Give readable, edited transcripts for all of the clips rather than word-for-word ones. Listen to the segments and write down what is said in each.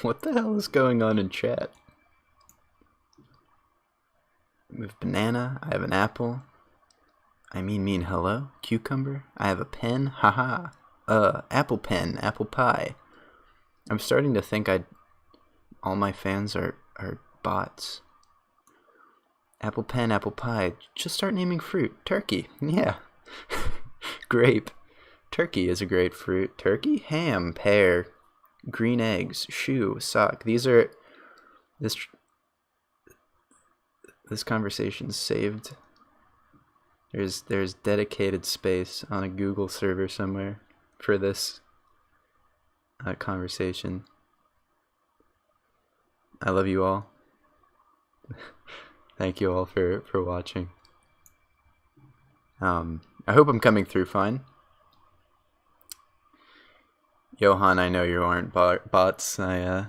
What the hell is going on in chat? We have banana. I have an apple. I mean hello. Cucumber. I have a pen. Haha. Apple pen. Apple pie. I'm starting to think all my fans are bots. Apple pen, apple pie. Just start naming fruit. Turkey. Yeah. Grape. Turkey is a great fruit. Turkey, ham, pear, green eggs, shoe, sock. These are this conversation's saved. There's dedicated space on a Google server somewhere for this conversation. I love you all. Thank you all for watching. I hope I'm coming through fine. Johan, I know you aren't bots. I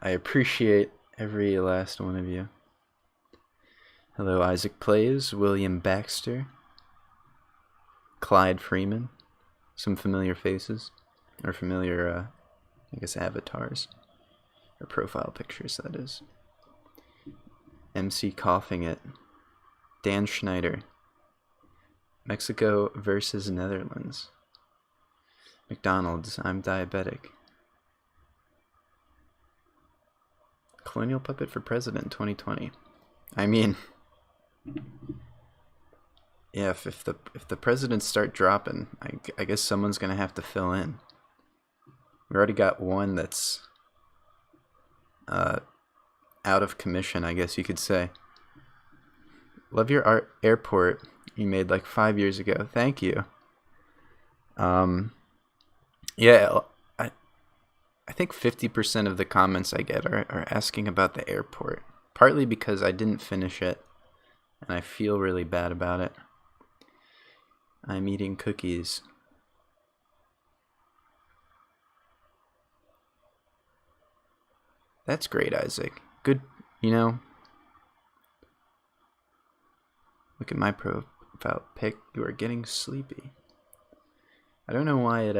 appreciate every last one of you. Hello, Isaac Plays, William Baxter, Clyde Freeman, some familiar faces, or familiar, I guess, avatars, or profile pictures, that is. MC Coughing It, Dan Schneider, Mexico versus Netherlands, McDonald's, I'm diabetic, Colonial Puppet for President 2020. I mean, yeah, if the presidents start dropping, I guess someone's gonna have to fill in. We already got one that's out of commission, I guess you could say. Love your airport you made like 5 years ago. Thank you. Yeah, I think 50% of the comments I get are asking about the airport. Partly because I didn't finish it, and I feel really bad about it. I'm eating cookies. That's great, Isaac. Good, you know. Look at my profile pic. You are getting sleepy. I don't know why it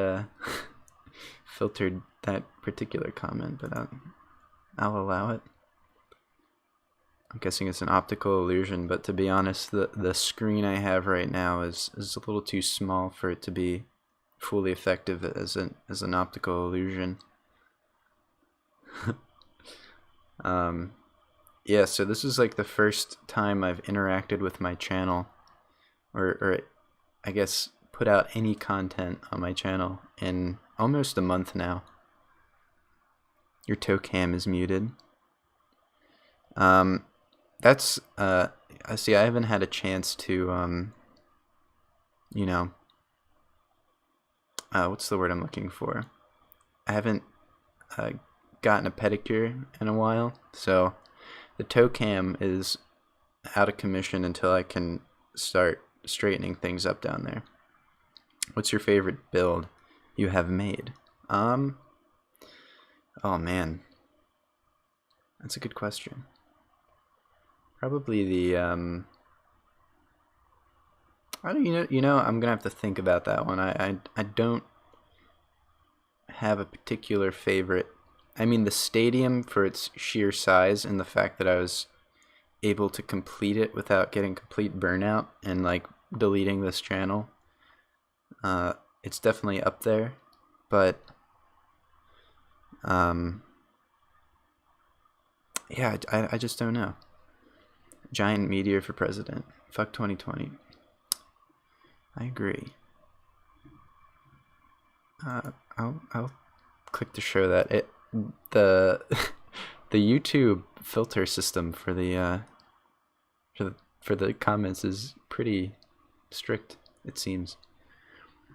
filtered that particular comment, but I'll allow it. I'm guessing it's an optical illusion, but to be honest, the screen I have right now is a little too small for it to be fully effective as an optical illusion. Yeah, so this is like the first time I've interacted with my channel, or I guess put out any content on my channel in almost a month now. Your toe cam is muted. That's I see. I haven't had a chance to you know, what's the word I'm looking for? I haven't gotten a pedicure in a while, so the toe cam is out of commission until I can start straightening things up down there. What's your favorite build you have made? Oh man, that's a good question. Probably the I don't I'm gonna have to think about that one. I don't have a particular favorite. I mean, the stadium, for its sheer size and the fact that I was able to complete it without getting complete burnout and like deleting this channel, it's definitely up there. But yeah, I just don't know. Giant meteor for president. Fuck 2020. I agree. I'll click to show that the the YouTube filter system for the comments is pretty strict, it seems.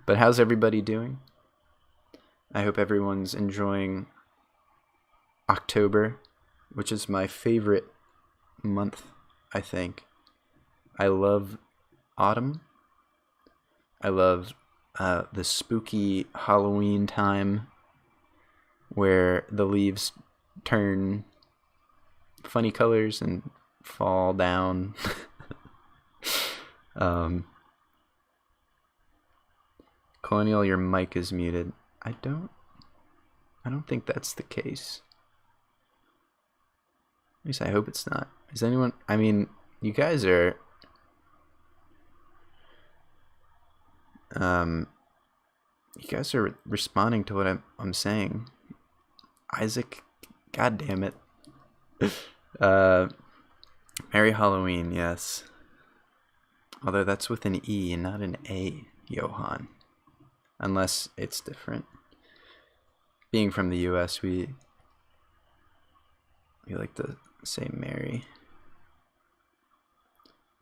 But how's everybody doing? I hope everyone's enjoying October, which is my favorite month, I think. I love autumn. I love the spooky Halloween time where the leaves turn funny colors and fall down. Colonial, your mic is muted. I don't I don't think that's the case. At least I hope it's not. Is anyone... I mean, you guys are... You guys are responding to what I'm saying. Isaac, god damn it. Merry Halloween, yes. Although that's with an E and not an A, Johan. Unless it's different. Being from the US, we like to say Merry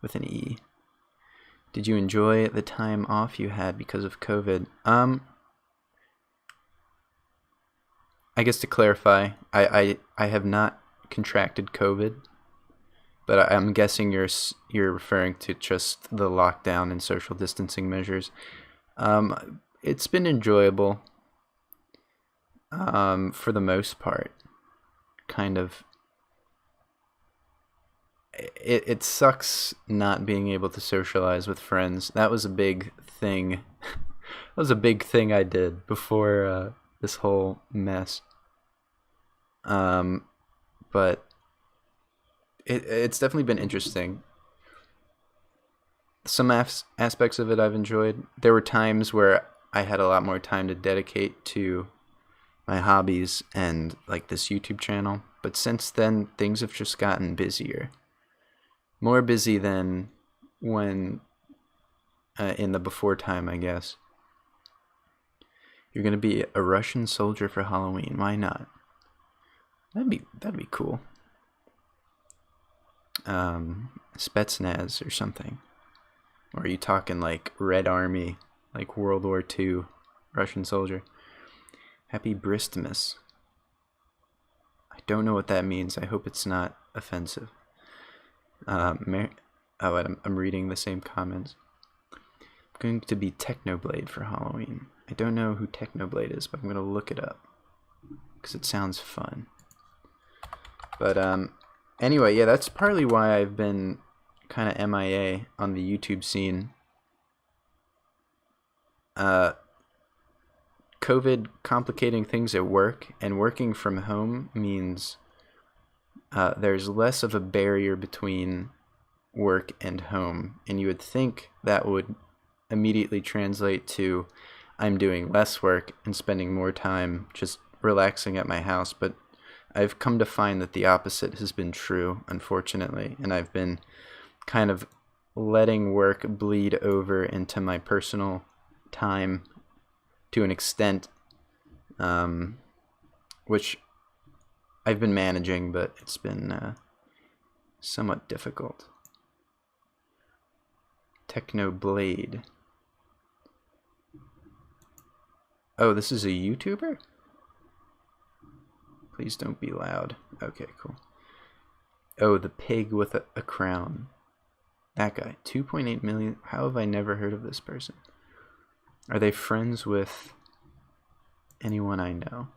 with an E. Did you enjoy the time off you had because of COVID? I guess to clarify, I have not contracted COVID, but I'm guessing you're referring to just the lockdown and social distancing measures. It's been enjoyable, for the most part. Kind of. It sucks not being able to socialize with friends. That was a big thing. That was a big thing I did before this whole mess. But it's definitely been interesting. Some aspects of it I've enjoyed. There were times where I had a lot more time to dedicate to my hobbies and like this YouTube channel. But since then, things have just gotten busier. More busy than when in the before time, I guess. You're gonna be a Russian soldier for Halloween. Why not? That'd be cool. Spetsnaz or something. Or are you talking like Red Army, like World War II Russian soldier? Happy Bristmas. I don't know what that means. I hope it's not offensive. I'm reading the same comments. I'm going to be Technoblade for Halloween. I don't know who Technoblade is, but I'm going to look it up because it sounds fun. But anyway, yeah, that's partly why I've been kind of MIA on the YouTube scene. COVID complicating things at work, and working from home means there's less of a barrier between work and home, and you would think that would immediately translate to I'm doing less work and spending more time just relaxing at my house, but I've come to find that the opposite has been true, unfortunately, and I've been kind of letting work bleed over into my personal time to an extent, which I've been managing, but it's been somewhat difficult. Technoblade. Oh, this is a YouTuber? Please don't be loud. Okay, cool. Oh, the pig with a crown. That guy. 2.8 million. How have I never heard of this person? Are they friends with anyone I know?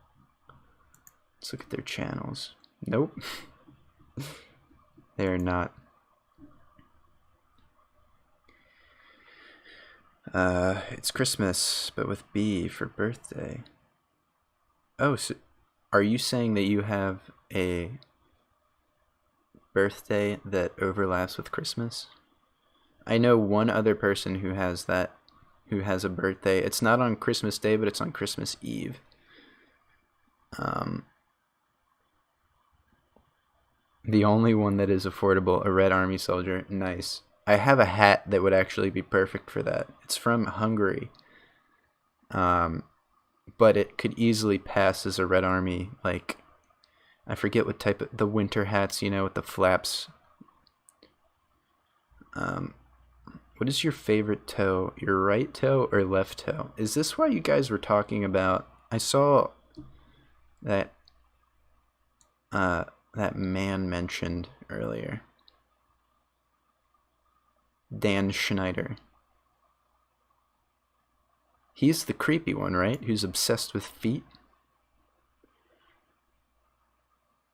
Let's look at their channels. Nope. They are not. It's Christmas, but with B for birthday. Oh, so are you saying that you have a birthday that overlaps with Christmas? I know one other person who has that, who has a birthday. It's not on Christmas Day, but it's on Christmas Eve. The only one that is affordable, a Red Army soldier. Nice. I have a hat that would actually be perfect for that. It's from Hungary. But it could easily pass as a Red Army, like, I forget what type of, the winter hats, you know, with the flaps. What is your favorite toe? Your right toe or left toe? Is this why you guys were talking about, I saw that, that man mentioned earlier. Dan Schneider. He's the creepy one, right? Who's obsessed with feet?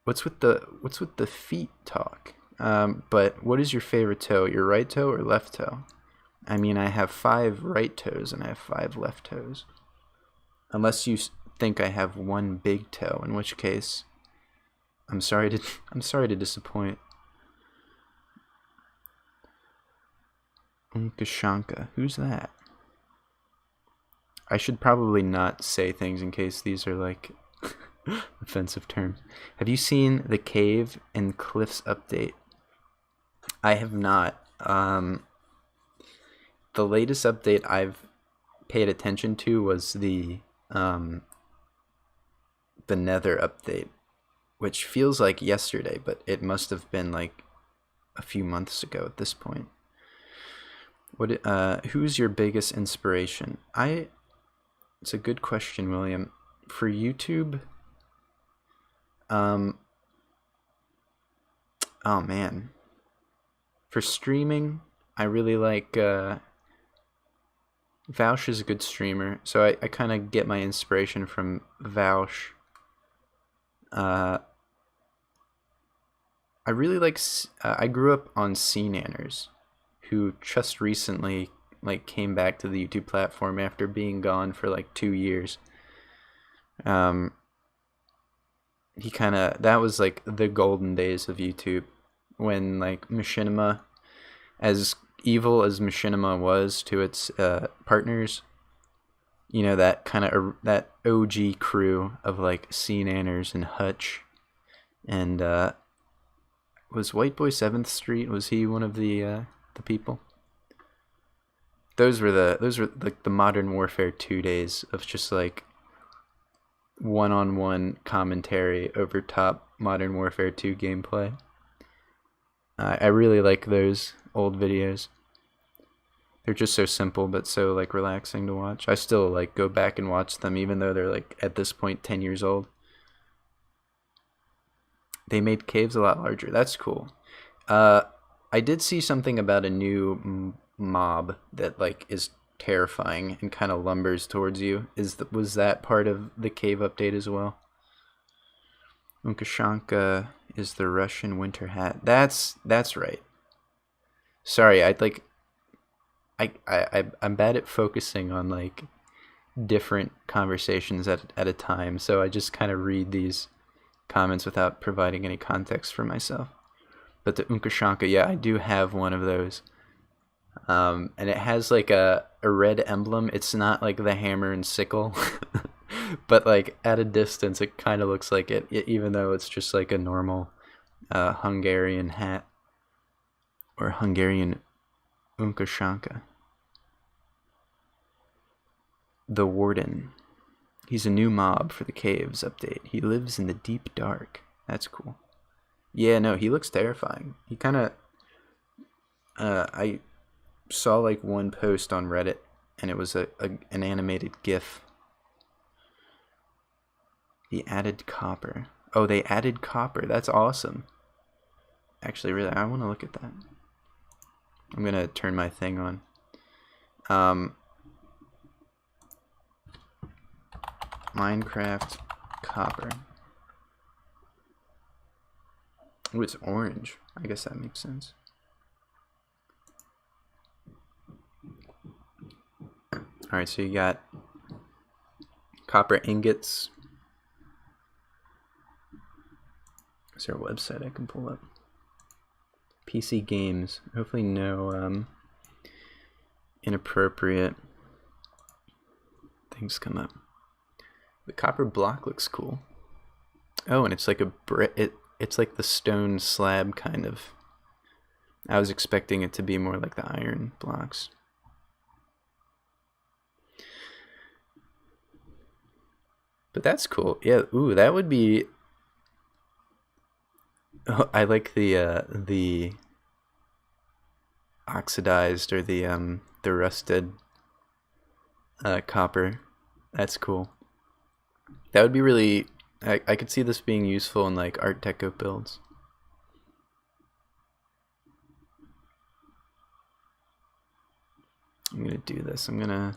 What's with the feet talk? But what is your favorite toe? Your right toe or left toe? I mean, I have 5 right toes and I have 5 left toes. Unless you think I have one big toe, in which case I'm sorry to disappoint. Unkashanka, who's that? I should probably not say things in case these are like offensive terms. Have you seen the Cave and Cliffs update? I have not. The latest update I've paid attention to was the Nether update, which feels like yesterday, but it must have been like a few months ago at this point. Who's your biggest inspiration? It's a good question, William. For YouTube, oh man. For streaming, I really like Vaush is a good streamer, so I kind of get my inspiration from Vaush. I really like. I grew up on Nanners, who just recently like came back to the YouTube platform after being gone for like 2 years. That was like the golden days of YouTube, when like Machinima, as evil as Machinima was to its partners, you know, that kind of that OG crew of like Nanners and Hutch, and was White Boy 7th Street, was he one of the people? Those were like the Modern Warfare 2 days of just like one-on-one commentary over top Modern Warfare 2 gameplay. I really like those old videos. They're just so simple but so like relaxing to watch. I still like go back and watch them even though they're like at this point 10 years old. They made caves a lot larger. That's cool. I did see something about a new mob that like is terrifying and kind of lumbers towards you. Was that part of the cave update as well? Lukashenko is the Russian winter hat. That's right. Sorry, I'm bad at focusing on like different conversations at a time, so I just kind of read these comments without providing any context for myself. But the Unkashanka, yeah, I do have one of those. And it has like a red emblem. It's not like the hammer and sickle, but like at a distance, it kind of looks like it, even though it's just like a normal Hungarian hat or Hungarian Unkashanka. The Warden. He's a new mob for the caves update. He lives in the deep dark. That's cool. Yeah, no, he looks terrifying. He kind of... I saw like one post on Reddit, and it was an animated GIF. The added copper. Oh, they added copper. That's awesome. Actually, really, I want to look at that. I'm going to turn my thing on. Minecraft copper. Oh, it's orange. I guess that makes sense. Alright, so you got copper ingots. Is there a website I can pull up? PC games. Hopefully no inappropriate things come up. The copper block looks cool. Oh, and it's like a it's like the stone slab kind of. I was expecting it to be more like the iron blocks. But that's cool. Yeah, ooh, that would be... Oh, I like the oxidized or the rusted copper. That's cool. That would be really... I could see this being useful in like Art Deco builds. I'm gonna do this. I'm gonna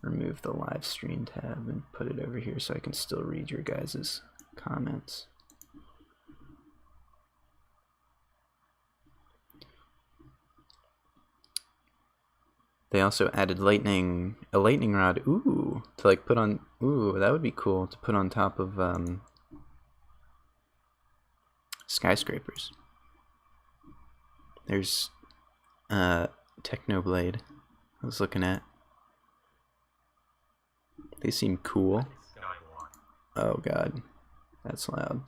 remove the live stream tab and put it over here so I can still read your guys' comments. They also added a lightning rod. Ooh, to like put on. Ooh, that would be cool to put on top of skyscrapers. There's Technoblade. I was looking at. They seem cool. Oh god, that's loud.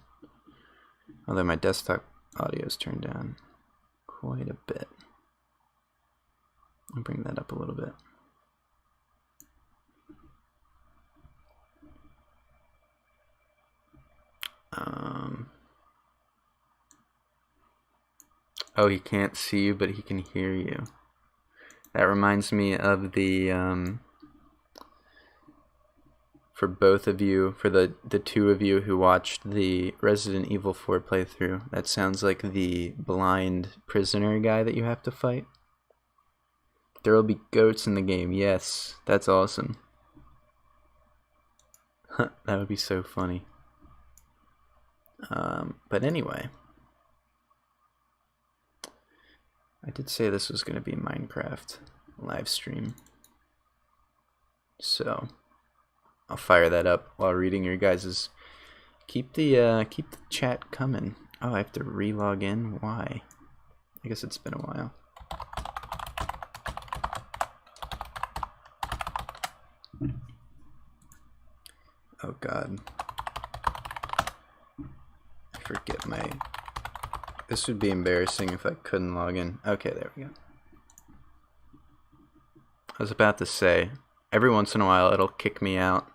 Although my desktop audio is turned down quite a bit. I'll bring that up a little bit. Oh, he can't see you, but he can hear you. That reminds me of the for both of you, for the two of you who watched the Resident Evil 4 playthrough, that sounds like the blind prisoner guy that you have to fight. There will be goats in the game. Yes, that's awesome. That would be so funny. But anyway, I did say this was going to be Minecraft live stream, so I'll fire that up while reading your guys's. Keep the chat coming. Oh, I have to re-log in. Why? I guess it's been a while. Oh god. I forget my... This would be embarrassing if I couldn't log in. Okay, there we go. I was about to say, every once in a while it'll kick me out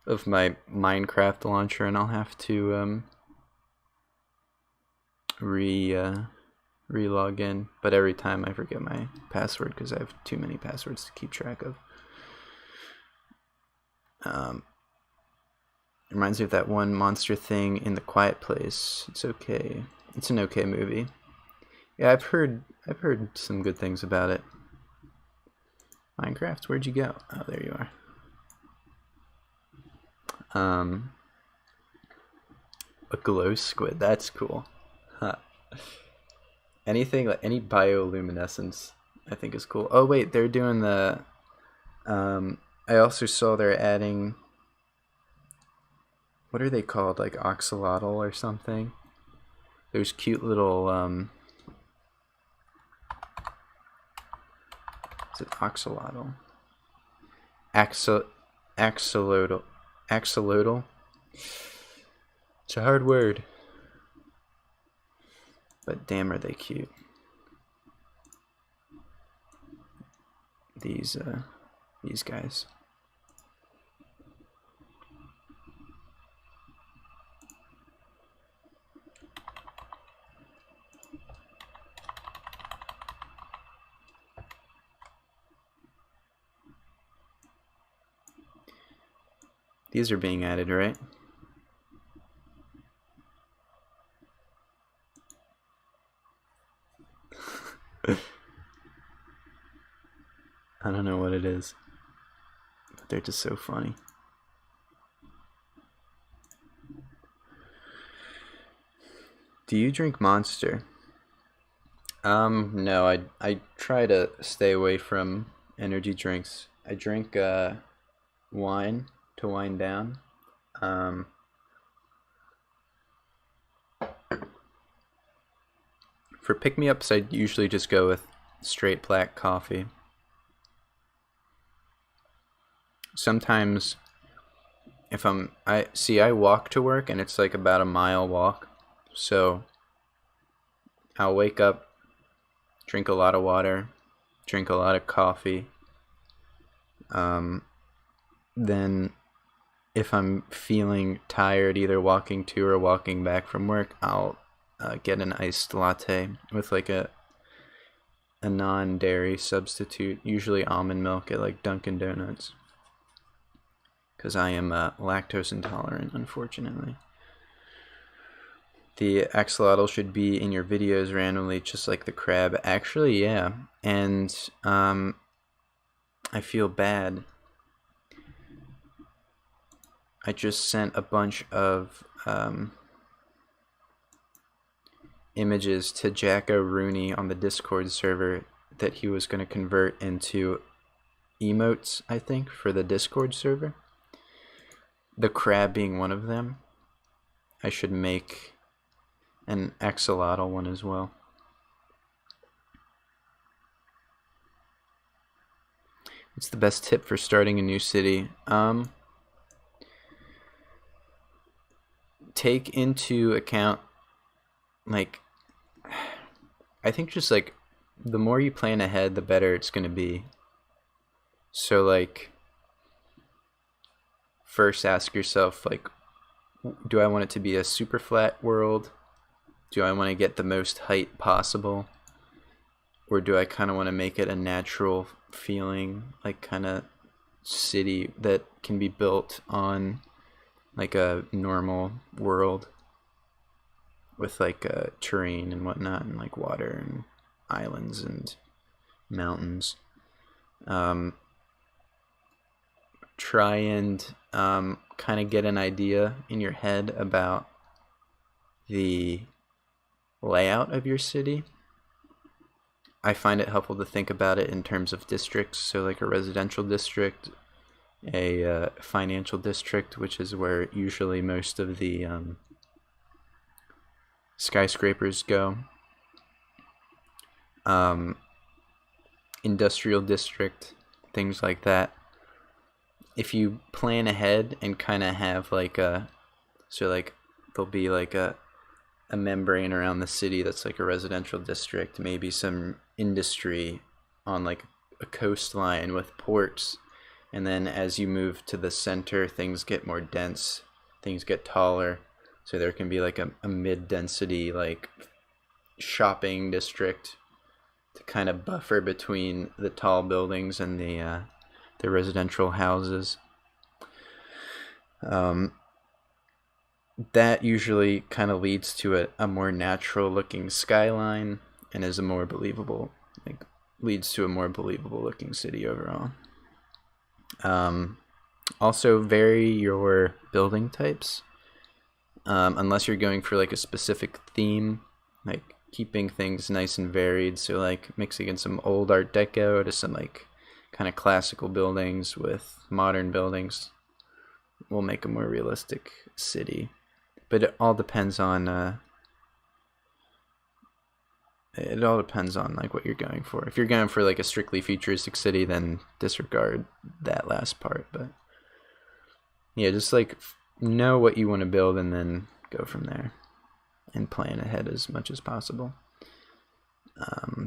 of my Minecraft launcher and I'll have to re-log in. But every time I forget my password because I have too many passwords to keep track of. Reminds me of that one monster thing in The Quiet Place. It's okay. It's an okay movie. Yeah, I've heard some good things about it. Minecraft, where'd you go? Oh, there you are. A glow squid. That's cool. Huh. Anything like any bioluminescence, I think is cool. Oh wait, they're doing the. I also saw they're adding. What are they called? Like axolotl or something? There's cute little, is it axolotl? Axolotl. Axolotl? It's a hard word. But damn are they cute. These guys. These are being added, right? I don't know what it is, but they're just so funny. Do you drink Monster? No, I try to stay away from energy drinks. I drink wine to wind down. For pick-me-ups, I usually just go with straight black coffee. Sometimes, if I walk to work and it's like about a mile walk, so I'll wake up, drink a lot of water, drink a lot of coffee. Then if I'm feeling tired either walking to or walking back from work, I'll get an iced latte with like a non-dairy substitute, usually almond milk at like Dunkin' Donuts, because I am lactose intolerant, unfortunately. The axolotl should be in your videos randomly, just like the crab. Actually, yeah. And I feel bad. I just sent a bunch of images to Jacko Rooney on the Discord server that he was going to convert into emotes, I think, for the Discord server. The crab being one of them. I should make an axolotl one as well. What's the best tip for starting a new city? Take into account, like, I think just like the more you plan ahead, the better it's going to be. So like, first ask yourself, like, do I want it to be a super flat world? Do I want to get the most height possible? Or do I kind of want to make it a natural feeling, like kind of city that can be built on like a normal world with like terrain and whatnot, and like water and islands and mountains. Try and kind of get an idea in your head about the layout of your city. I find it helpful to think about it in terms of districts, so like a residential district, a financial district, which is where usually most of the skyscrapers go, industrial district, things like that. If you plan ahead and kind of have like there'll be like a membrane around the city that's like a residential district, maybe some industry on like a coastline with ports, and then as you move to the center, things get more dense, things get taller, so there can be like a mid-density like shopping district to kind of buffer between the tall buildings and the residential houses. That usually kind of leads to a more natural looking skyline and is a more believable, like leads to a more believable looking city overall. Also vary your building types, unless you're going for like a specific theme, like keeping things nice and varied. So like mixing in some old Art Deco to some like kind of classical buildings with modern buildings will make a more realistic city. But it all depends on like what you're going for. If you're going for like a strictly futuristic city, then disregard that last part. But yeah, just like know what you want to build and then go from there and plan ahead as much as possible.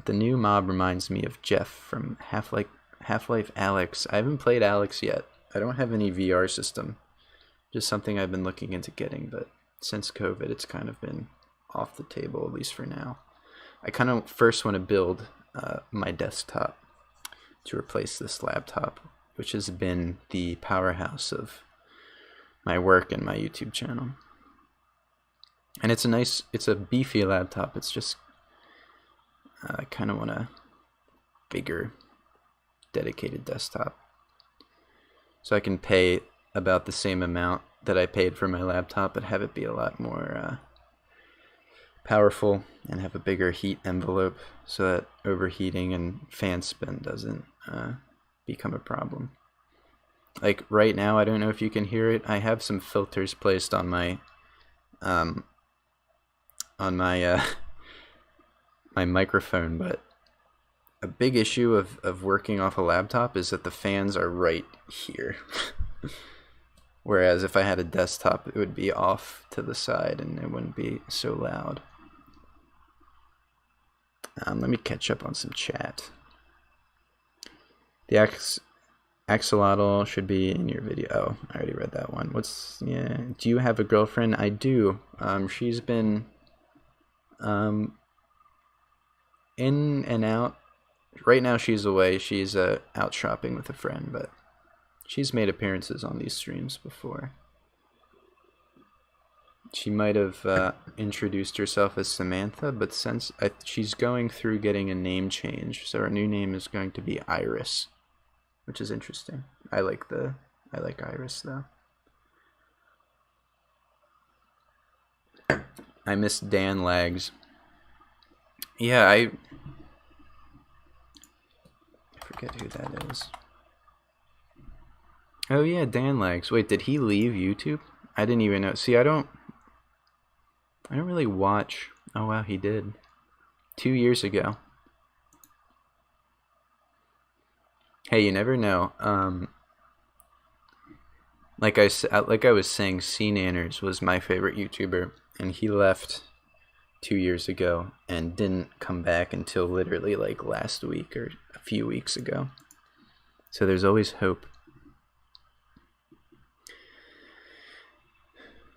The new mob reminds me of Jeff from Half-Life Alyx. I haven't played Alyx yet. I don't have any VR system. Just something I've been looking into getting, but since COVID, it's kind of been off the table, at least for now. I kind of first want to build my desktop to replace this laptop, which has been the powerhouse of my work and my YouTube channel. And it's a beefy laptop. It's just, I kind of want a bigger, dedicated desktop, so I can pay about the same amount that I paid for my laptop, but have it be a lot more powerful and have a bigger heat envelope, so that overheating and fan spin doesn't become a problem. Like right now, I don't know if you can hear it. I have some filters placed on my my microphone, but a big issue of working off a laptop is that the fans are right here. Whereas if I had a desktop, it would be off to the side and it wouldn't be so loud. Let me catch up on some chat. The axolotl should be in your video. Oh, I already read that one. Do you have a girlfriend? I do. She's been in and out. Right now she's away. She's out shopping with a friend, but she's made appearances on these streams before. She might have introduced herself as Samantha, but since she's going through getting a name change, so her new name is going to be Iris, which is interesting. I like Iris though. I miss Dan Lags. Yeah, I forget who that is. Oh yeah, Dan Lags. Wait, did he leave YouTube? I didn't even know. See, I don't really watch. Oh wow, he did. 2 years ago. Hey, you never know. Like I was saying, C Nanners was my favorite YouTuber, and he left 2 years ago and didn't come back until literally like last week or a few weeks ago. So there's always hope.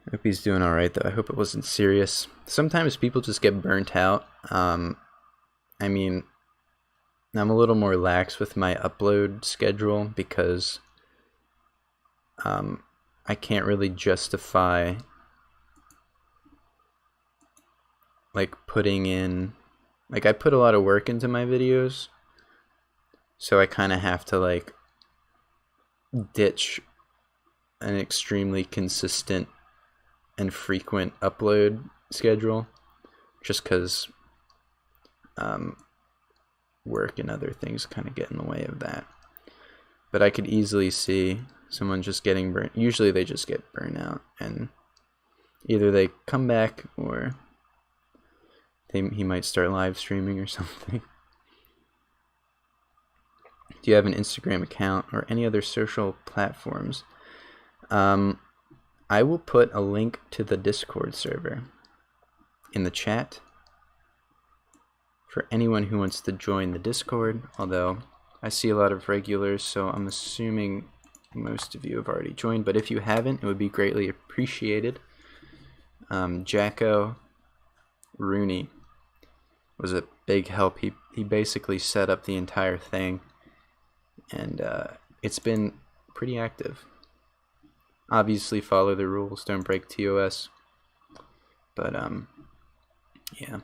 I hope he's doing alright though. I hope it wasn't serious. Sometimes people just get burnt out. I mean, I'm a little more lax with my upload schedule because I can't really justify like putting in, like I put a lot of work into my videos, so I kind of have to like ditch an extremely consistent and frequent upload schedule just because work and other things kind of get in the way of that. But I could easily see someone just getting burnt. Usually they just get burnt out, and either they come back or he might start live streaming or something. Do you have an Instagram account or any other social platforms? I will put a link to the Discord server in the chat for anyone who wants to join the Discord, although I see a lot of regulars, so I'm assuming most of you have already joined, but if you haven't, it would be greatly appreciated. Jacko Rooney was a big help. He basically set up the entire thing, and it's been pretty active. Obviously follow the rules, don't break TOS, but yeah,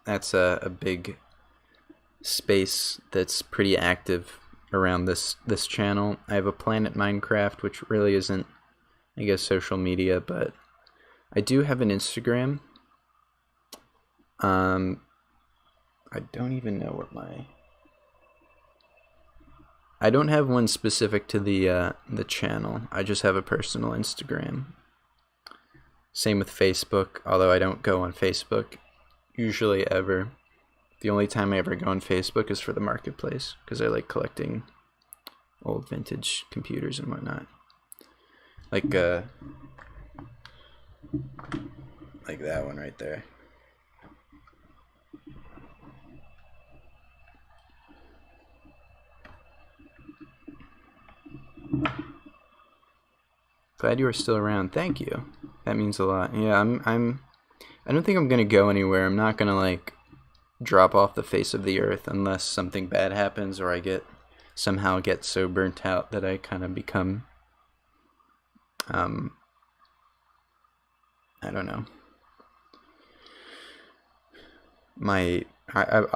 that's a big space that's pretty active around this channel. I have a Planet Minecraft, which really isn't, I guess, social media, but I do have an Instagram. I don't even know what I don't have one specific to the channel. I just have a personal Instagram. Same with Facebook, although I don't go on Facebook usually ever. The only time I ever go on Facebook is for the marketplace, because I like collecting old vintage computers and whatnot. Like that one right there. Glad you are still around. Thank you. That means a lot. Yeah, I don't think I'm gonna go anywhere. I'm not gonna like drop off the face of the earth unless something bad happens or I somehow get so burnt out that I kind of become I don't know. I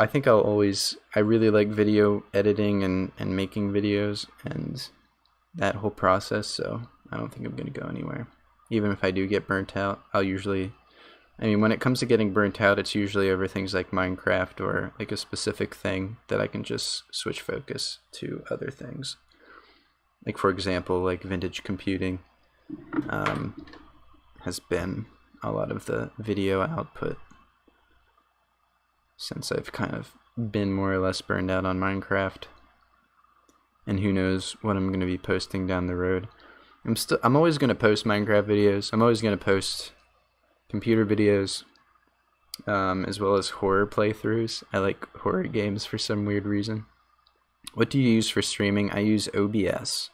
think I really like video editing and making videos and that whole process, so I don't think I'm gonna go anywhere. Even if I do get burnt out, when it comes to getting burnt out, it's usually over things like Minecraft or like a specific thing that I can just switch focus to other things. Like for example, like vintage computing has been a lot of the video output since I've kind of been more or less burned out on Minecraft. And who knows what I'm going to be posting down the road. I'm always going to post Minecraft videos. I'm always going to post computer videos, as well as horror playthroughs. I like horror games for some weird reason. What do you use for streaming? I use OBS.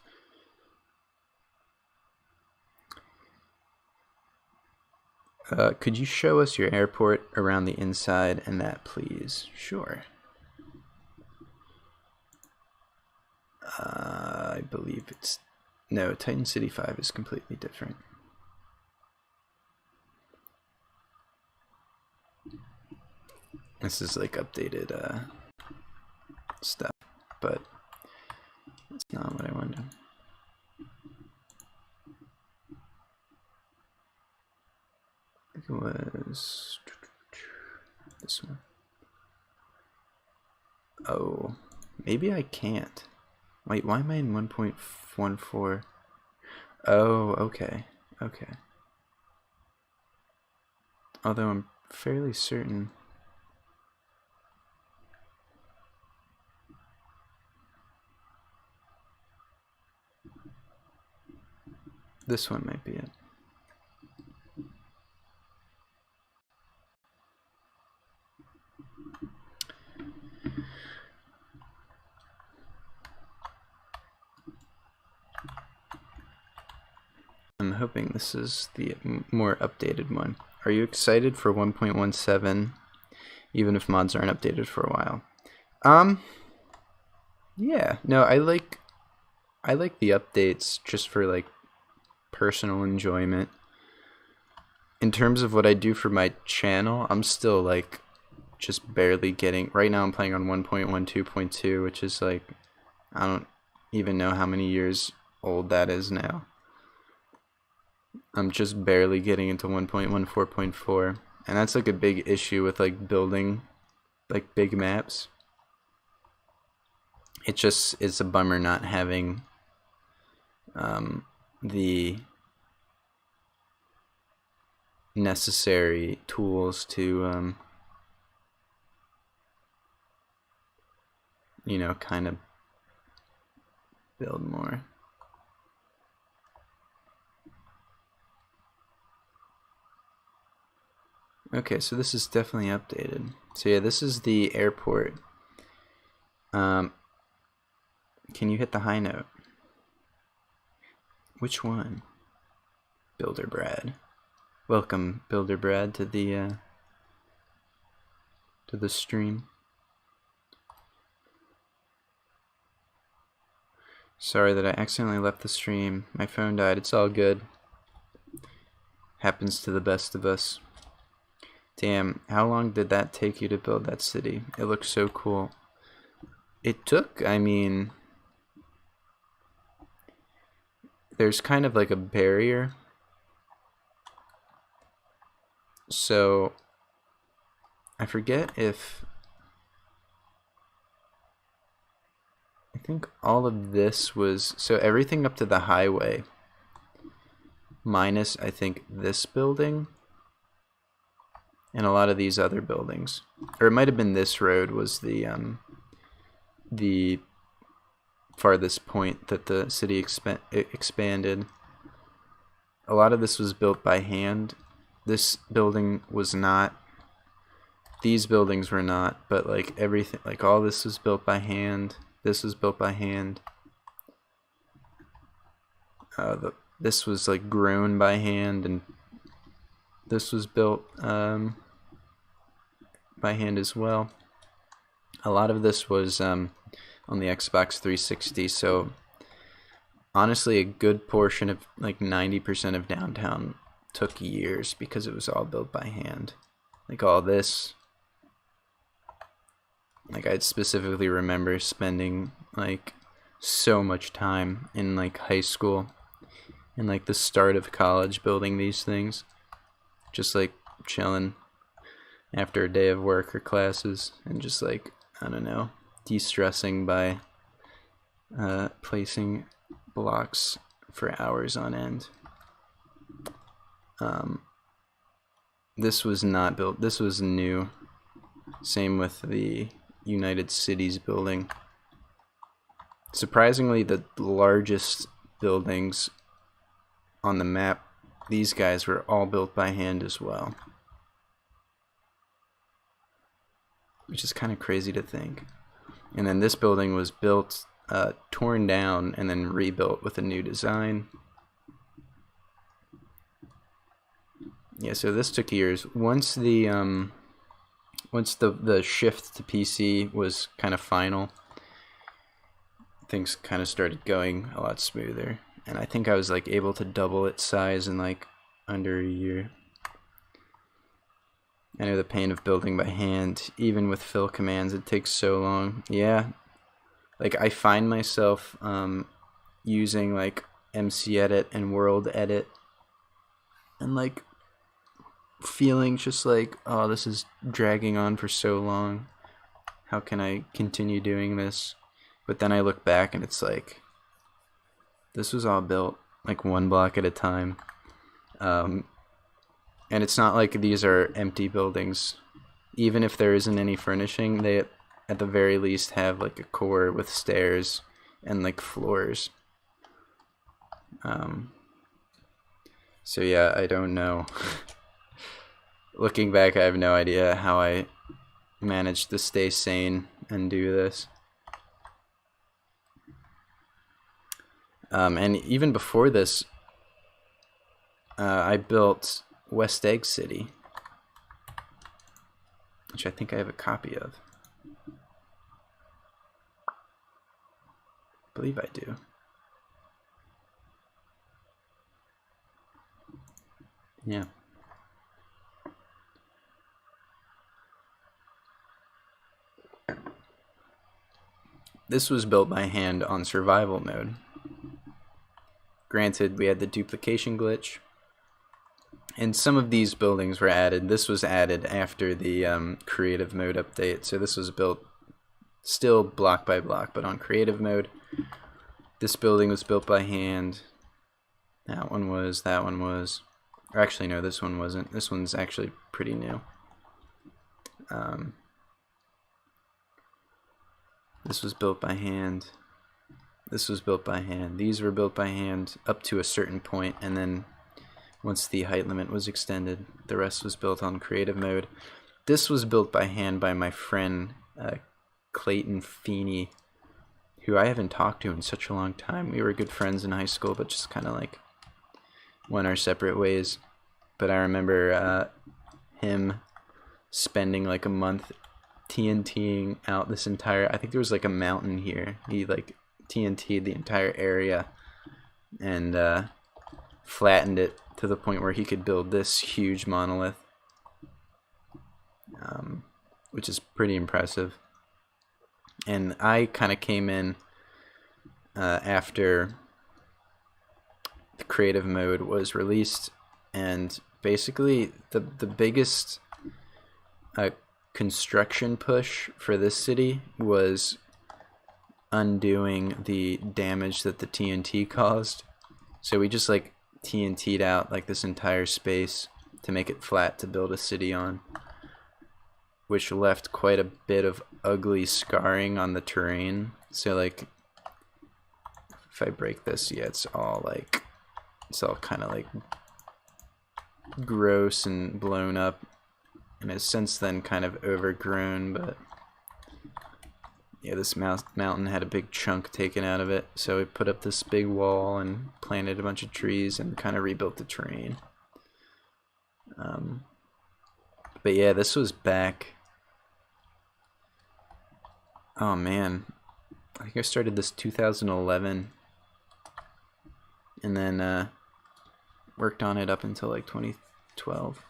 Could you show us your airport around the inside and that, please? Sure. I believe no, Titan City 5 is completely different. This is like updated stuff, but it's not what I wanted. I think it was this one. Oh, maybe I can't. Wait, why am I in 1.14? Oh, okay. Okay. Although I'm fairly certain. This one might be it. I'm hoping this is the more updated one. Are you excited for 1.17, even if mods aren't updated for a while? Yeah. No, I like the updates just for like personal enjoyment. In terms of what I do for my channel, I'm still like just barely getting. Right now I'm playing on 1.12.2, which is like, I don't even know how many years old that is now. I'm just barely getting into 1.14.4, and that's like a big issue with like building like big maps. It's a bummer not having the necessary tools to you know, kind of build more. Okay, so this is definitely updated. So yeah, this is the airport. Can you hit the high note? Which one? Builder Brad. Welcome, Builder Brad, to the stream. Sorry that I accidentally left the stream. My phone died. It's all good. Happens to the best of us. Damn, how long did that take you to build that city? It looks so cool. It took, I mean, there's kind of like a barrier. So, I forget if, I think all of this was, so everything up to the highway, minus I think this building, and a lot of these other buildings. Or it might have been this road was the farthest point that the city expanded. A lot of this was built by hand. This building was not. These buildings were not, but like everything, like all this was built by hand. This was built by hand. This was like grown by hand, and this was built by hand as well. A lot of this was on the Xbox 360, so honestly a good portion of like 90% of downtown took years because it was all built by hand. Like all this, like I specifically remember spending like so much time in like high school and like the start of college building these things, just like chilling after a day of work or classes and just like, I don't know, de-stressing by placing blocks for hours on end. This was not built, this was new. Same with the United Cities building. Surprisingly, the largest buildings on the map, these guys were all built by hand as well. Which is kind of crazy to think. And then this building was built, torn down, and then rebuilt with a new design. Yeah, so this took years. Once the shift to PC was kind of final, things kind of started going a lot smoother. And I think I was like able to double its size in like under a year. I know the pain of building by hand, even with fill commands, it takes so long. Yeah, like I find myself using like MC Edit and World Edit, and like feeling just like, oh, this is dragging on for so long. How can I continue doing this? But then I look back and it's like, this was all built like one block at a time. And it's not like these are empty buildings. Even if there isn't any furnishing, they at the very least have like a core with stairs and like floors. So yeah, I don't know. Looking back, I have no idea how I managed to stay sane and do this. And even before this, I built West Egg City, which I think I have a copy of. I believe I do. Yeah. This was built by hand on survival mode. Granted, we had the duplication glitch, and some of these buildings were added. This was added after the creative mode update, so this was built still block by block, but on creative mode. This building was built by hand. That one was. Or actually, no, this one wasn't. This one's actually pretty new. This was built by hand. This was built by hand. These were built by hand up to a certain point, and then once the height limit was extended, the rest was built on creative mode. This was built by hand by my friend Clayton Feeney, who I haven't talked to in such a long time. We were good friends in high school, but just kind of like went our separate ways. But I remember him spending like a month TNTing out this entire, I think there was like a mountain here. He like TNT'd the entire area and flattened it to the point where he could build this huge monolith, which is pretty impressive. And I kind of came in after the creative mode was released, and basically the biggest construction push for this city was undoing the damage that the TNT caused. So we just like TNT'd out like this entire space to make it flat to build a city on, which left quite a bit of ugly scarring on the terrain. So like if I break this, yeah, it's all kind of like gross and blown up, and has since then kind of overgrown. But yeah, this mountain had a big chunk taken out of it, so we put up this big wall and planted a bunch of trees and kind of rebuilt the terrain. But yeah, this was back, oh man, I think I started this 2011, and then worked on it up until like 2012.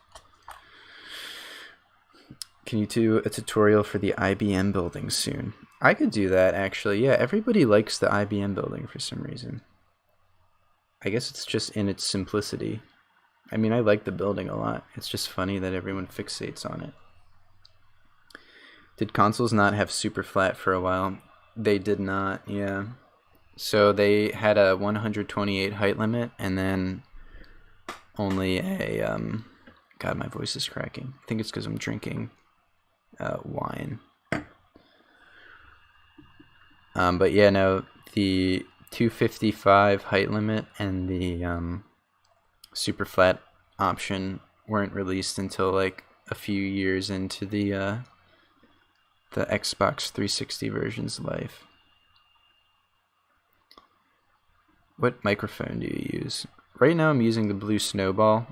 Can you do a tutorial for the IBM building soon? I could do that, actually. Yeah, everybody likes the IBM building for some reason. I guess it's just in its simplicity. I mean, I like the building a lot. It's just funny that everyone fixates on it. Did consoles not have super flat for a while? They did not, yeah. So they had a 128 height limit, and then only a, God, my voice is cracking. I think it's because I'm drinking wine. But yeah, no, the 255 height limit and the super flat option weren't released until like a few years into the Xbox 360 version's life. What microphone do you use? Right now I'm using the Blue Snowball.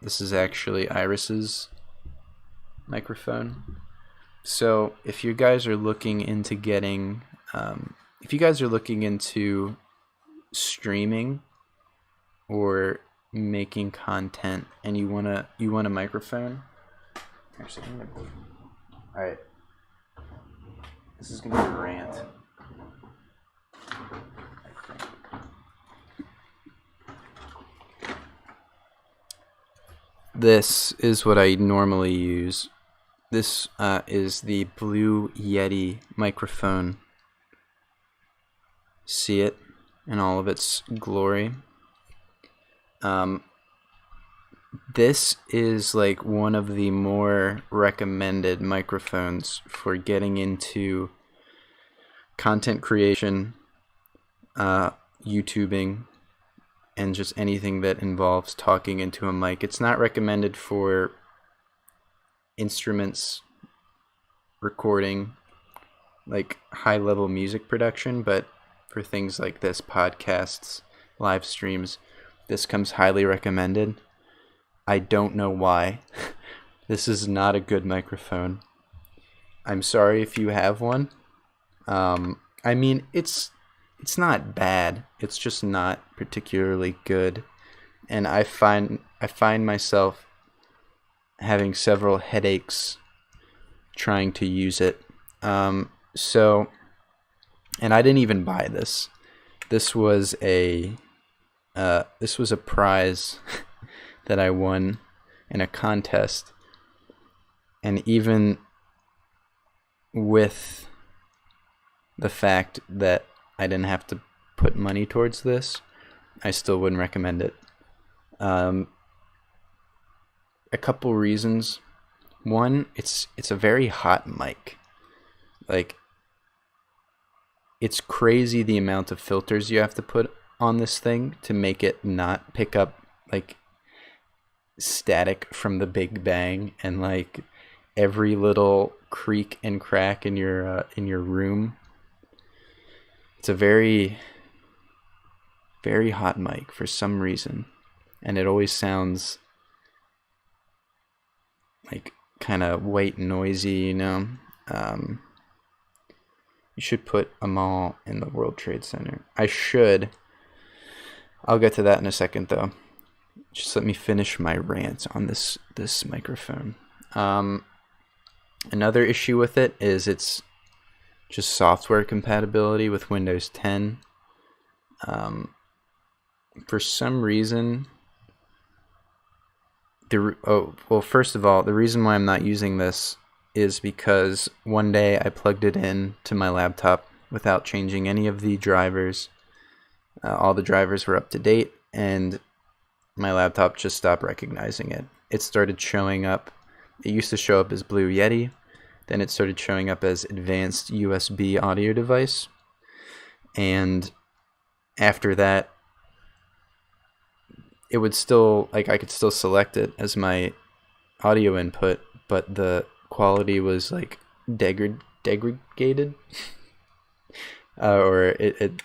This is actually Iris's microphone. So if you guys are looking into getting, if you guys are looking into streaming or making content and you want a microphone, actually, all right, this is gonna be a rant. This is what I normally use. This is the Blue Yeti microphone see it in all of its glory. This is like one of the more recommended microphones for getting into content creation, YouTubing, and just anything that involves talking into a mic. It's not recommended for instruments recording, like high-level music production, but for things like this, podcasts, live streams, this comes highly recommended. I don't know why. This is not a good microphone. I'm sorry if you have one. I mean, it's not bad. It's just not particularly good. And I find myself having several headaches trying to use it. So, and I didn't even buy this. This was a prize that I won in a contest. And even with the fact that I didn't have to put money towards this, I still wouldn't recommend it. A couple reasons. One, it's a very hot mic. Like, it's crazy the amount of filters you have to put on this thing to make it not pick up like static from the Big Bang and like every little creak and crack in your room. It's a very, very hot mic for some reason, and it always sounds like kind of white noisy, you know. You should put a mall in the World Trade Center. I'll get to that in a second, though. Just let me finish my rant on this microphone. Another issue with it is it's just software compatibility with Windows 10. For some reason, first of all, the reason why I'm not using this is because one day I plugged it in to my laptop without changing any of the drivers. All the drivers were up to date, and my laptop just stopped recognizing it. It started showing up. It used to show up as Blue Yeti. Then it started showing up as Advanced USB Audio Device. And after that, it would still, like, I could still select it as my audio input, but the quality was like degraded. Or it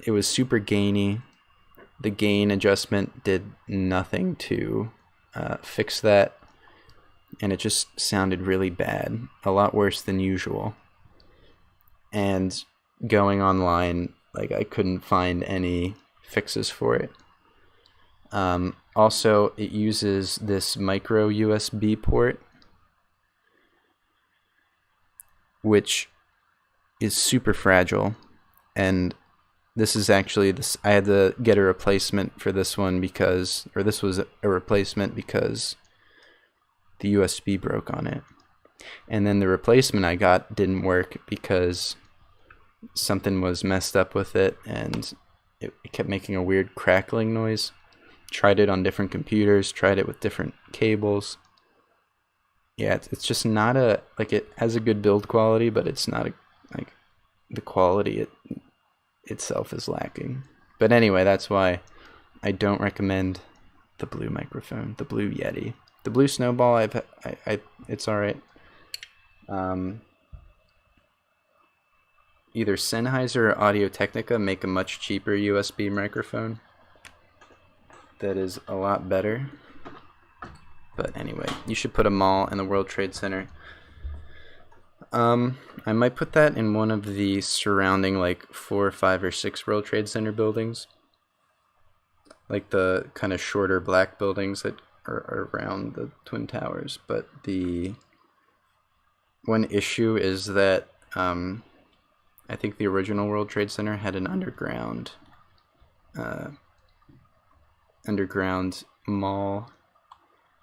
was super gainy. The gain adjustment did nothing to fix that, and it just sounded really bad, a lot worse than usual. And going online, like, I couldn't find any fixes for it. Also, it uses this micro USB port, which is super fragile, and this is actually this. I had to get a replacement for this one this was a replacement because the USB broke on it, and then the replacement I got didn't work because something was messed up with it, and it kept making a weird crackling noise. Tried it on different computers, tried it with different cables. Yeah, it's just not it has a good build quality, but it's not the quality itself is lacking. But anyway, that's why I don't recommend the Blue microphone, the Blue Yeti. The Blue Snowball, it's all right. Either Sennheiser or Audio-Technica make a much cheaper USB microphone that is a lot better. But anyway, you should put a mall in the World Trade Center. I might put that in one of the surrounding, like, 4, 5, or 6 World Trade Center buildings. Like the kind of shorter black buildings that are around the Twin Towers. But the one issue is that I think the original World Trade Center had an underground mall,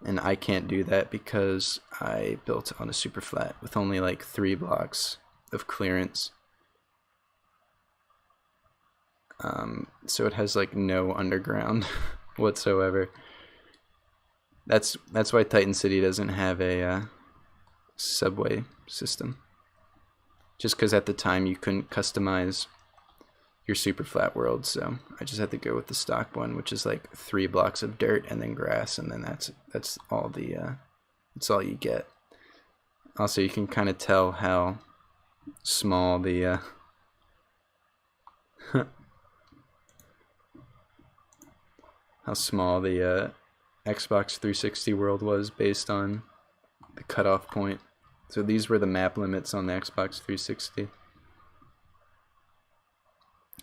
and I can't do that because I built on a super flat with only like 3 blocks of clearance. So it has like no underground whatsoever. That's why Titan City doesn't have a subway system. Just because at the time you couldn't customize your super flat world, so I just had to go with the stock one, which is like 3 blocks of dirt and then grass, and then that's all that's all you get. Also, you can kind of tell how small the how small the Xbox 360 world was based on the cutoff point. So these were the map limits on the Xbox 360.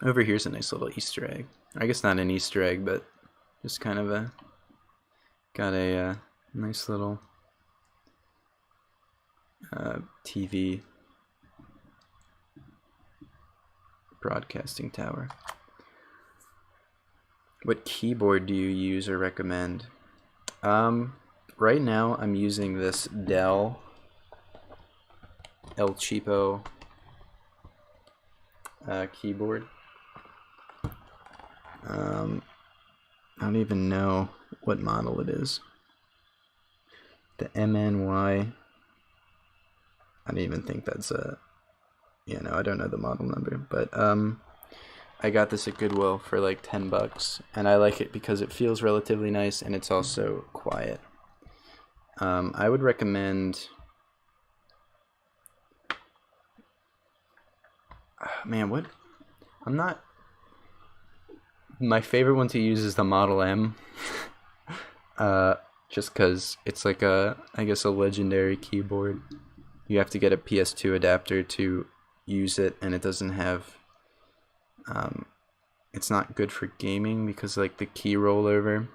Over here's a nice little Easter egg. I guess not an Easter egg, but just kind of got a nice little TV broadcasting tower. What keyboard do you use or recommend? Right now I'm using this Dell El Cheapo keyboard. I don't even know what model it is. The MNY. I don't even think that's a... Yeah, no, I don't know the model number. But I got this at Goodwill for like $10, and I like it because it feels relatively nice and it's also quiet. I would recommend... Man, what? I'm not... My favorite one to use is the Model M. Just because it's like I guess a legendary keyboard. You have to get a PS2 adapter to use it, and it doesn't have... it's not good for gaming because like the key rollover.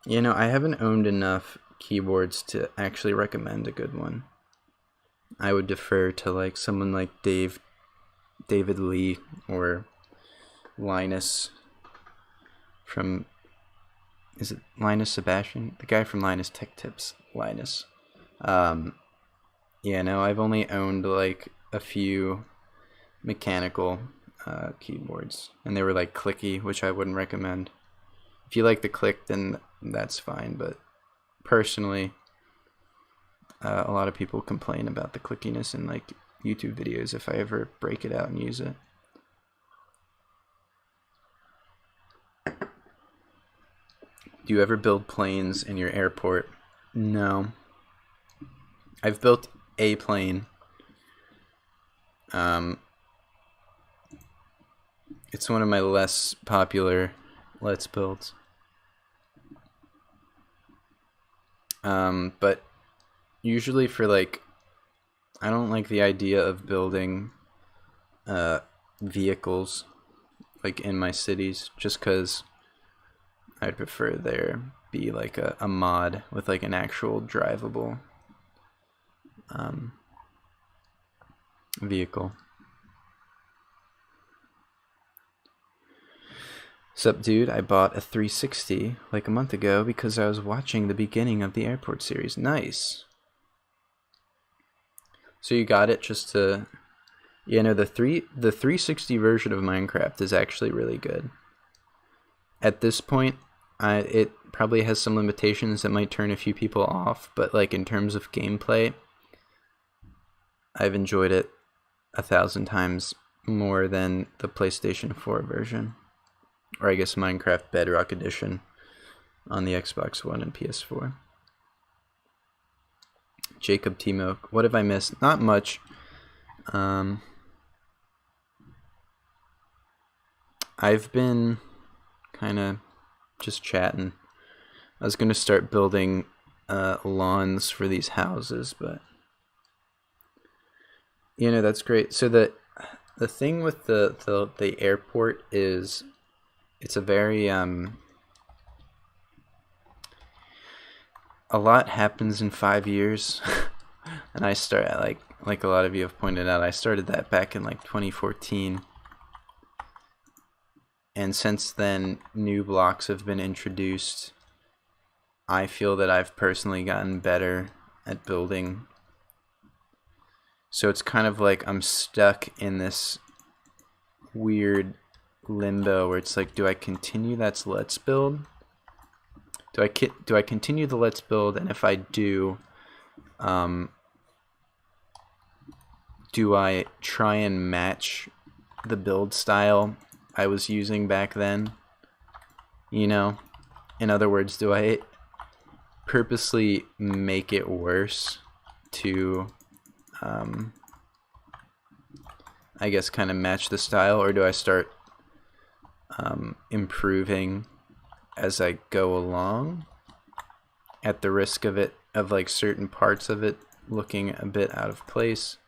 You know, I haven't owned enough keyboards to actually recommend a good one. I would defer to like someone like David Lee or Linus from... Is it Linus Sebastian? The guy from Linus Tech Tips. Linus. Yeah, no, I've only owned like a few mechanical keyboards, and they were like clicky, which I wouldn't recommend. If you like the click, then that's fine, but personally, a lot of people complain about the clickiness in like YouTube videos if I ever break it out and use it. Do you ever build planes in your airport? No. I've built a plane. It's one of my less popular Let's Builds. But usually for like, I don't like the idea of building vehicles like in my cities, just because I'd prefer there be like a mod with like an actual drivable vehicle. Sup, dude, I bought a 360 like a month ago because I was watching the beginning of the airport series. Nice. So you got it just to... Yeah, no, the 360 version of Minecraft is actually really good. At this point, it probably has some limitations that might turn a few people off, but like in terms of gameplay, I've enjoyed it 1,000 times more than the PlayStation 4 version. Or I guess Minecraft Bedrock Edition on the Xbox One and PS4. Jacob Timo, what have I missed? Not much. I've been kind of just chatting. I was going to start building lawns for these houses, but you know, that's great. So the thing with the airport is it's a very a lot happens in 5 years. And I start like a lot of you have pointed out, I started that back in like 2014. And since then, new blocks have been introduced. I feel that I've personally gotten better at building. So it's kind of like I'm stuck in this weird limbo where it's like, do I continue that's let's build? Do I continue the let's build? And if I do I try and match the build style I was using back then? You know? In other words, do I purposely make it worse to, I guess, kind of match the style, or do I start improving as I go along at the risk of like certain parts of it looking a bit out of place?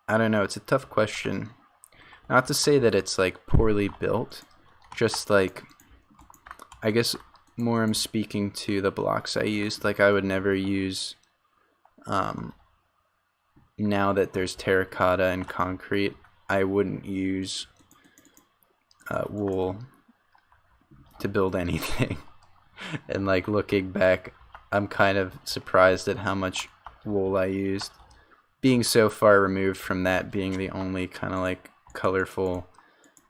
I don't know, it's a tough question. Not to say that it's like poorly built, just like, I guess more I'm speaking to the blocks I used. Like I would never use, now that there's terracotta and concrete, I wouldn't use wool to build anything. And like looking back, I'm kind of surprised at how much wool I used, being so far removed from that being the only kind of like colorful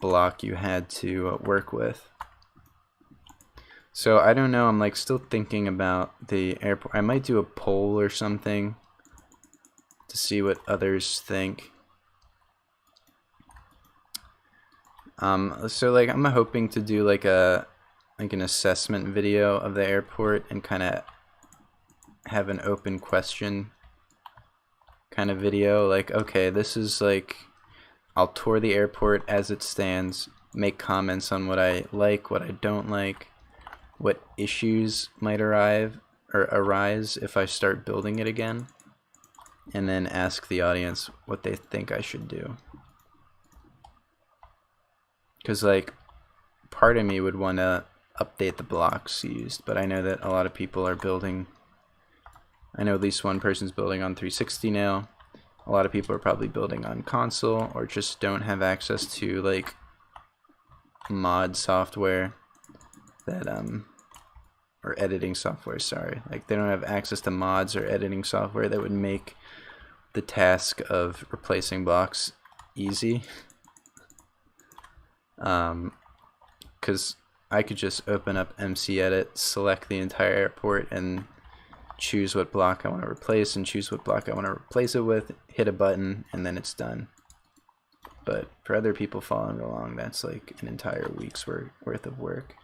block you had to work with. So I don't know, I'm like still thinking about the airport. I might do a poll or something to see what others think. So like I'm hoping to do like an assessment video of the airport and kind of have an open question kind of video. Like, okay, this is like, I'll tour the airport as it stands, make comments on what I like, what I don't like, what issues might arise if I start building it again, and then ask the audience what they think I should do. Because like part of me would want to update the blocks used, but I know that a lot of people are building, I know at least one person's building on 360 now. A lot of people are probably building on console or just don't have access to like mod software that or editing software, sorry. Like they don't have access to mods or editing software that would make the task of replacing blocks easy. Because I could just open up MC Edit, select the entire airport, and choose what block I want to replace and choose what block I want to replace it with, hit a button, and then it's done. But for other people following along, that's like an entire week's worth of work.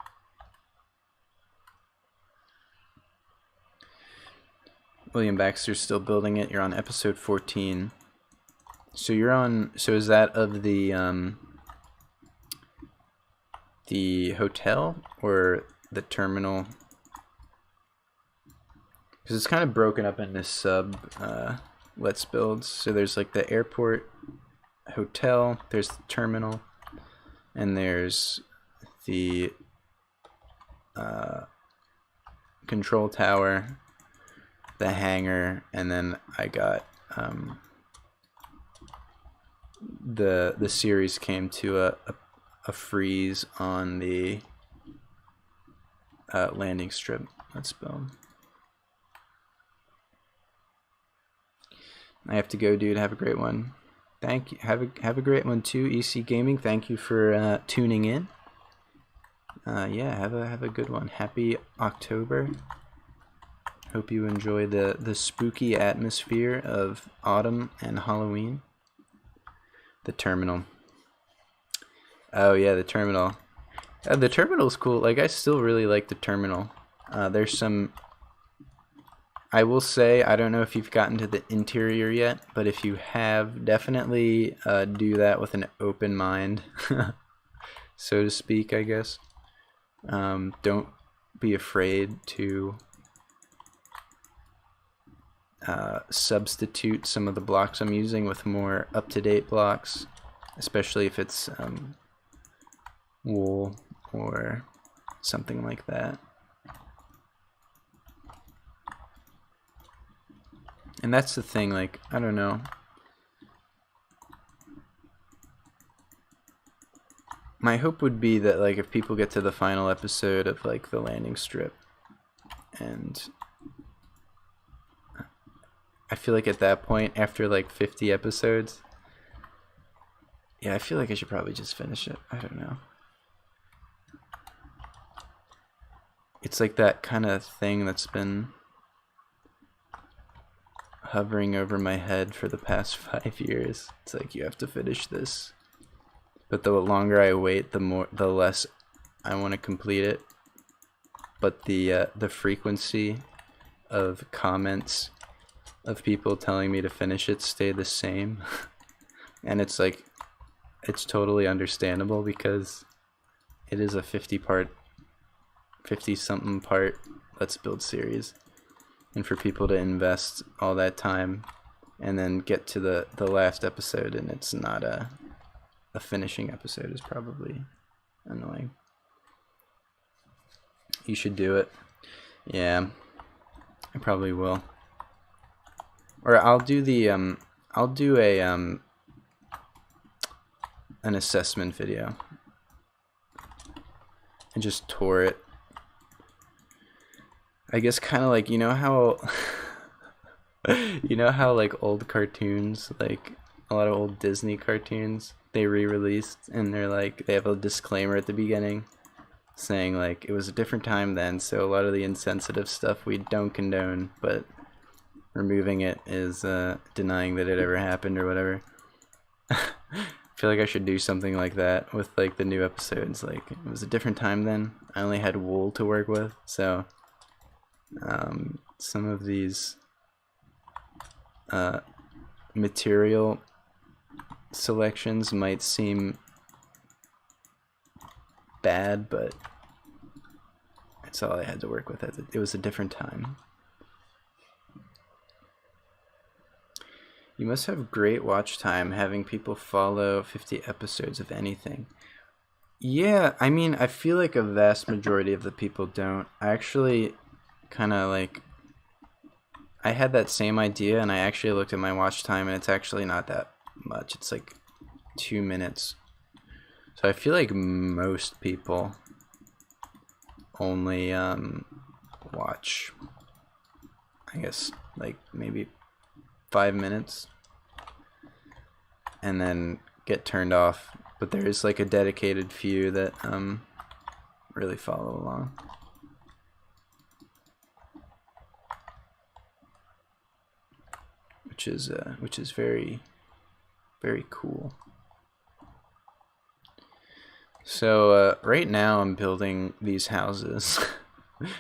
William Baxter's still building it. You're on episode 14. So you're on, so is that of the hotel or the terminal? Because it's kind of broken up into sub let's builds. So there's like the airport, hotel, there's the terminal, and there's the control tower, the hangar, and then I got the series came to a freeze on the landing strip. Let's build. I have to go, dude. Have a great one. Thank you. Have a great one too, EC Gaming. Thank you for tuning in. Yeah, have a good one. Happy October. Hope you enjoy the spooky atmosphere of autumn and Halloween. The terminal. Oh yeah, the terminal. The terminal's cool. Like I still really like the terminal. There's some, I will say, I don't know if you've gotten to the interior yet, but if you have, definitely do that with an open mind, so to speak, I guess. Don't be afraid to substitute some of the blocks I'm using with more up-to-date blocks, especially if it's wool or something like that. And that's the thing, like, I don't know. My hope would be that, like, if people get to the final episode of, like, the landing strip and I feel like at that point, after like 50 episodes, yeah, I feel like I should probably just finish it. I don't know. It's like that kind of thing that's been hovering over my head for the past 5 years. It's like, you have to finish this. But the longer I wait, the less I want to complete it. But the frequency of comments of people telling me to finish it stay the same. And it's like, it's totally understandable because it is a 50-something part Let's Build series. And for people to invest all that time and then get to the last episode and it's not a finishing episode is probably annoying. You should do it. Yeah, I probably will. Or I'll do an assessment video and just tour it. I guess kind of like, you know how like old cartoons, like a lot of old Disney cartoons, they re-released and they're like, they have a disclaimer at the beginning saying like it was a different time then, so a lot of the insensitive stuff we don't condone, but removing it is denying that it ever happened or whatever. I feel like I should do something like that with like the new episodes. Like, it was a different time then. I only had wool to work with, so some of these material selections might seem bad, but that's all I had to work with. It was a different time. You must have great watch time having people follow 50 episodes of anything. Yeah, I mean, I feel like a vast majority of the people don't. I actually kind of like, I had that same idea and I actually looked at my watch time and it's actually not that much. It's like 2 minutes. So I feel like most people only watch, I guess, like maybe 5 minutes and then get turned off. But there is like a dedicated few that really follow along. Which is very, very cool. So right now I'm building these houses.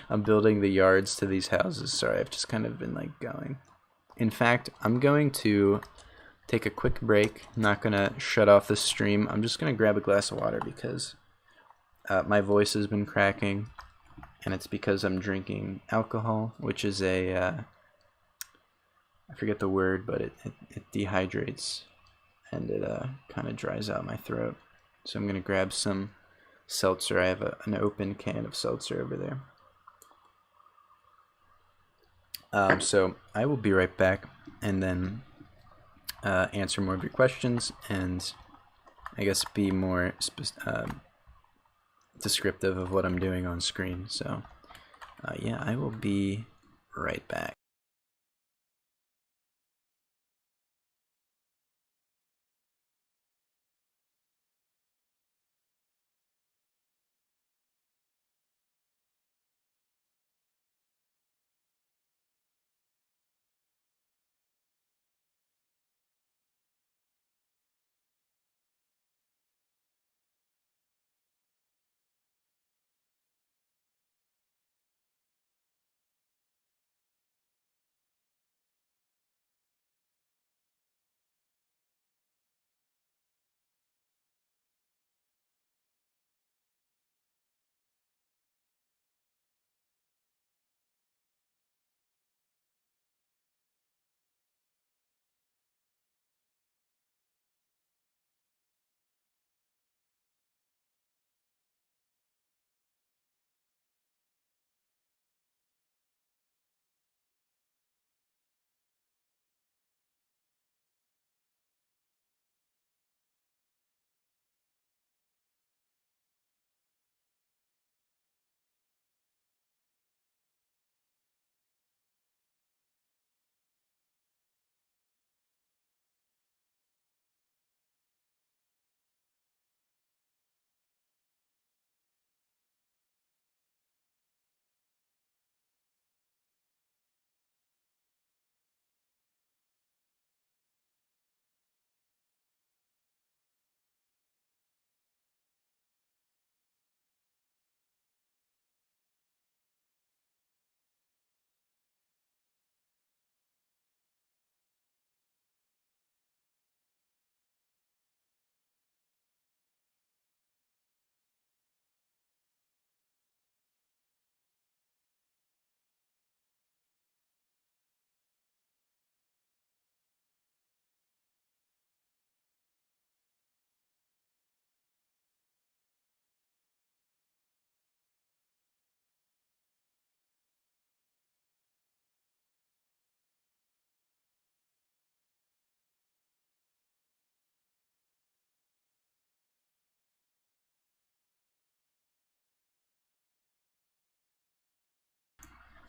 I'm building the yards to these houses. Sorry, I've just kind of been like going. In fact, I'm going to take a quick break. I'm not gonna shut off the stream. I'm just gonna grab a glass of water because my voice has been cracking, and it's because I'm drinking alcohol, which is a I forget the word, but it dehydrates and it kind of dries out my throat. So I'm gonna grab some seltzer. I have an open can of seltzer over there. So I will be right back and then answer more of your questions and I guess be more descriptive of what I'm doing on screen. So yeah, I will be right back.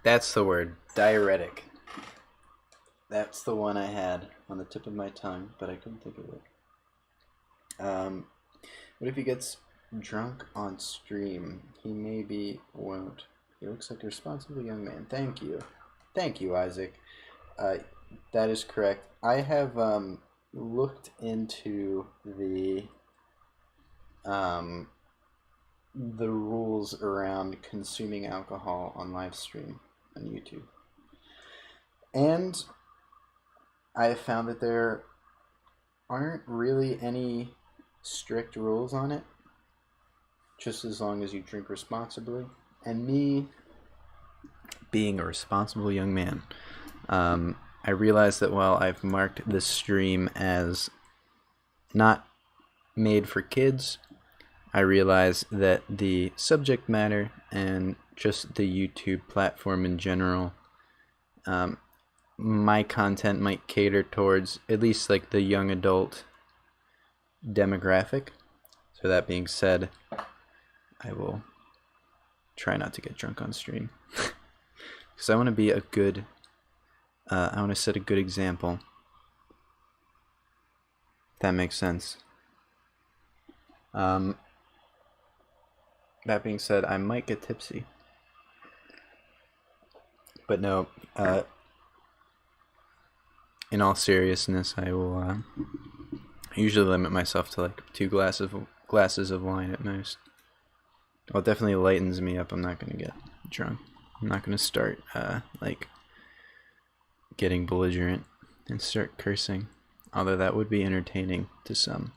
That's the word. Diuretic. That's the one I had on the tip of my tongue, but I couldn't think of it. What if he gets drunk on stream? He maybe won't. He looks like a responsible young man. Thank you. Thank you, Isaac. That is correct. I have looked into the rules around consuming alcohol on live stream on YouTube. And I have found that there aren't really any strict rules on it, just as long as you drink responsibly. And me, being a responsible young man, I realized that while I've marked this stream as not made for kids, I realize that the subject matter and just the YouTube platform in general, my content might cater towards at least like the young adult demographic. So that being said, I will try not to get drunk on stream because I want to be a good I want to set a good example. If that makes sense. That being said, I might get tipsy, but no, in all seriousness, I will usually limit myself to like 2 glasses of wine at most. Well, it definitely lightens me up. I'm not going to get drunk. I'm not going to start like getting belligerent and start cursing, although that would be entertaining to some.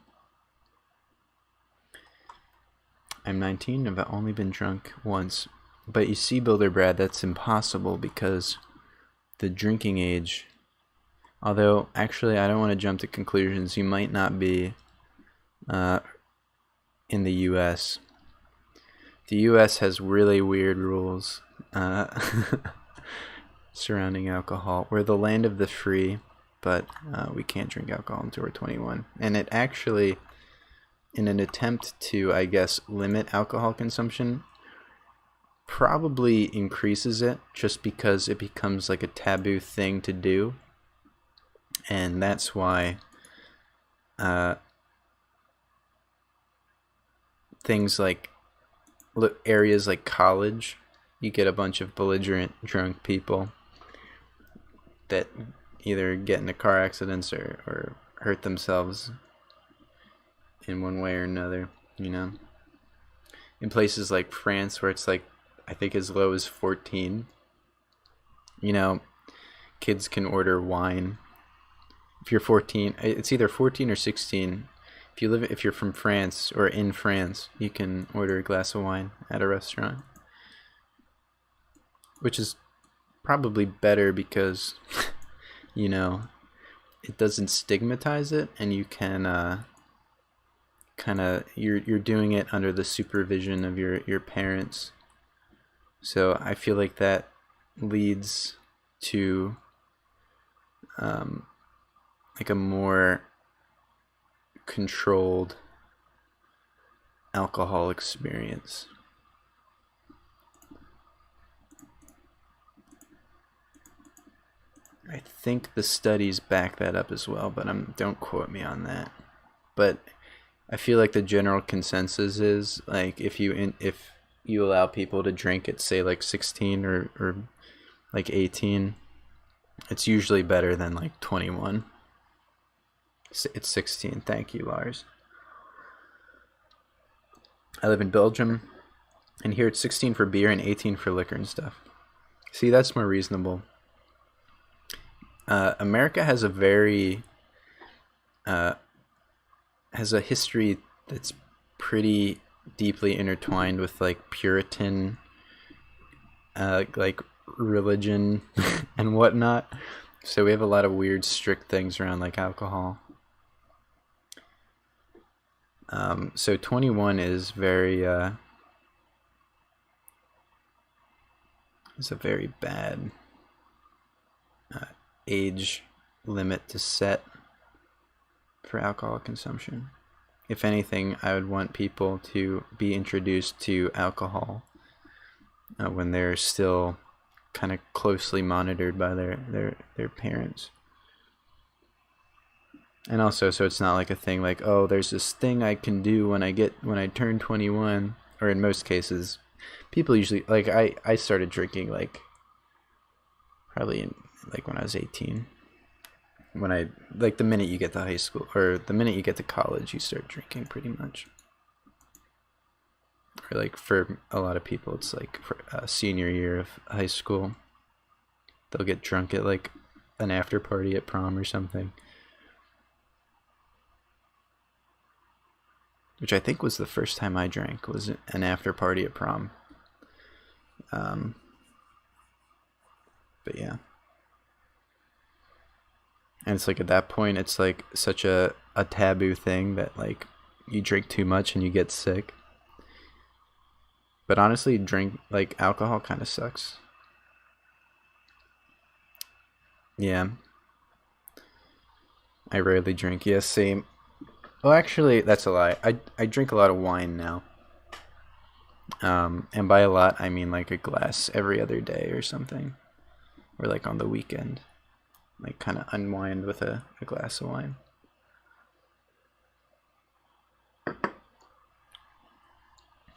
I'm 19 and I've only been drunk once. But you see, Builder Brad, that's impossible because the drinking age, although actually I don't want to jump to conclusions, you might not be in the US. The US has really weird rules surrounding alcohol. We're the land of the free, but we can't drink alcohol until we're 21. And it actually, in an attempt to, I guess, limit alcohol consumption, probably increases it just because it becomes like a taboo thing to do. And that's why things like areas like college, you get a bunch of belligerent drunk people that either get into car accidents or hurt themselves in one way or another, you know. In places like France where it's like, I think as low as 14, you know, kids can order wine. If you're 14, it's either 14 or 16. If you're from France or in France, you can order a glass of wine at a restaurant, which is probably better because, you know, it doesn't stigmatize it, and you can you're doing it under the supervision of your parents. So I feel like that leads to like a more controlled alcohol experience. I think the studies back that up as well, but don't quote me on that. But I feel like the general consensus is like if you allow people to drink at say like 16 or like 18, it's usually better than like 21. It's 16. Thank you, Lars. I live in Belgium, and here it's 16 for beer and 18 for liquor and stuff. See, that's more reasonable. America has a very has a history that's pretty deeply intertwined with like Puritan like religion and whatnot. So we have a lot of weird, strict things around like alcohol. So 21 is is a very bad age limit to set for alcohol consumption. If anything, I would want people to be introduced to alcohol when they're still kind of closely monitored by their parents. And also, so it's not like a thing like, oh, there's this thing I can do when I turn 21. Or in most cases, people usually, like, I started drinking like probably like when I was 18. When I, like, the minute you get to high school or the minute you get to college, you start drinking pretty much. Or like for a lot of people, it's like for senior year of high school, they'll get drunk at like an after party at prom or something. Which I think was the first time I drank, was an after party at prom. But yeah. And it's like at that point, it's like such a taboo thing that like you drink too much and you get sick. But honestly, like alcohol kind of sucks. Yeah. I rarely drink. Yeah, same. Well, actually, that's a lie. I drink a lot of wine now. And by a lot, I mean like a glass every other day or something. Or like on the weekend. Like kind of unwind with a glass of wine.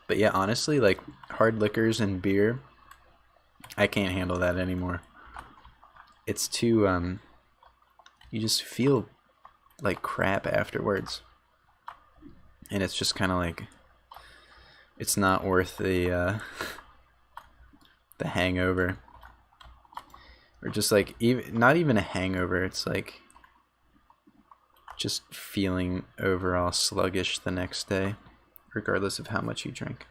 But yeah, honestly, like hard liquors and beer, I can't handle that anymore. It's too, you just feel like crap afterwards. And it's just kind of like, it's not worth the hangover. Or just like, not even a hangover, it's like just feeling overall sluggish the next day, regardless of how much you drink.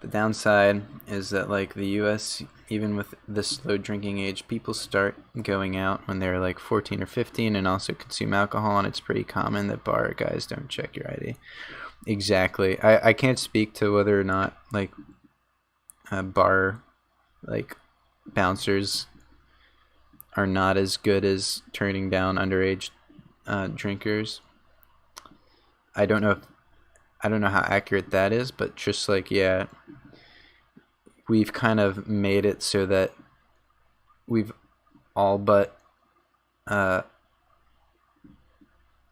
The downside is that like the US, even with this low drinking age, people start going out when they're like 14 or 15 and also consume alcohol, and it's pretty common that bar guys don't check your ID. Exactly. I can't speak to whether or not like bar like bouncers are not as good as turning down underage drinkers. I don't know how accurate that is, but just like, yeah, we've kind of made it so that we've all but I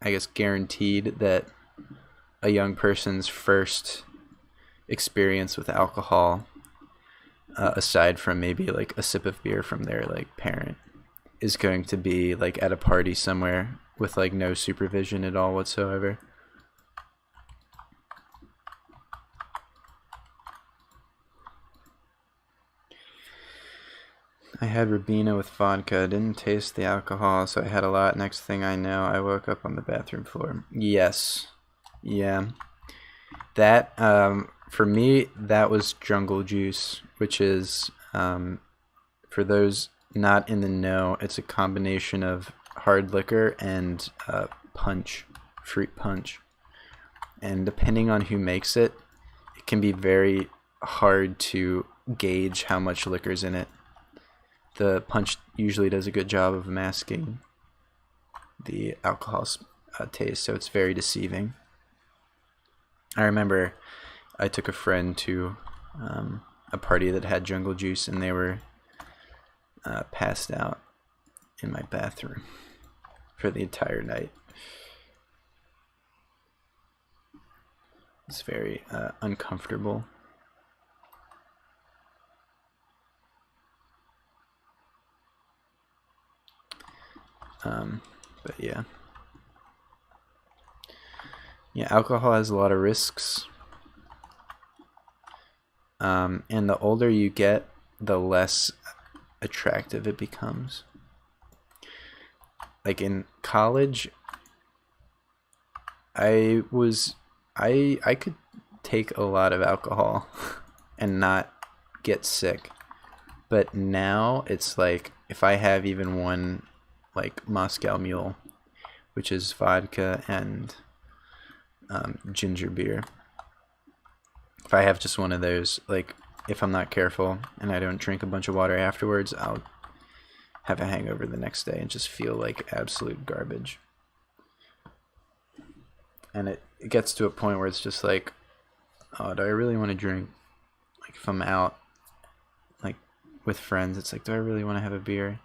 guess guaranteed that a young person's first experience with alcohol, aside from maybe like a sip of beer from their like parent, is going to be like at a party somewhere with like no supervision at all whatsoever. I had Ribena with vodka. Didn't taste the alcohol, so I had a lot. Next thing I know, I woke up on the bathroom floor. Yes. Yeah. That, for me, that was jungle juice, which is, for those not in the know, it's a combination of hard liquor and punch, fruit punch. And depending on who makes it, it can be very hard to gauge how much liquor's in it. The punch usually does a good job of masking the alcohol taste, so it's very deceiving. I remember I took a friend to a party that had jungle juice, and they were passed out in my bathroom for the entire night. It's very uncomfortable. But yeah. Yeah, alcohol has a lot of risks. And the older you get, the less attractive it becomes. Like in college, I could take a lot of alcohol and not get sick. But now it's like if I have even one like Moscow Mule, which is vodka and ginger beer. If I have just one of those, like if I'm not careful and I don't drink a bunch of water afterwards, I'll have a hangover the next day and just feel like absolute garbage. And it gets to a point where it's just like Oh, do I really want to drink? Like if I'm out, like with friends, it's like, do I really want to have a beer?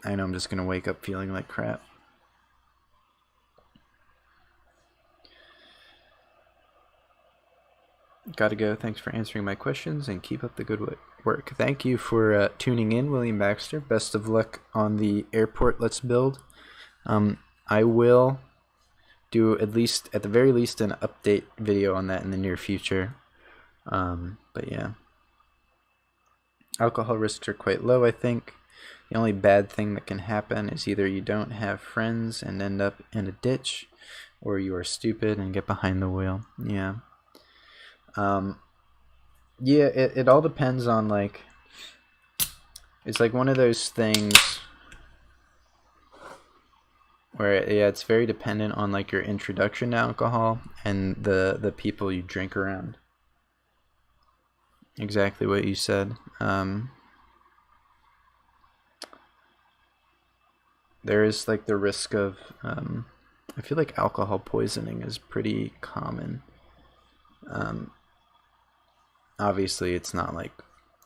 I know I'm just gonna wake up feeling like crap. Gotta go. Thanks for answering my questions and keep up the good work. Thank you for tuning in, William Baxter. Best of luck on the airport Let's Build. I will do at the very least, an update video on that in the near future. But yeah. Alcohol risks are quite low, I think. The only bad thing that can happen is either you don't have friends and end up in a ditch, or you are stupid and get behind the wheel. Yeah. Yeah, it all depends on, like, it's like one of those things where, yeah, it's very dependent on, like, your introduction to alcohol and the people you drink around. Exactly what you said. There is, like, the risk of, I feel like alcohol poisoning is pretty common. Obviously, it's not, like,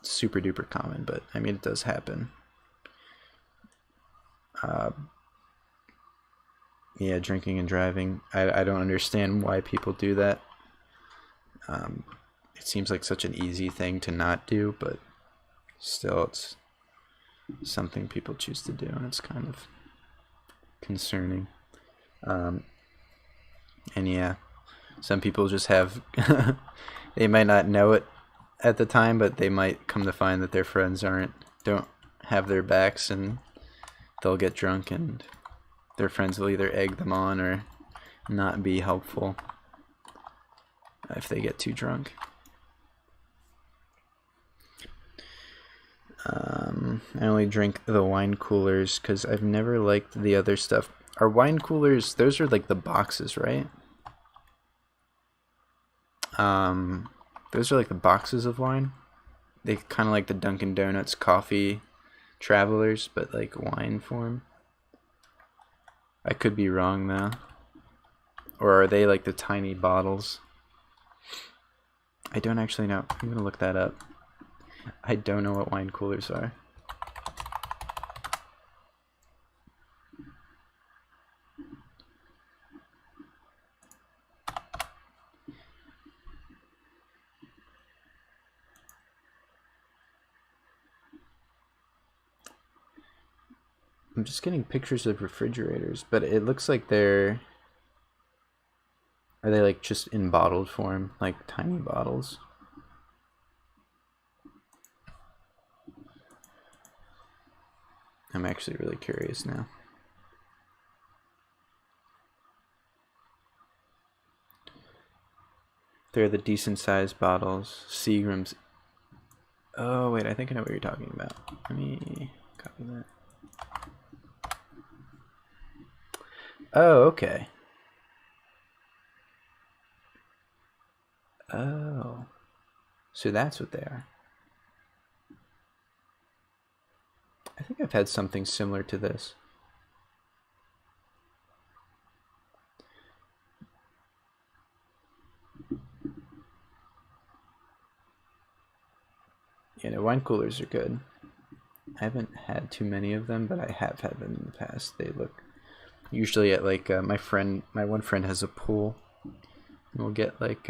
super duper common, but, I mean, it does happen. Yeah, drinking and driving. I don't understand why people do that. It seems like such an easy thing to not do, but still, it's something people choose to do, and it's kind of concerning. And yeah, some people just have they might not know it at the time, but they might come to find that their friends don't have their backs, and they'll get drunk, and their friends will either egg them on or not be helpful if they get too drunk. I only drink the wine coolers because I've never liked the other stuff. Are wine coolers, those are like the boxes, right? Those are like the boxes of wine. They kind of like the Dunkin' Donuts coffee travelers, but like wine form. I could be wrong though. Or are they like the tiny bottles? I don't actually know. I'm gonna look that up. I don't know what wine coolers are. I'm just getting pictures of refrigerators, but it looks like are they like just in bottled form, like tiny bottles? I'm actually really curious now. They're the decent sized bottles. Seagram's. Oh, wait, I think I know what you're talking about. Let me copy that. Oh, okay. Oh. So that's what they are. I think I've had something similar to this. Yeah, no, wine coolers are good. I haven't had too many of them, but I have had them in the past. They look usually at like my one friend has a pool. And we'll get like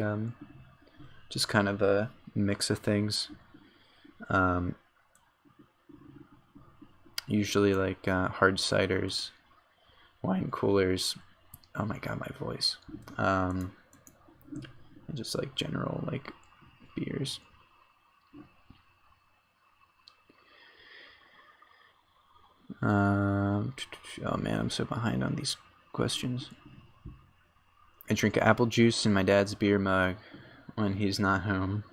just kind of a mix of things. Usually like hard ciders, wine coolers. Oh my god, my voice. And just like general like beers. Oh man, I'm so behind on these questions. I drink apple juice in my dad's beer mug when he's not home.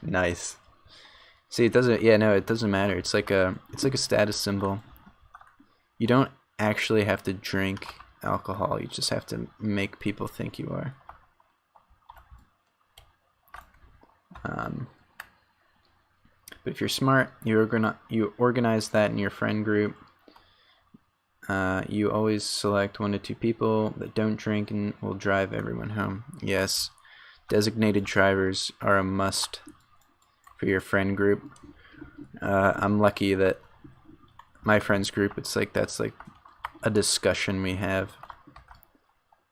Nice. See, it doesn't. Yeah, no, it doesn't matter. It's like a status symbol. You don't actually have to drink alcohol. You just have to make people think you are. But if you're smart, you organize that in your friend group. You always select 1 to 2 people that don't drink and will drive everyone home. Yes, Designated drivers are a must for your friend group. I'm lucky that my friends group, that's like a discussion we have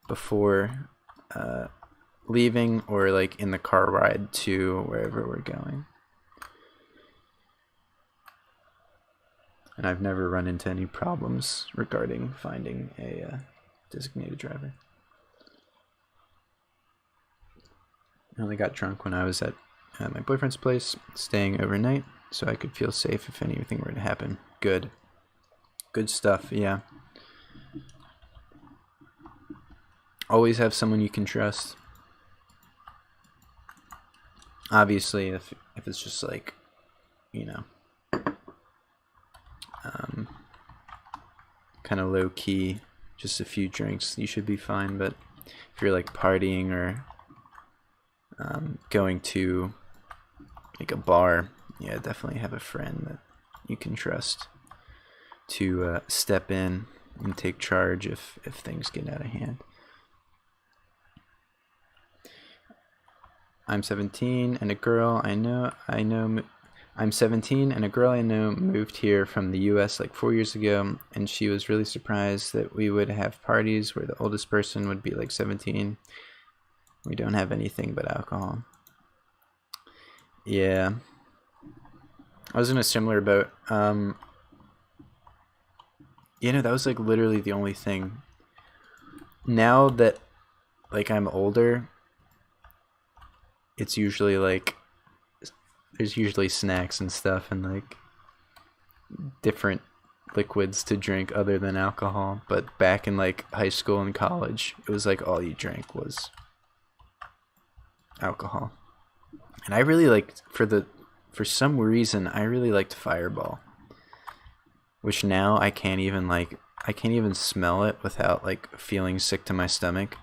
before leaving, or like in the car ride to wherever we're going. And I've never run into any problems regarding finding a designated driver. I only got drunk when I was at my boyfriend's place, staying overnight, so I could feel safe if anything were to happen. Good. Good stuff, yeah. Always have someone you can trust. Obviously, if it's just like, you know, kind of low key, just a few drinks, you should be fine. But if you're like partying or going to like a bar, yeah, definitely have a friend that you can trust to step in and take charge if things get out of hand. I'm 17 and a girl I know I'm 17 and a girl I know moved here from the US like 4 years ago, and she was really surprised that we would have parties where the oldest person would be like 17. We don't have anything but alcohol. Yeah. I was in a similar boat. You know, that was like literally the only thing. Now that like I'm older, it's usually like there's usually snacks and stuff and like different liquids to drink other than alcohol. But back in like high school and college, it was like all you drank was alcohol. And I really liked, for some reason, I really liked Fireball, which now I can't even smell it without like feeling sick to my stomach.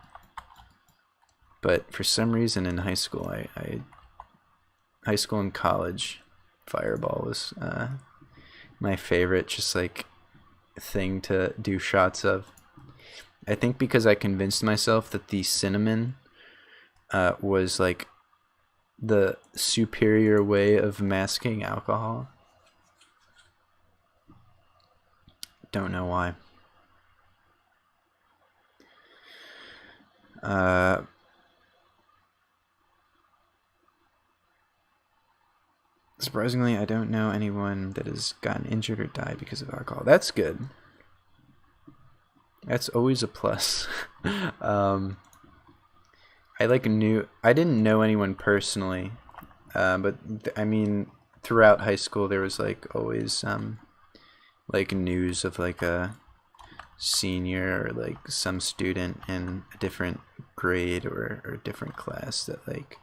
But for some reason in high school, high school and college, Fireball was my favorite, just like thing to do shots of. I think because I convinced myself that the cinnamon was like the superior way of masking alcohol. Don't know why. Surprisingly, I don't know anyone that has gotten injured or died because of alcohol. That's good. That's always a plus. I didn't know anyone personally, but I mean, throughout high school there was like always like news of like a senior or like some student in a different grade or a different class that like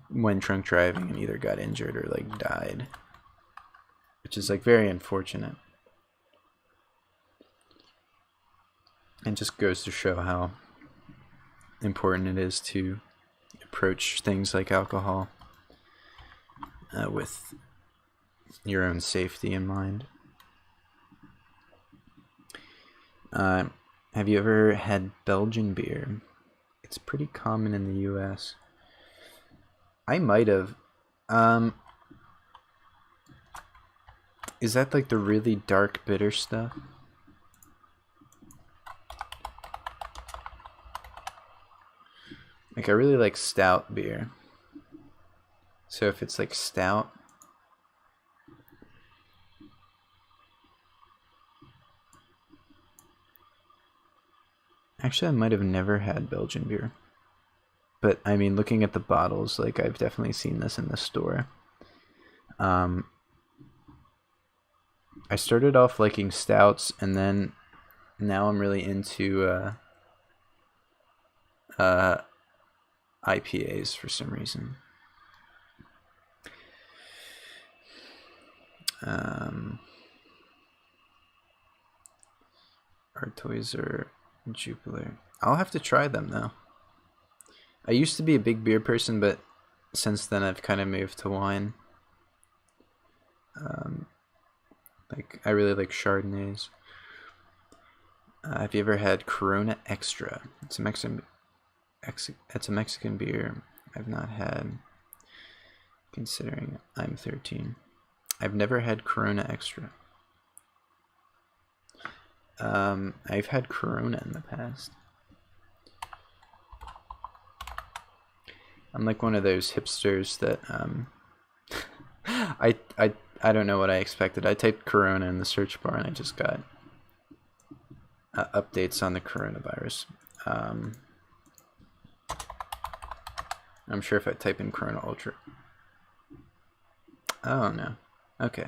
went drunk driving and either got injured or like died, which is like very unfortunate. And just goes to show how important it is to approach things like alcohol with your own safety in mind. Have you ever had Belgian beer? It's pretty common in the US. I might have. Is that like the really dark bitter stuff? Like I really like stout beer. So if it's like stout, actually I might have never had Belgian beer. But I mean, looking at the bottles, like I've definitely seen this in the store. I started off liking stouts, and then now I'm really into IPAs for some reason. Our toys are Jupiler. I'll have to try them though. I used to be a big beer person, but since then I've kind of moved to wine. Like I really like Chardonnays. Have you ever had Corona Extra? It's a Mexican. It's a Mexican beer I've not had, considering I'm 13. I've never had Corona Extra. I've had Corona in the past. I'm like one of those hipsters that I don't know what I expected. I typed Corona in the search bar and I just got updates on the coronavirus. I'm sure if I type in Corona Ultra. Oh no. Okay.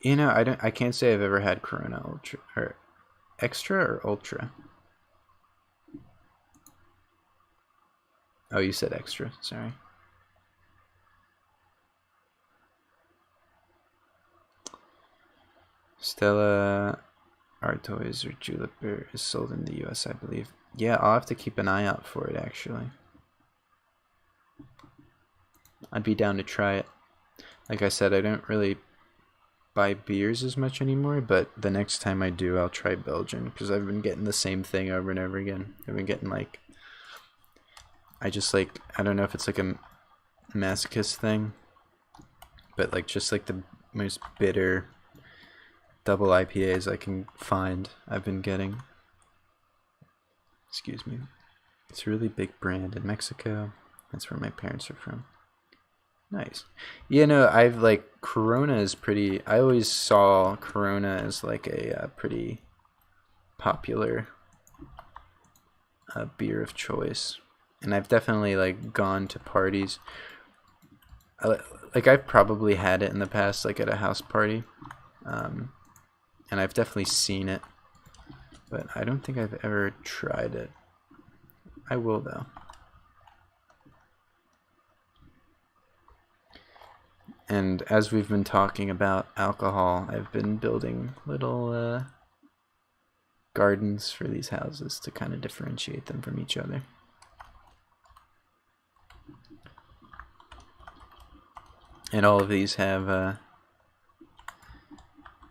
You know, I can't say I've ever had Corona Ultra or Extra or Ultra. Oh, you said Extra. Sorry. Stella Artois or Julep beer is sold in the US, I believe. Yeah, I'll have to keep an eye out for it, actually. I'd be down to try it. Like I said, I don't really buy beers as much anymore, but the next time I do, I'll try Belgian, because I've been getting the same thing over and over again. I've been getting like, I don't know if it's like a masochist thing, but like just like the most bitter double IPAs I can find, I've been getting. Excuse me. It's a really big brand in Mexico. That's where my parents are from. Nice. Yeah, no, I've like Corona is pretty. I always saw Corona as like a pretty popular beer of choice, and I've definitely like gone to parties. Like I've probably had it in the past, like at a house party, and I've definitely seen it, but I don't think I've ever tried it. I will though. And as we've been talking about alcohol, I've been building little gardens for these houses to kind of differentiate them from each other. And all of these have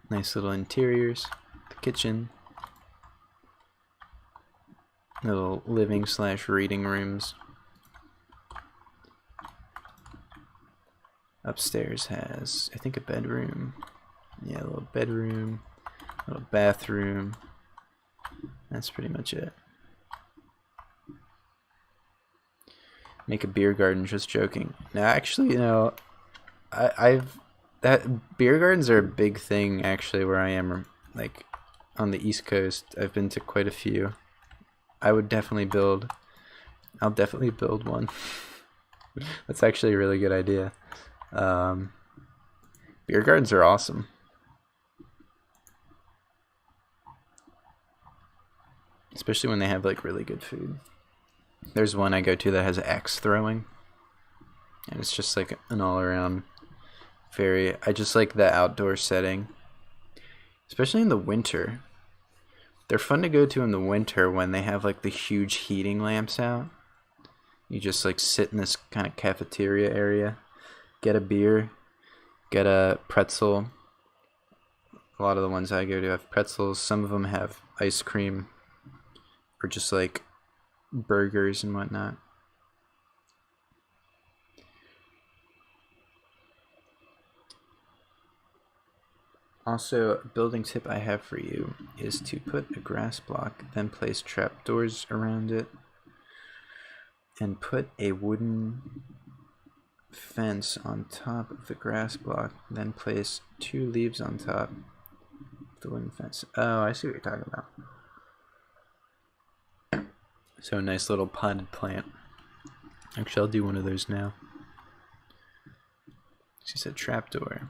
nice little interiors. The kitchen, little living / reading rooms. Upstairs has, I think, a bedroom. Yeah, a little bedroom, a little bathroom. That's pretty much it. Make a beer garden, just joking. Now, actually, you know, beer gardens are a big thing actually where I am, like on the East Coast. I've been to quite a few. I'll definitely build one. That's actually a really good idea. Beer gardens are awesome. Especially when they have like really good food. There's one I go to that has axe throwing. And it's just like an all around I just like the outdoor setting. Especially in the winter. They're fun to go to in the winter when they have like the huge heating lamps out. You just like sit in this kind of cafeteria area, get a beer, get a pretzel. A lot of the ones I go to have pretzels. Some of them have ice cream or just like burgers and whatnot. Also, a building tip I have for you is to put a grass block, then place trapdoors around it, and put a wooden fence on top of the grass block, then place 2 leaves on top of the wooden fence. Oh, I see what you're talking about. So a nice little potted plant. Actually, I'll do one of those now. She said trapdoor.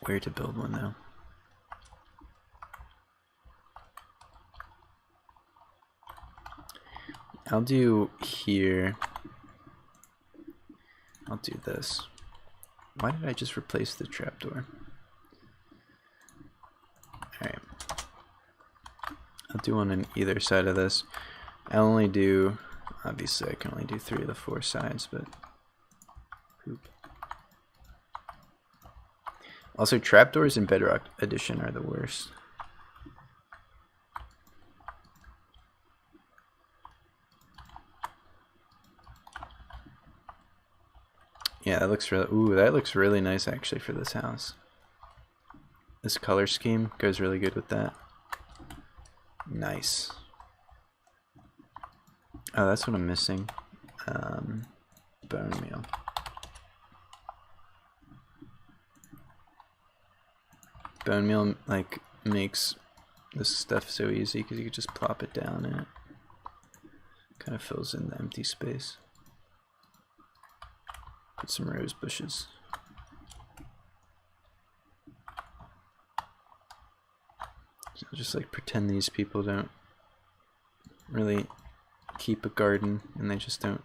Where to build one though? I'll do here. I'll do this. Why did I just replace the trapdoor? Alright. I'll do one on either side of this. Obviously I can only do 3 of the 4 sides, but poop. Also, trapdoors in Bedrock Edition are the worst. Yeah, that looks really. Ooh, that looks really nice actually for this house. This color scheme goes really good with that. Nice. Oh, that's what I'm missing. Bone meal. Bone meal like makes this stuff so easy because you can just plop it down and it kind of fills in the empty space. Put some rose bushes. So just like pretend these people don't really keep a garden and they just don't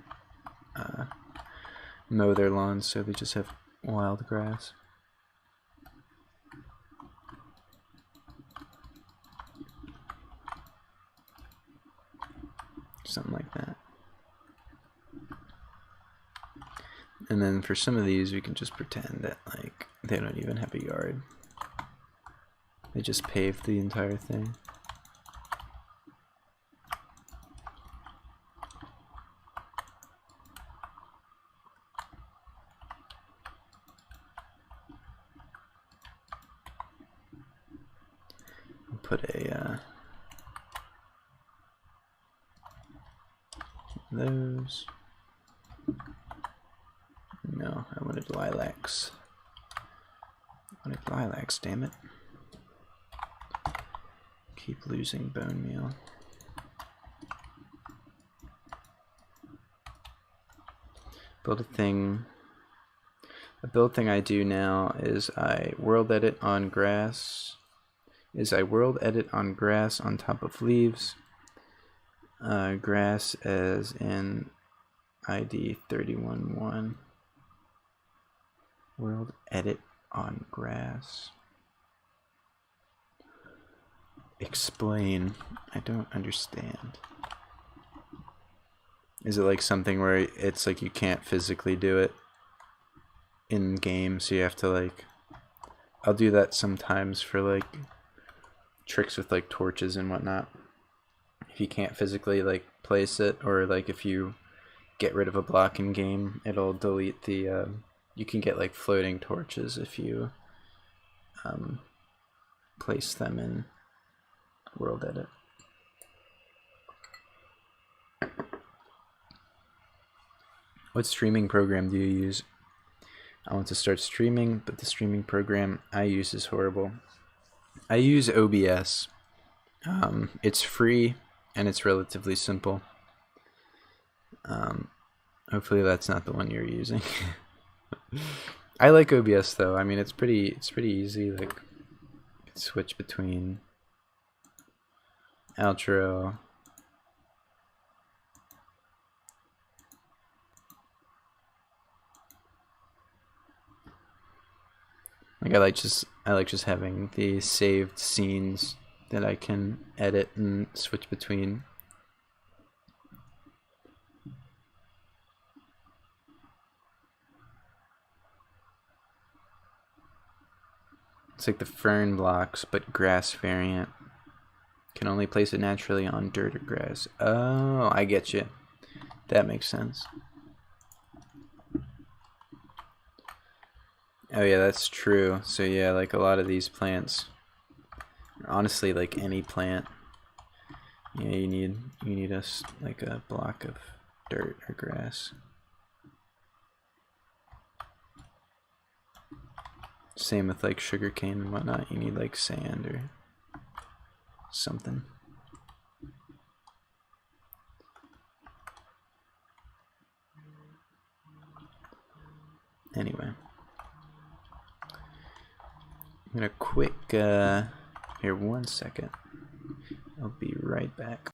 mow their lawns, so they just have wild grass. Something like that. And then for some of these we can just pretend that like they don't even have a yard. They just paved the entire thing. I'll put a those. No, I wanted lilacs. I wanted lilacs, damn it. Keep losing bone meal. Build a thing. A build thing I do now is I world edit on grass. I world edit on grass on top of leaves. Grass as in ID 31.1. World edit on grass. Explain. I don't understand. Is it like something where it's like you can't physically do it in game, so you have to like... I'll do that sometimes for like tricks with like torches and whatnot. If you can't physically like place it, or like if you get rid of a block in game, it'll delete the you can get like floating torches if you place them in world edit. What streaming program do you use? I want to start streaming, but the streaming program I use is horrible. I use OBS. It's free and it's relatively simple. Hopefully that's not the one you're using. I like OBS though. I mean, it's pretty easy. Like, you can switch between outro. Like I like just having the saved scenes that I can edit and switch between. It's like the fern blocks, but grass variant. Can only place it naturally on dirt or grass. Oh, I get you. That makes sense. Oh yeah, that's true. So yeah, like a lot of these plants, honestly, like any plant, yeah, you need like a block of dirt or grass. Same with like sugarcane and whatnot. You need like sand or something. Anyway, I'm gonna quick here 1 second. I'll be right back.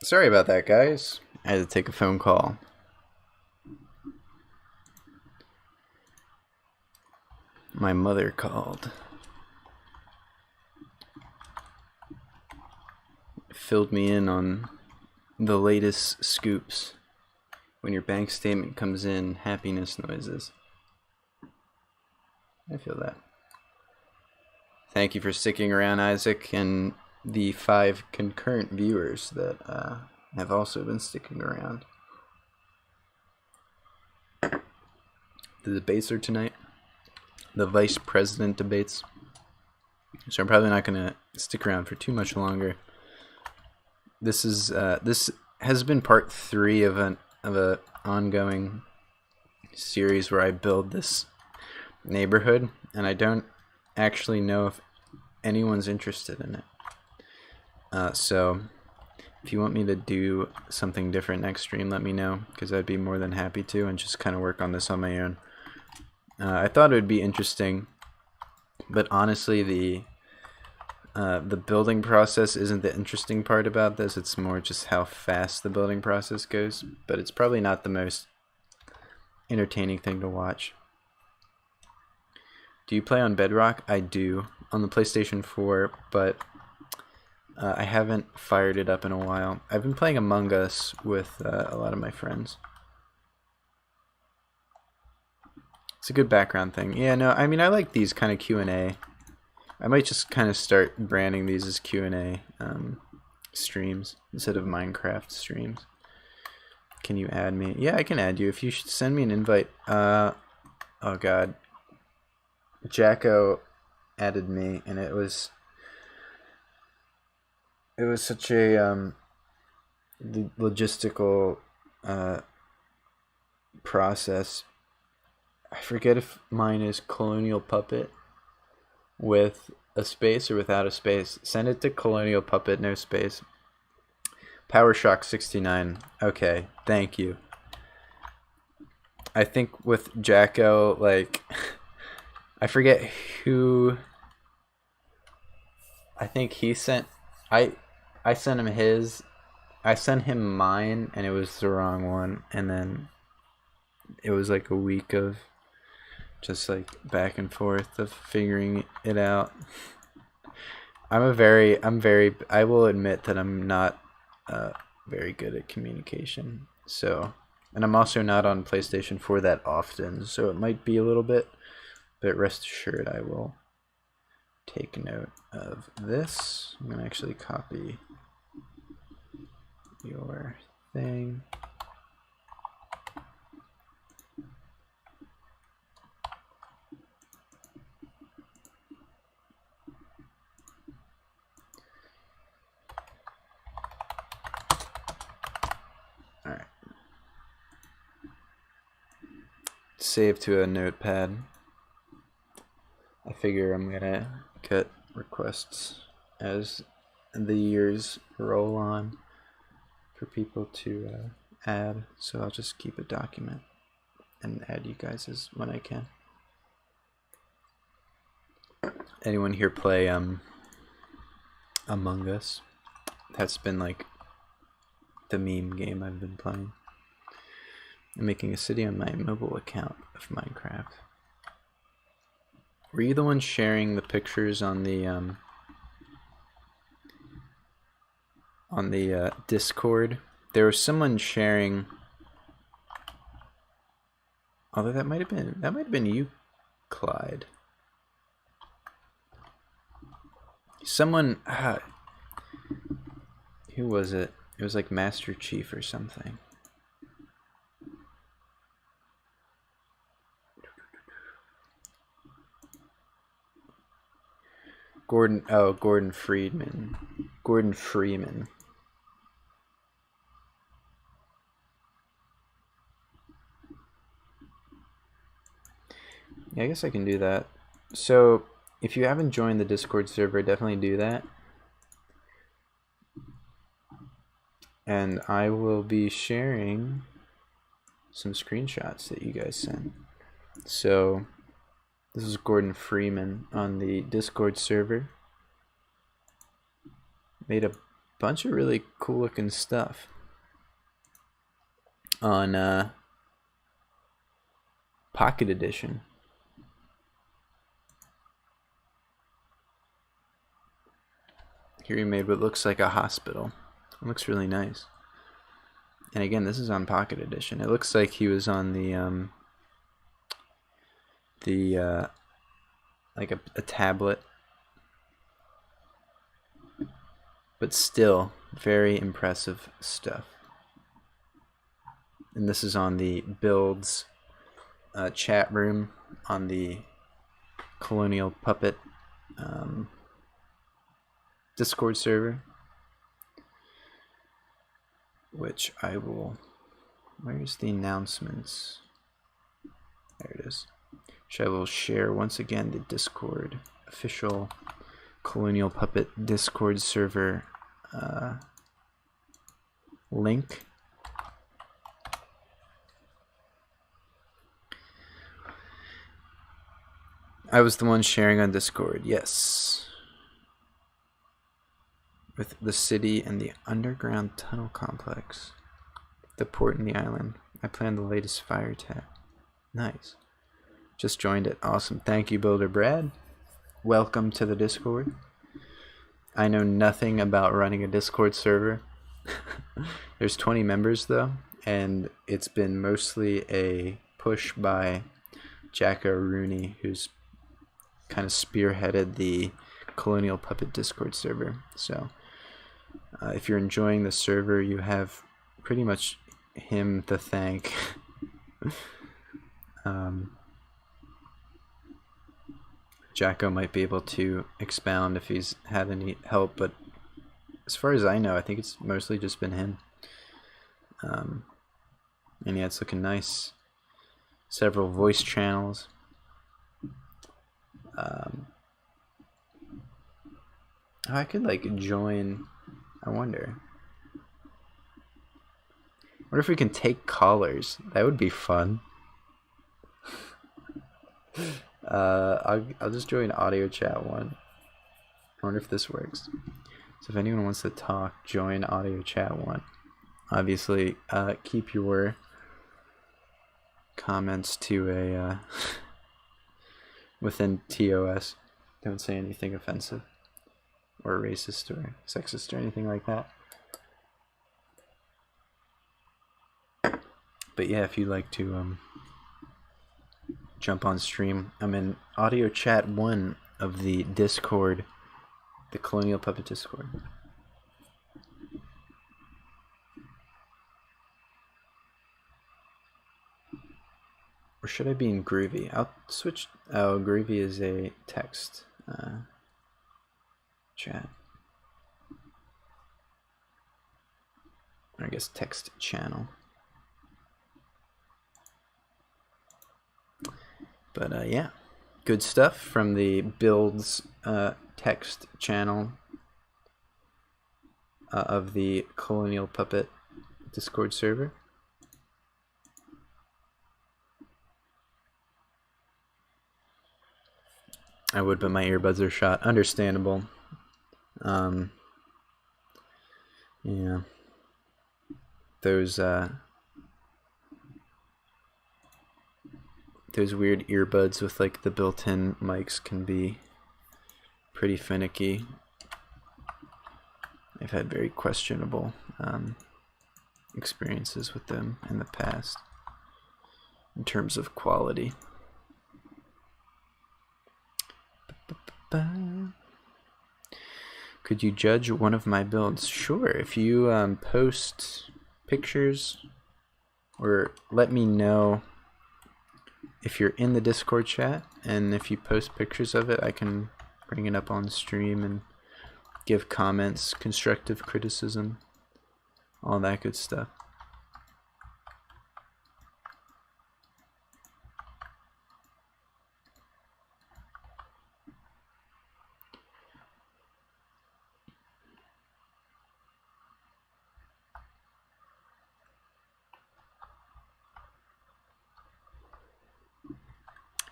Sorry about that, guys. I had to take a phone call. My mother called. Filled me in on the latest scoops. When your bank statement comes in, happiness noises. I feel that. Thank you for sticking around, Isaac, and the 5 concurrent viewers that have also been sticking around. The debates are tonight. The vice president debates. So I'm probably not going to stick around for too much longer. This has been part 3 of a ongoing series where I build this neighborhood, and I don't actually know if anyone's interested in it. So if you want me to do something different next stream, let me know, because I'd be more than happy to, and just kind of work on this on my own. I thought it would be interesting, but honestly, the building process isn't the interesting part about this. It's more just how fast the building process goes, but it's probably not the most entertaining thing to watch. Do you play on Bedrock? I do, on the PlayStation 4, but I haven't fired it up in a while. I've been playing Among Us with a lot of my friends. It's a good background thing. Yeah, no, I mean, I like these kind of Q&A. I might just kind of start branding these as Q&A streams instead of Minecraft streams. Can you add me? Yeah, I can add you. If you should send me an invite. Oh god. Jacko added me, and it was such a logistical process. I forget if mine is Colonial Puppet with a space or without a space. Send it to Colonial Puppet, no space. PowerShock 69. Okay, thank you. I think with Jacko, like, I forget who. I think he sent. I sent him his. I sent him mine, and it was the wrong one. And then it was like a week of just like back and forth of figuring it out. I will admit that I'm not very good at communication. So, and I'm also not on PlayStation 4 that often, so it might be a little bit, but rest assured I will take note of this. I'm going to actually copy your thing. Alright. Save to a notepad. I figure I'm gonna get requests as the years roll on for people to add, so I'll just keep a document and add you guys as when I can. Anyone here play Among Us? That's been like the meme game I've been playing. I'm making a city on my mobile account of Minecraft. Were you the one sharing the pictures on the Discord? There was someone sharing. Although that might have been you, Clyde. Someone. Who was it? It was like Master Chief or something. Gordon Freeman. Gordon Freeman. Yeah, I guess I can do that. So, if you haven't joined the Discord server, definitely do that. And I will be sharing some screenshots that you guys sent. So, this is Gordon Freeman on the Discord server. Made a bunch of really cool looking stuff on Pocket Edition. Here he made what looks like a hospital. It looks really nice. And again, this is on Pocket Edition. It looks like he was on like a tablet, but still very impressive stuff. And this is on the Builds chat room on the Colonial Puppet Discord server, which I will, where's the announcements? There it is. Which I will share once again the Discord official Colonial Puppet Discord server link. I was the one sharing on Discord, yes. With the city and the underground tunnel complex. The port and the island. I planned the latest fire tab. Nice. Just joined it. Awesome. Thank you, Builder Brad. Welcome to the Discord. I know nothing about running a Discord server. There's 20 members though, and it's been mostly a push by Jacko Rooney, who's kind of spearheaded the Colonial Puppet Discord server. So if you're enjoying the server, you have pretty much him to thank. Jacko might be able to expound if he's had any help, but as far as I know, I think it's mostly just been him. And yeah, it's looking nice. Several voice channels. I could like join. I wonder if we can take callers. That would be fun. I'll just join audio chat 1. I wonder if this works. So if anyone wants to talk, join audio chat 1. Obviously, keep your comments to a within TOS. Don't say anything offensive or racist or sexist or anything like that. But yeah, if you'd like to jump on stream, I'm in audio chat 1 of the Discord, the Colonial Puppet Discord. Or should I be in Groovy? I'll switch. Oh, Groovy is a text chat. I guess text channel. But yeah, good stuff from the Builds text channel of the Colonial Puppet Discord server. I would, but my earbuds are shot. Understandable. Yeah. Those weird earbuds with like the built-in mics can be pretty finicky. I've had very questionable experiences with them in the past in terms of quality. Could you judge one of my builds? Sure, if you post pictures or let me know if you're in the Discord chat, and if you post pictures of it, I can bring it up on stream and give comments, constructive criticism, all that good stuff.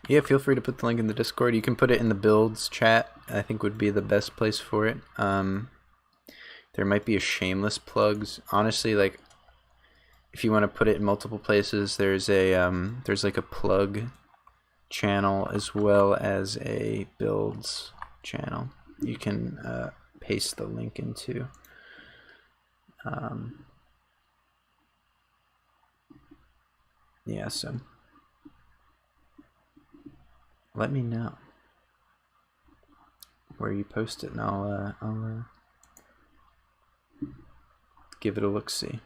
Yeah, feel free to put the link in the Discord. You can put it in the builds chat. I think would be the best place for it. There might be a shameless plugs. Honestly, like, if you want to put it in multiple places, there's like a plug channel as well as a builds channel. You can paste the link into. Yeah, so let me know where you post it, and I'll give it a look-see.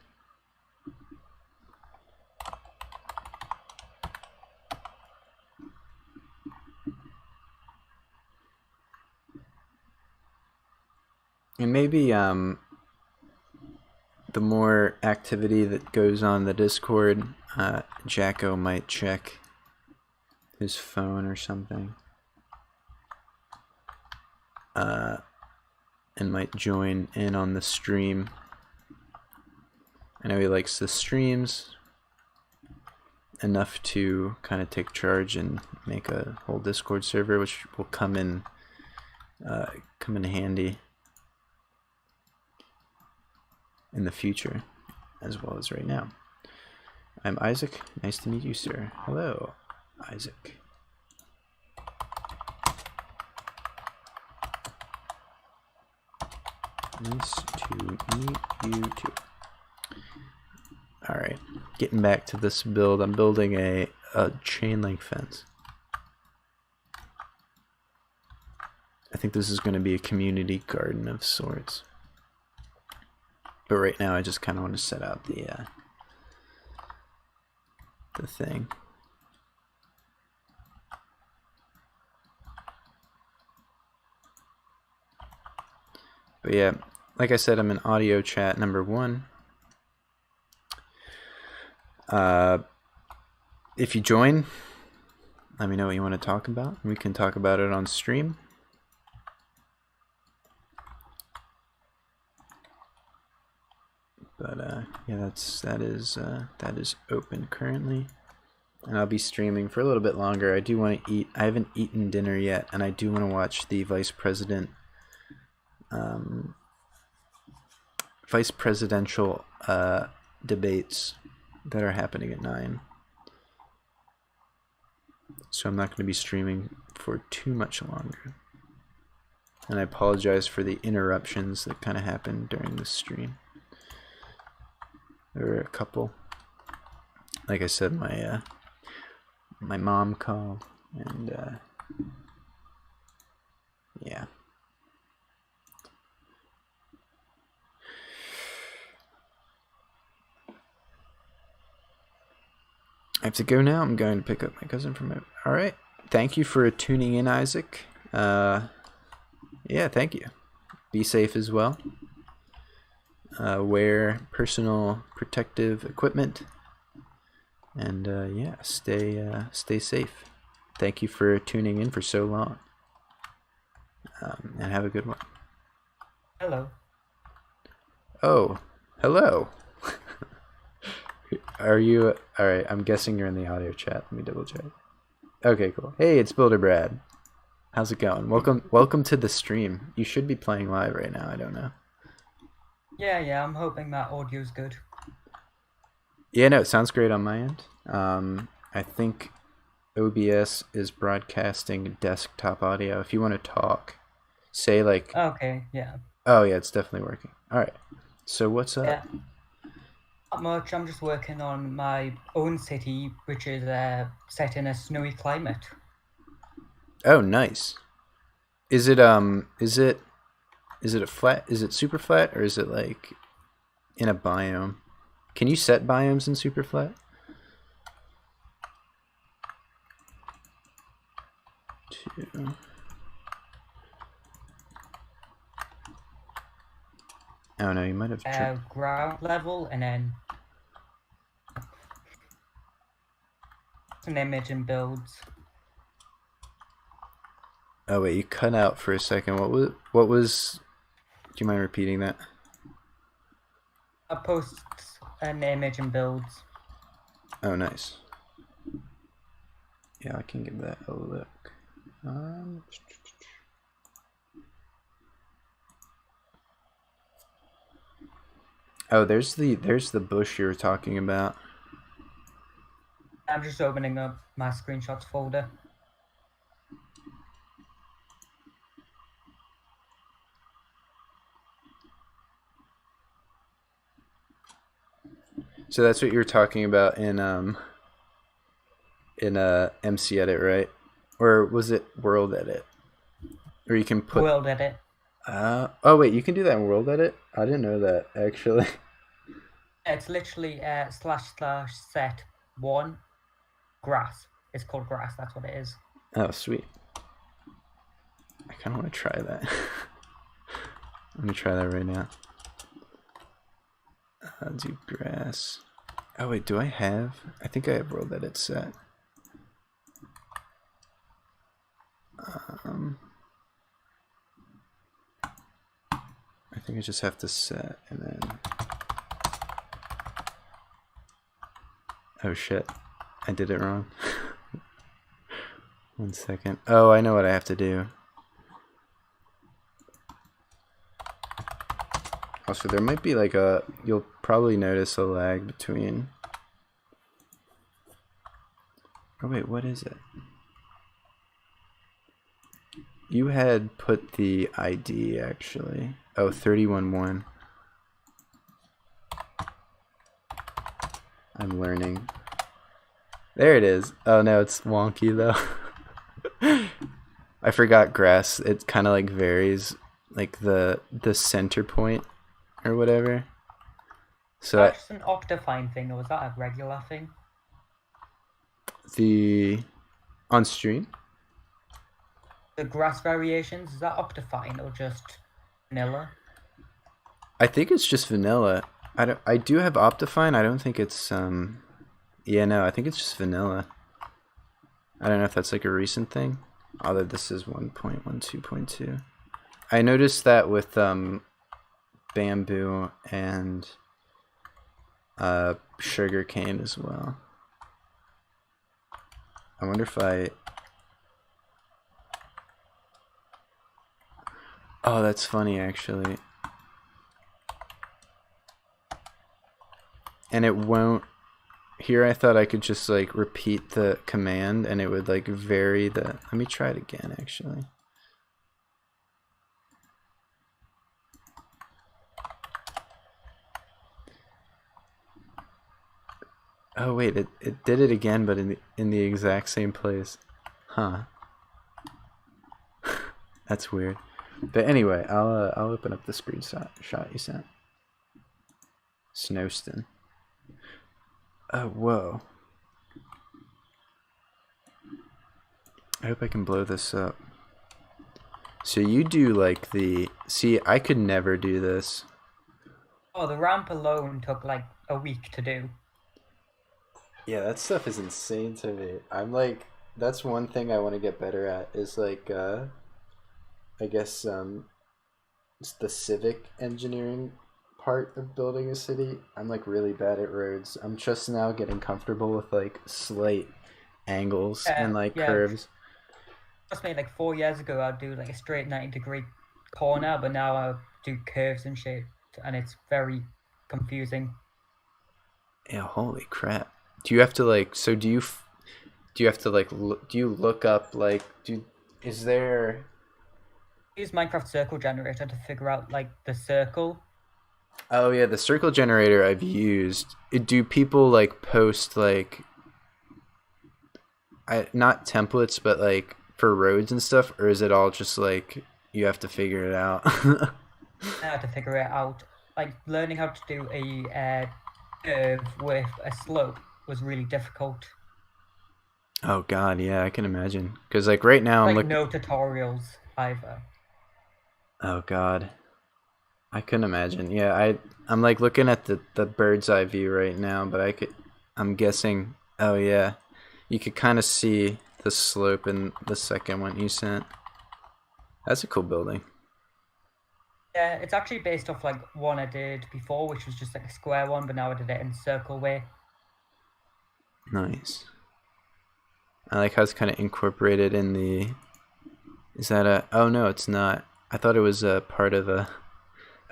And maybe the more activity that goes on the Discord, Jacko might check his phone or something, and might join in on the stream. I know he likes the streams enough to kind of take charge and make a whole Discord server, which will come in handy in the future as well as right now. I'm Isaac. Nice to meet you, sir. Hello, Isaac. Nice to meet you too. Alright, getting back to this build. I'm building a chain link fence. I think this is going to be a community garden of sorts. But right now I just kind of want to set out the thing. But yeah, like I said, I'm in audio chat number 1. If you join, let me know what you want to talk about. We can talk about it on stream. But yeah, that is open currently, and I'll be streaming for a little bit longer. I do want to eat. I haven't eaten dinner yet, and I do want to watch the vice presidential debates that are happening at 9. So I'm not going to be streaming for too much longer. And I apologize for the interruptions that kind of happened during the stream. There were a couple. Like I said, my mom called, and yeah. I have to go now. I'm going to pick up my cousin from it. All right. Thank you for tuning in, Isaac. Yeah, thank you. Be safe as well. Wear personal protective equipment, and yeah, stay safe. Thank you for tuning in for so long, and have a good one. Hello. Oh, hello. Are you all right? I'm guessing you're in the audio chat. Let me double check. Okay, cool. Hey, it's Builder Brad. How's it going? Welcome to the stream. You should be playing live right now. I don't know. Yeah, I'm hoping that audio's good. Yeah, no, it sounds great on my end. I think OBS is broadcasting desktop audio. If you want to talk, say like... Okay, yeah. Oh, yeah, it's definitely working. All right. So what's up? Yeah. Not much. I'm just working on my own city, which is set in a snowy climate. Oh, nice. Is it a flat? Is it super flat, or is it like in a biome? Can you set biomes in super flat? Two. Oh no, you might have ground level, and then an image and builds. Oh wait, you cut out for a second. What was? Do you mind repeating that? I post an image and builds. Oh, nice. Yeah, I can give that a look. Oh, there's the bush you were talking about. I'm just opening up my screenshots folder. So that's what you were talking about in MC Edit, right? Or was it World Edit? Or you can put. World edit. Oh wait, you can do that in World Edit. I didn't know that actually. It's literally // set1 grass. It's called grass. That's what it is. Oh sweet. I kind of want to try that. Let me try that right now. Do grass. Oh wait, do I have? I think I have World Edit set. I think I just have to set and then. Oh shit, I did it wrong. 1 second. Oh, I know what I have to do. Also, there might be like you'll probably notice a lag between. Oh wait, what is it? You had put the ID actually. Oh, 31.1. I'm learning. There it is. Oh no, it's wonky though. I forgot grass. It kind of like varies, like the center point or whatever. So That's just an Octafine thing, or was that a regular thing? The on stream. The grass variations, is that Octafine or just vanilla? I think it's just vanilla. I do have Optifine. I don't think it's yeah, no, I think it's just vanilla. I don't know if that's like a recent thing. Although this is 1.12.2. I noticed that with bamboo and sugarcane as well. I wonder if I. Oh, that's funny actually. And it won't. Here I thought I could just like repeat the command and it would like vary the. Let me try it again actually. Oh wait, it did it again, but in the exact same place. Huh. That's weird. But anyway, I'll open up the screenshot you sent. Snowston. Oh whoa. I hope I can blow this up. So you do like the. See, I could never do this. Oh, the ramp alone took like a week to do. Yeah, that stuff is insane to me. I'm like, that's one thing I want to get better at is like, I guess it's the civic engineering part of building a city. I'm like really bad at roads. I'm just now getting comfortable with like slight angles and like Yeah. curves. Trust me, like 4 years ago, I'd do like a straight 90-degree corner, but now I do curves and shit, and it's very confusing. Yeah, holy crap. Do you have to like? So do you have to like? Do you look up like? Is there? Use Minecraft circle generator to figure out like the circle. Oh yeah, the circle generator I've used. Do people like post like? Not templates, but like for roads and stuff, or is it all just like you have to figure it out? I had to figure it out. Like learning how to do a curve with a slope was really difficult. Oh god, yeah, I can imagine. Because like right now I'm Like looking. no tutorials either. Oh god, I couldn't imagine. Yeah, I'm like looking at the bird's eye view right now, but I'm guessing. Oh yeah, you could kind of see the slope in the second one you sent. That's a cool building. Yeah, it's actually based off like one I did before, which was just like a square one, but now I did it in circle way. Nice. I like how it's kind of incorporated in the. Is that a? Oh no, it's not. I thought it was a part of a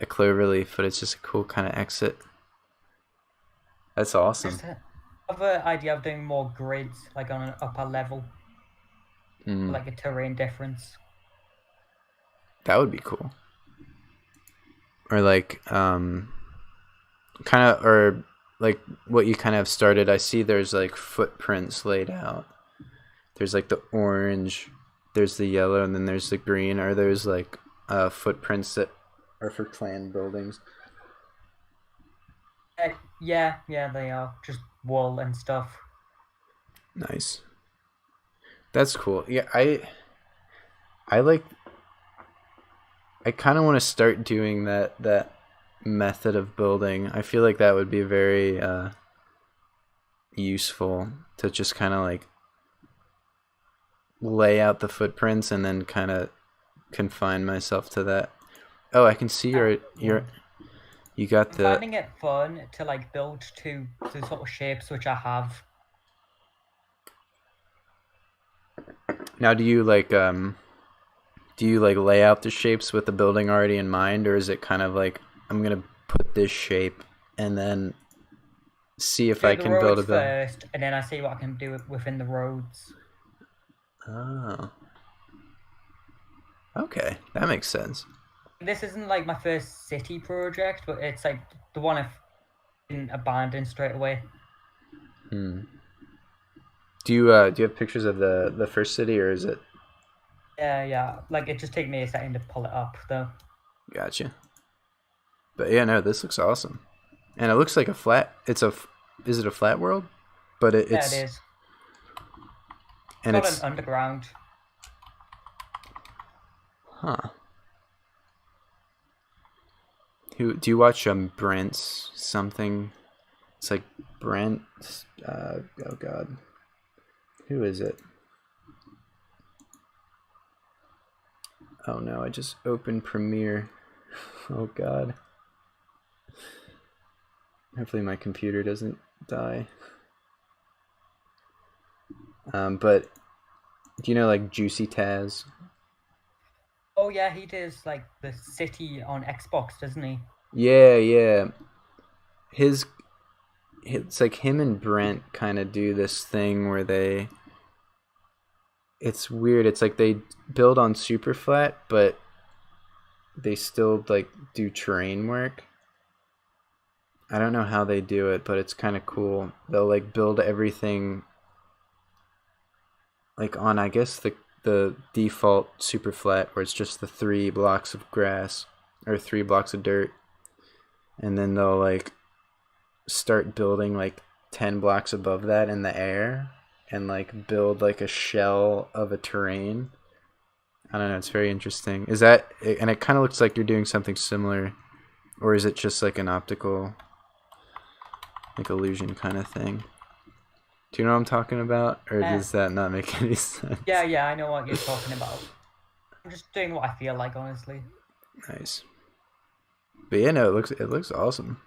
cloverleaf, but it's just a cool kind of exit. That's awesome. Just have an idea of doing more grids, like on an upper level, Mm, like a terrain difference. that would be cool. Or like, kind of, or like what you kind of started. I see there's like footprints laid out. There's like the orange, there's the yellow, and then there's the green. Are those like footprints that are for clan buildings? Yeah, yeah, they are just wool and stuff. Nice. That's cool. Yeah, I like I kind of want to start doing that method of building. I feel like that would be very useful to just kind of like lay out the footprints and then kind of confine myself to that. Oh, I can see Yeah. you got I'm the. finding it fun to like build to the sort of shapes which I have. Now do you like lay out the shapes with the building already in mind, or is it kind of like I'm going to put this shape and then see if Do I the can build roads a building? first, and then I see what I can do within the roads. Oh. Okay, that makes sense. This isn't like my first city project, but it's like the one I've been abandoned straight away. Hmm. Do you have pictures of the first city, or is it? Yeah, yeah. Like it just take me a second to pull it up, though. Gotcha. But yeah, no, this looks awesome, and it looks like a flat. Is it a flat world? But Yeah, it it's is. and Got an it's underground. huh. Who do you watch? Brent's something. It's like Brent. Oh God, who is it? Oh no, I just opened Premiere. Oh God. Hopefully my computer doesn't die. But do you know like Juicy Taz? Oh yeah, he does like the city on Xbox, doesn't he? Yeah, yeah. His it's like him and Brent kind of do this thing where they it's weird. It's like they build on super flat, but they still like do terrain work. I don't know how they do it, but it's kind of cool. They'll like build everything like on I guess the default super flat where it's just the 3 blocks of grass or 3 blocks of dirt, and then they'll like start building like 10 blocks above that in the air and like build like a shell of a terrain. I don't know. It's very interesting. Is that and it kind of looks like you're doing something similar, or is it just like an optical like illusion kind of thing? Do you know what I'm talking about, or Uh, does that not make any yeah, sense? yeah, I know what you're talking about. I'm just doing what I feel like, honestly. Nice. But yeah, no, it looks awesome.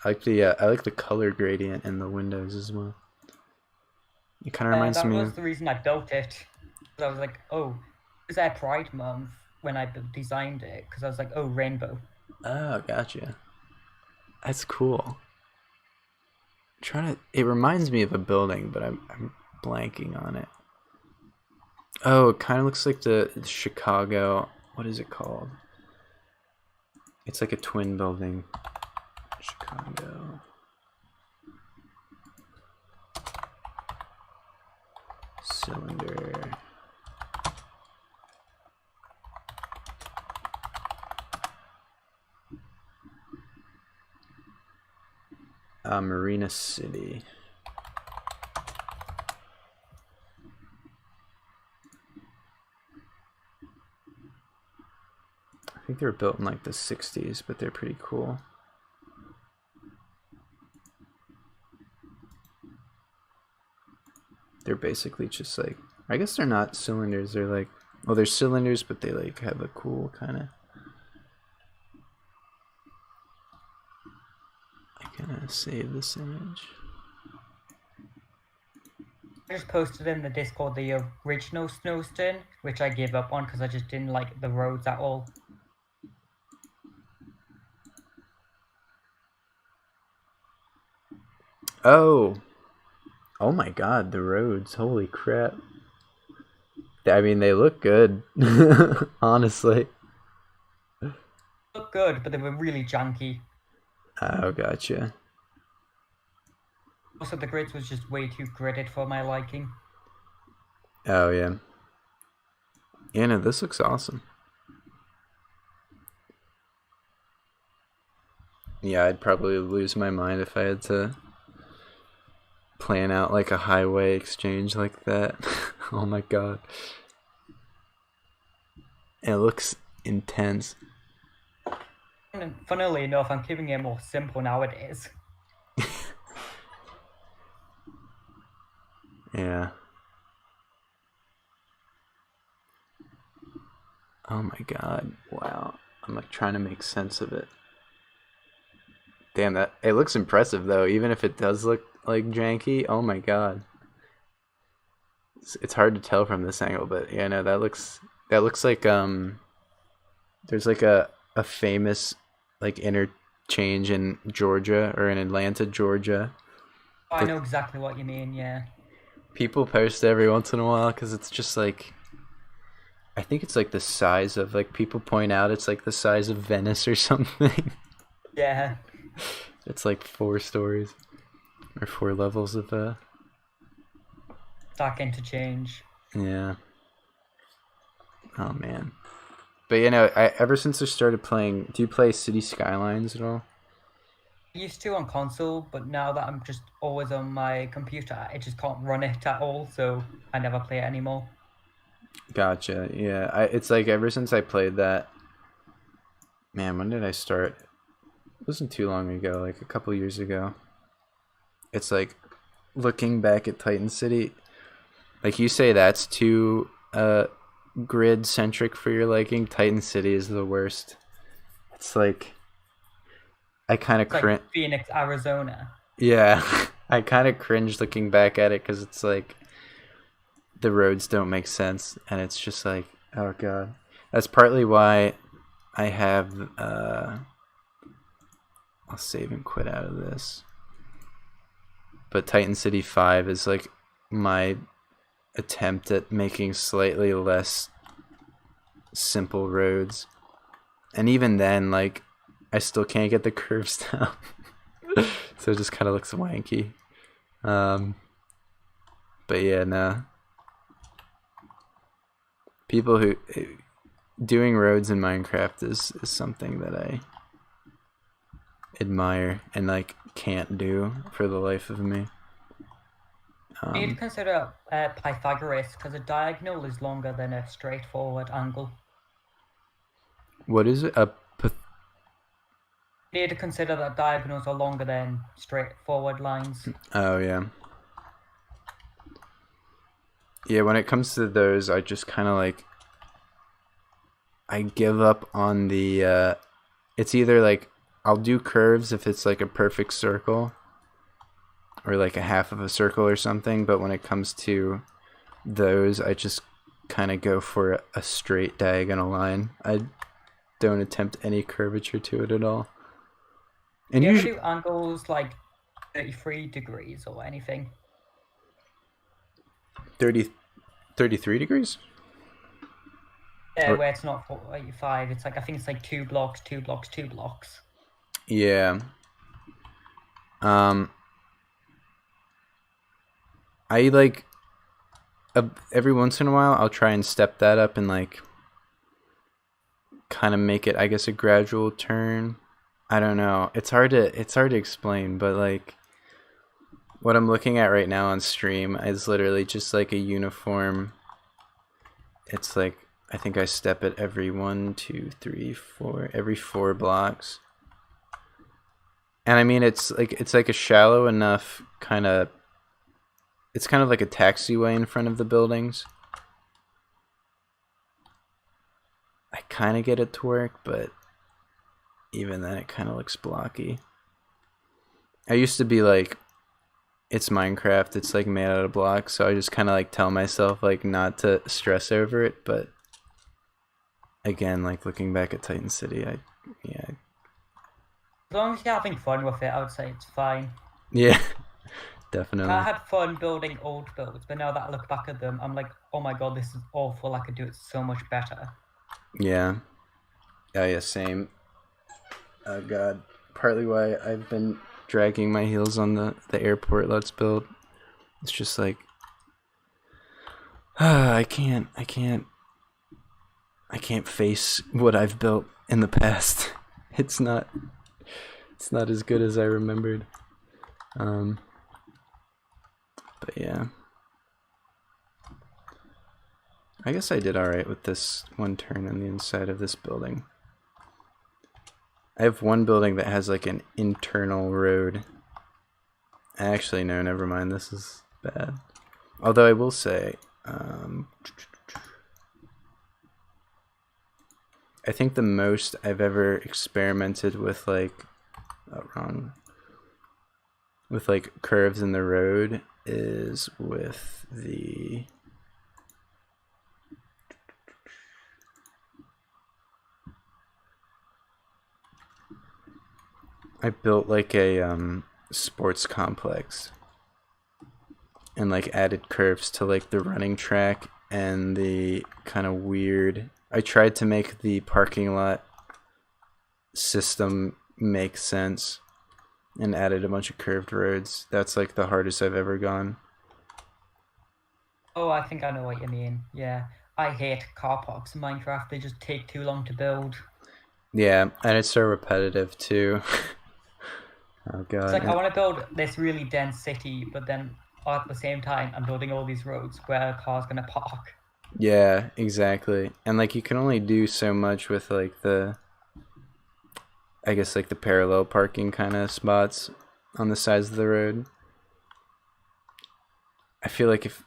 I like the color gradient in the windows as well. It kind of reminds That me was of. the reason I built it. I was like, oh, it was their Pride Month when I designed it, because I was like, oh, rainbow. Oh, gotcha. That's cool. Trying to. It reminds me of a building, but I'm blanking on it. Oh, it kind of looks like the Chicago. What is it called? It's like a twin building. Chicago. Cylinder. Marina City. I think they were built in like the 60s, but they're pretty cool. They're basically just like, I guess they're not cylinders. They're like, well, they're cylinders, but they like have a cool kind of. I'm gonna save this image. I just posted in the Discord the original Snowstone, which I gave up on because I just didn't like the roads at all. Oh, oh my God, the roads! Holy crap! I mean, they look good, honestly. Looked good, but they were really janky. Oh, gotcha. Also, the grids was just way too gridded for my liking. Oh yeah. Yeah, no, this looks awesome. Yeah, I'd probably lose my mind if I had to plan out like a highway exchange like that. Oh my God. It looks intense. And funnily enough, I'm keeping it more simple nowadays. Yeah. Oh my God. Wow. I'm like trying to make sense of it. Damn, that it looks impressive though, even if it does look like janky. Oh my God. It's hard to tell from this angle, but yeah, no, that looks like there's like a famous like interchange in Georgia or in Atlanta, Georgia. I That know exactly what you mean, yeah. people post every once in a while because it's just like I think it's like the size of like people point out it's like the size of Venice or something. Yeah. It's like 4 stories or 4 levels of Stack interchange. yeah. Oh man. But you know, I ever since I started playing, do you play City Skylines at all? I used to on console, but now that I'm just always on my computer, I just can't run it at all, so I never play it anymore. Gotcha. Yeah, it's like ever since I played that, man, when did I start? It wasn't too long ago, like a couple years ago. It's like looking back at Titan City, like you say that's too grid centric for your liking. Titan City is the worst. It's like I kind of It's like cringe. Phoenix, Arizona. Yeah, I kind of cringe looking back at it because it's like the roads don't make sense, and it's just like, oh god. That's partly why I have. I'll save and quit out of this. But Titan City 5 is like my attempt at making slightly less simple roads. And even then, like, I still can't get the curves down. So it just kind of looks wanky. Um, but yeah, no. People who doing roads in Minecraft is something that I admire and like can't do for the life of me. You need to consider Pythagoras, because a diagonal is longer than a straightforward angle. What is it? You need to consider that diagonals are longer than straightforward lines. Oh yeah. Yeah, when it comes to those, I just kind of like I give up on the it's either like I'll do curves if it's like a perfect circle or like a half of a circle or something, but when it comes to those, I just kind of go for a straight diagonal line. I don't attempt any curvature to it at all. And You ever usually do angles like 33 degrees or anything? 30, 33 degrees? Yeah, Or, where it's not 45, it's like, I think it's like 2 blocks, 2 blocks, 2 blocks. yeah. Um, I like every once in a while I'll try and step that up and like kind of make it I guess a gradual turn. I don't know. It's hard to explain, but like what I'm looking at right now on stream is literally just like a uniform. It's like I think I step it every 1, 2, 3, 4, every 4 blocks. And I mean it's like a shallow enough kind of it's kind of like a taxiway in front of the buildings. I kind of get it to work, but even then it kind of looks blocky. I used to be like, it's Minecraft, it's like made out of blocks, so I just kind of like tell myself like not to stress over it, but again, like looking back at Titan City, yeah. As long as you're having fun with it, I would say it's fine. Yeah. I Definitely. had fun building old builds, but now that I look back at them, I'm like, oh my god, this is awful. I could do it so much better. Yeah. Oh yeah, same. Oh god. Partly why I've been dragging my heels on the airport let's build. It's just like I can't face what I've built in the past. It's not it's not as good as I remembered. Um but yeah. I guess I did alright with this one turn on the inside of this building. I have one building that has like an internal road. Actually, no, never mind. This is bad. Although I will say, I think the most I've ever experimented with with like curves in the road is with the I built like a sports complex and like added curves to like the running track and the kind of weird. I tried to make the parking lot system make sense and added a bunch of curved roads. That's like the hardest I've ever gone. Oh, I think I know what you mean. Yeah. I hate car parks in Minecraft. They just take too long to build. Yeah, and it's so repetitive too. Oh It's god. like I want to build this really dense city, but then at the same time, I'm building all these roads where a car's gonna park. Yeah, exactly. And like you can only do so much with like the I guess like the parallel parking kind of spots on the sides of the road. I feel like if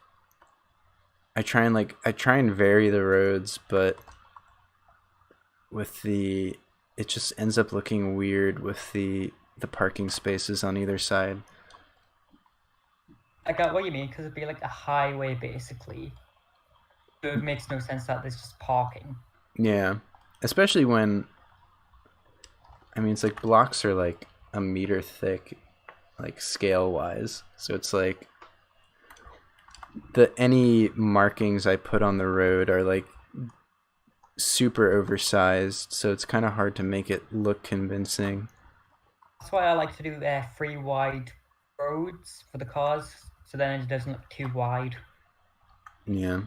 I try and vary the roads, but with the it just ends up looking weird with the parking spaces on either side. I get what you mean, because it'd be like a highway basically. So it makes no sense that there's just parking. Yeah. Especially when I mean it's like blocks are like a meter thick like scale wise. So it's like the any markings I put on the road are like super oversized, so it's kind of hard to make it look convincing. That's why I like to do three wide roads for the cars, so then it doesn't look too wide. Yeah,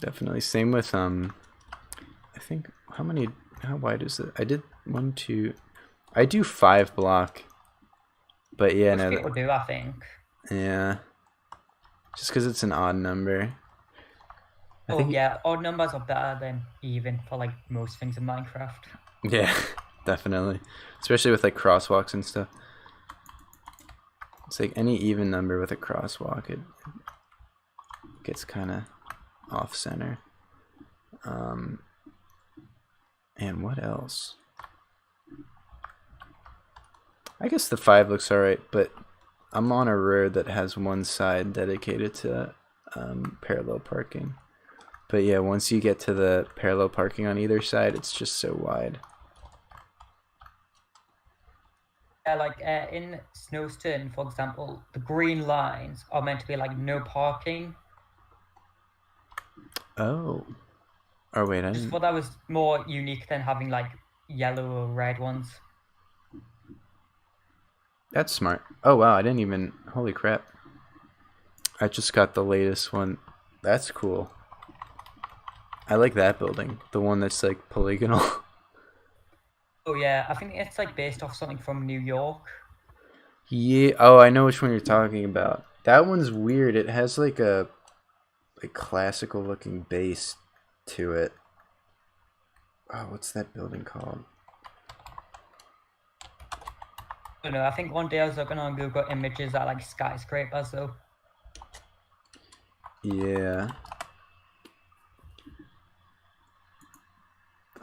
definitely. Same with I think how wide is it? I did one, two. I do 5 block, but yeah, Most no, people do, I think. yeah, just because it's an odd number. I Oh think yeah, odd numbers are better than even for like most things in Minecraft. yeah, definitely, especially with like crosswalks and stuff. It's like any even number with a crosswalk, it gets kind of off center. Um, and what else? I guess the 5 looks alright, but I'm on a road that has one side dedicated to parallel parking. But yeah, once you get to the parallel parking on either side, it's just so wide. Yeah, like in Snowstone, for example, the green lines are meant to be like no parking. Oh. Or wait, I Just didn't. thought that was more unique than having like yellow or red ones. That's smart. Oh wow, I didn't even. Holy crap. I just got the latest one. That's cool. I like that building. The one that's like polygonal. Oh yeah, I think it's like based off something from New York. Yeah. Oh, I know which one you're talking about. That one's weird. It has like a classical looking base to it. Oh, what's that building called? I don't know. I think one day I was looking on Google Images at like skyscrapers though. Yeah.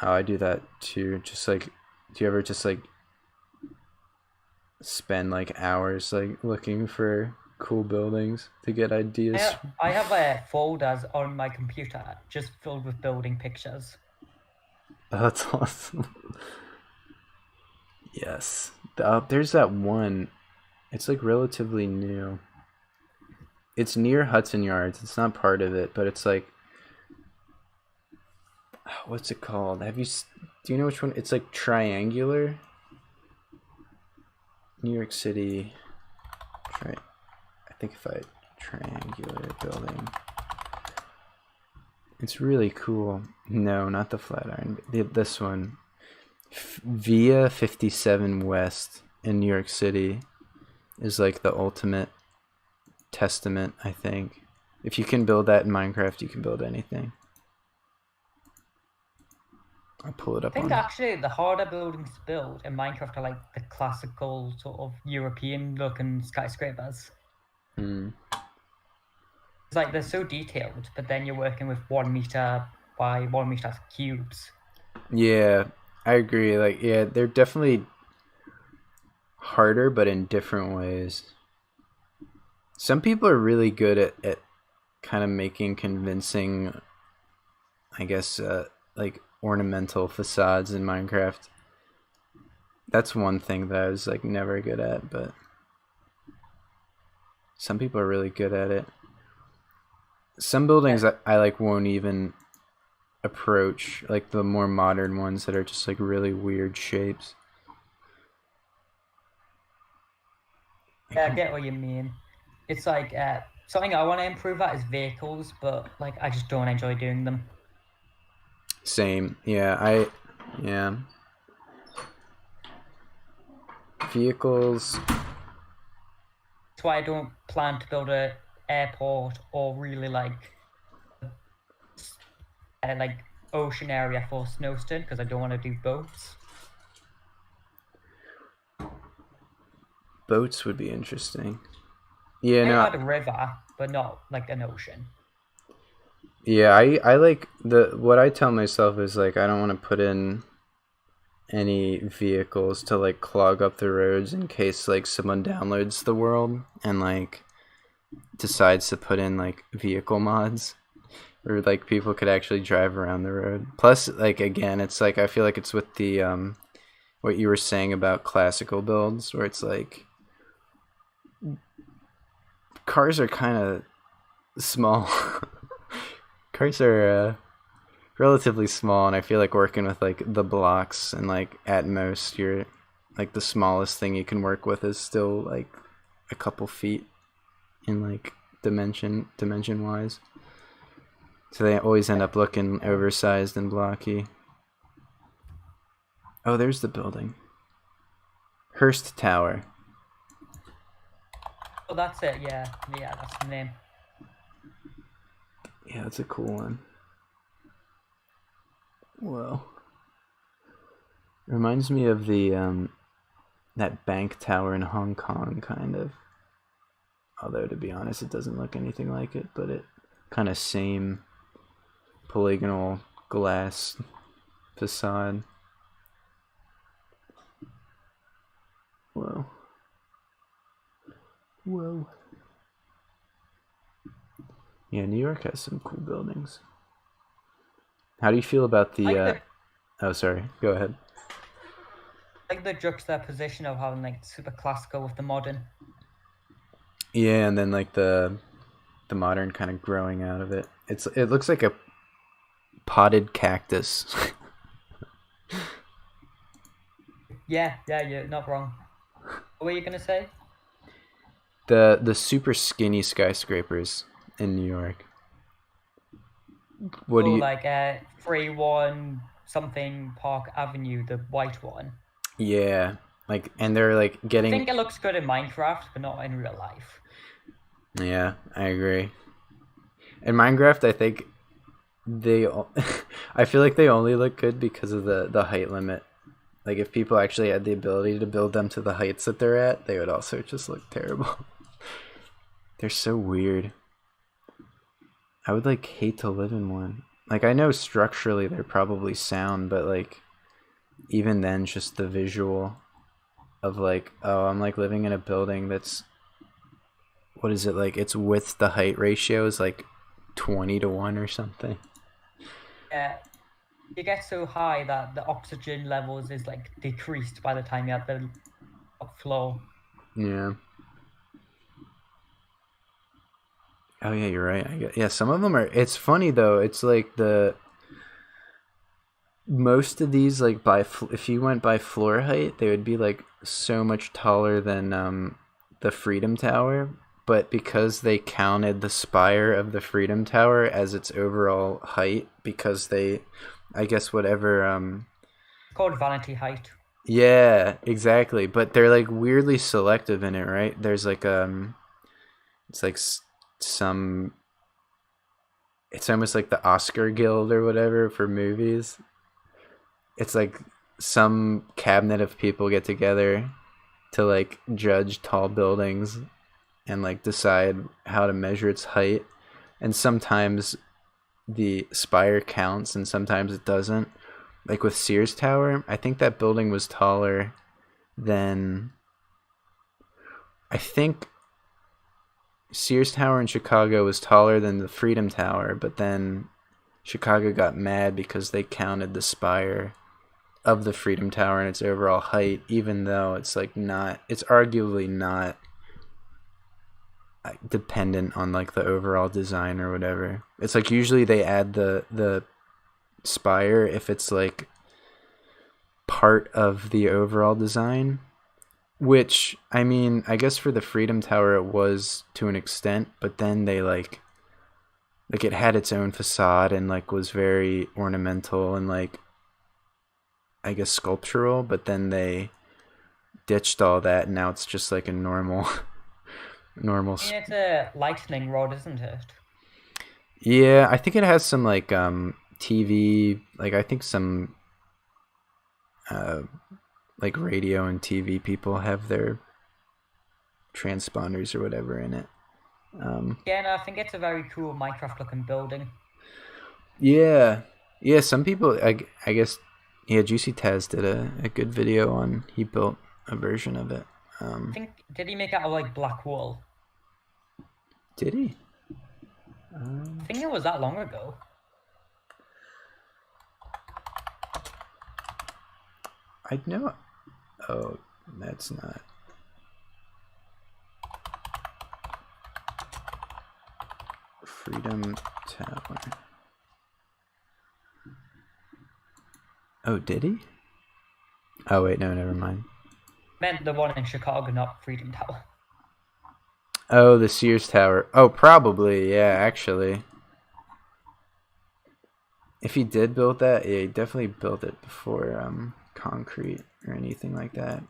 Oh, I do that too. Just like, do you ever just like spend like hours like looking for cool buildings to get ideas? I have folders on my computer just filled with building pictures. Oh, that's awesome. Yes. There's that one. It's like relatively new. It's near Hudson Yards. It's not part of it, but it's like, what's it called? Do you know which one? It's like triangular. New York City. I think if I triangular building. It's really cool. No, not the Flatiron. This one. Via 57 West in New York City is like the ultimate testament, I think. If you can build that in Minecraft, you can build anything. I'll pull it up. I think actually the harder buildings to build in Minecraft are like the classical sort of European looking skyscrapers. It's like they're so detailed, but then you're working with 1 meter by 1 meter cubes. Yeah, I agree. Like, yeah, they're definitely harder, but in different ways. Some people are really good at kind of making convincing, I guess, like ornamental facades in Minecraft. That's one thing that I was like never good at, but some people are really good at it. Some buildings I like won't even approach, like the more modern ones that are just like really weird shapes. Yeah, I get what you mean. It's like something I want to improve at is vehicles, but like I just don't enjoy doing them. Same. Yeah, yeah. Vehicles. That's why I don't plan to build a airport or really like ocean area for Snowstone because I don't want to do boats. Boats would be interesting. Yeah, I no. had a river, but not like an ocean. Yeah, I like what I tell myself is like I don't want to put in any vehicles to like clog up the roads in case like someone downloads the world and like decides to put in like vehicle mods or like people could actually drive around the road. Plus, like again, it's like I feel like it's with the what you were saying about classical builds where it's like cars are kind of small. Cars are relatively small, and I feel like working with like the blocks and like at most you're like the smallest thing you can work with is still like a couple feet in like dimension wise. So they always end up looking oversized and blocky. Oh, there's the building. Hearst Tower. Oh, that's it. Yeah, that's the name. Yeah, that's a cool one. Whoa. Reminds me of the that bank tower in Hong Kong, kind of. Although to be honest, it doesn't look anything like it, but it kind of same polygonal glass facade. Whoa. Whoa. Yeah, New York has some cool buildings. How do you feel about the oh, sorry. Go ahead. Like the juxtaposition of having like super classical with the modern. Yeah, and then like the modern kind of growing out of it. It looks like a potted cactus. Yeah, you're not wrong. What were you gonna say? The super skinny skyscrapers in New York. What do you like 3-1 something Park Avenue, the white one? Yeah, like and they're like getting. I think it looks good in Minecraft, but not in real life. Yeah, I agree. In Minecraft, I think I feel like they only look good because of the height limit. Like if people actually had the ability to build them to the heights that they're at, they would also just look terrible. They're so weird. I would like hate to live in one. Like I know structurally they're probably sound, but like even then just the visual of like, oh, I'm like living in a building that's, what is it, like its width to height ratio is like 20-1 or something. Yeah, you get so high that the oxygen levels is like decreased by the time you're at the top floor. Yeah. Oh yeah, you're right. Yeah, some of them are. It's funny though. It's like the most of these like if you went by floor height, they would be like so much taller than the Freedom Tower. But because they counted the spire of the Freedom Tower as its overall height, because they, I guess whatever It's called vanity height. yeah, exactly. But they're like weirdly selective in it, right? There's like it's like some it's almost like the Oscar Guild or whatever for movies. It's like some cabinet of people get together to like judge tall buildings and like decide how to measure its height. And sometimes the spire counts and sometimes it doesn't. Like with Sears Tower, I think that building was taller than, I think Sears Tower in Chicago was taller than the Freedom Tower, but then Chicago got mad because they counted the spire of the Freedom Tower and its overall height, even though it's like not, it's arguably not dependent on like the overall design or whatever. It's like usually they add the spire if it's like part of the overall design, which I mean, I guess for the Freedom Tower it was to an extent, but then they like it had its own facade and like was very ornamental and like I guess sculptural, but then they ditched all that and now it's just like a normal normal. Yeah, it's a lightning rod, isn't it? Yeah, I think it has some like TV, like I think some uh like radio and TV people have their transponders or whatever in it. Yeah, and I think it's a very cool Minecraft-looking building. Yeah, yeah. Some people, I guess, yeah. Juicy Taz did a good video on. He built a version of it. I think did he make it out of like black wool? Did he? I think it was that long ago. I know. Oh, that's not. Freedom Tower. Oh, did he? Oh wait, no, never mind. Meant the one in Chicago, not Freedom Tower. Oh, the Sears Tower. Oh, probably, yeah, actually. If he did build that, yeah, he definitely built it before concrete or anything like that.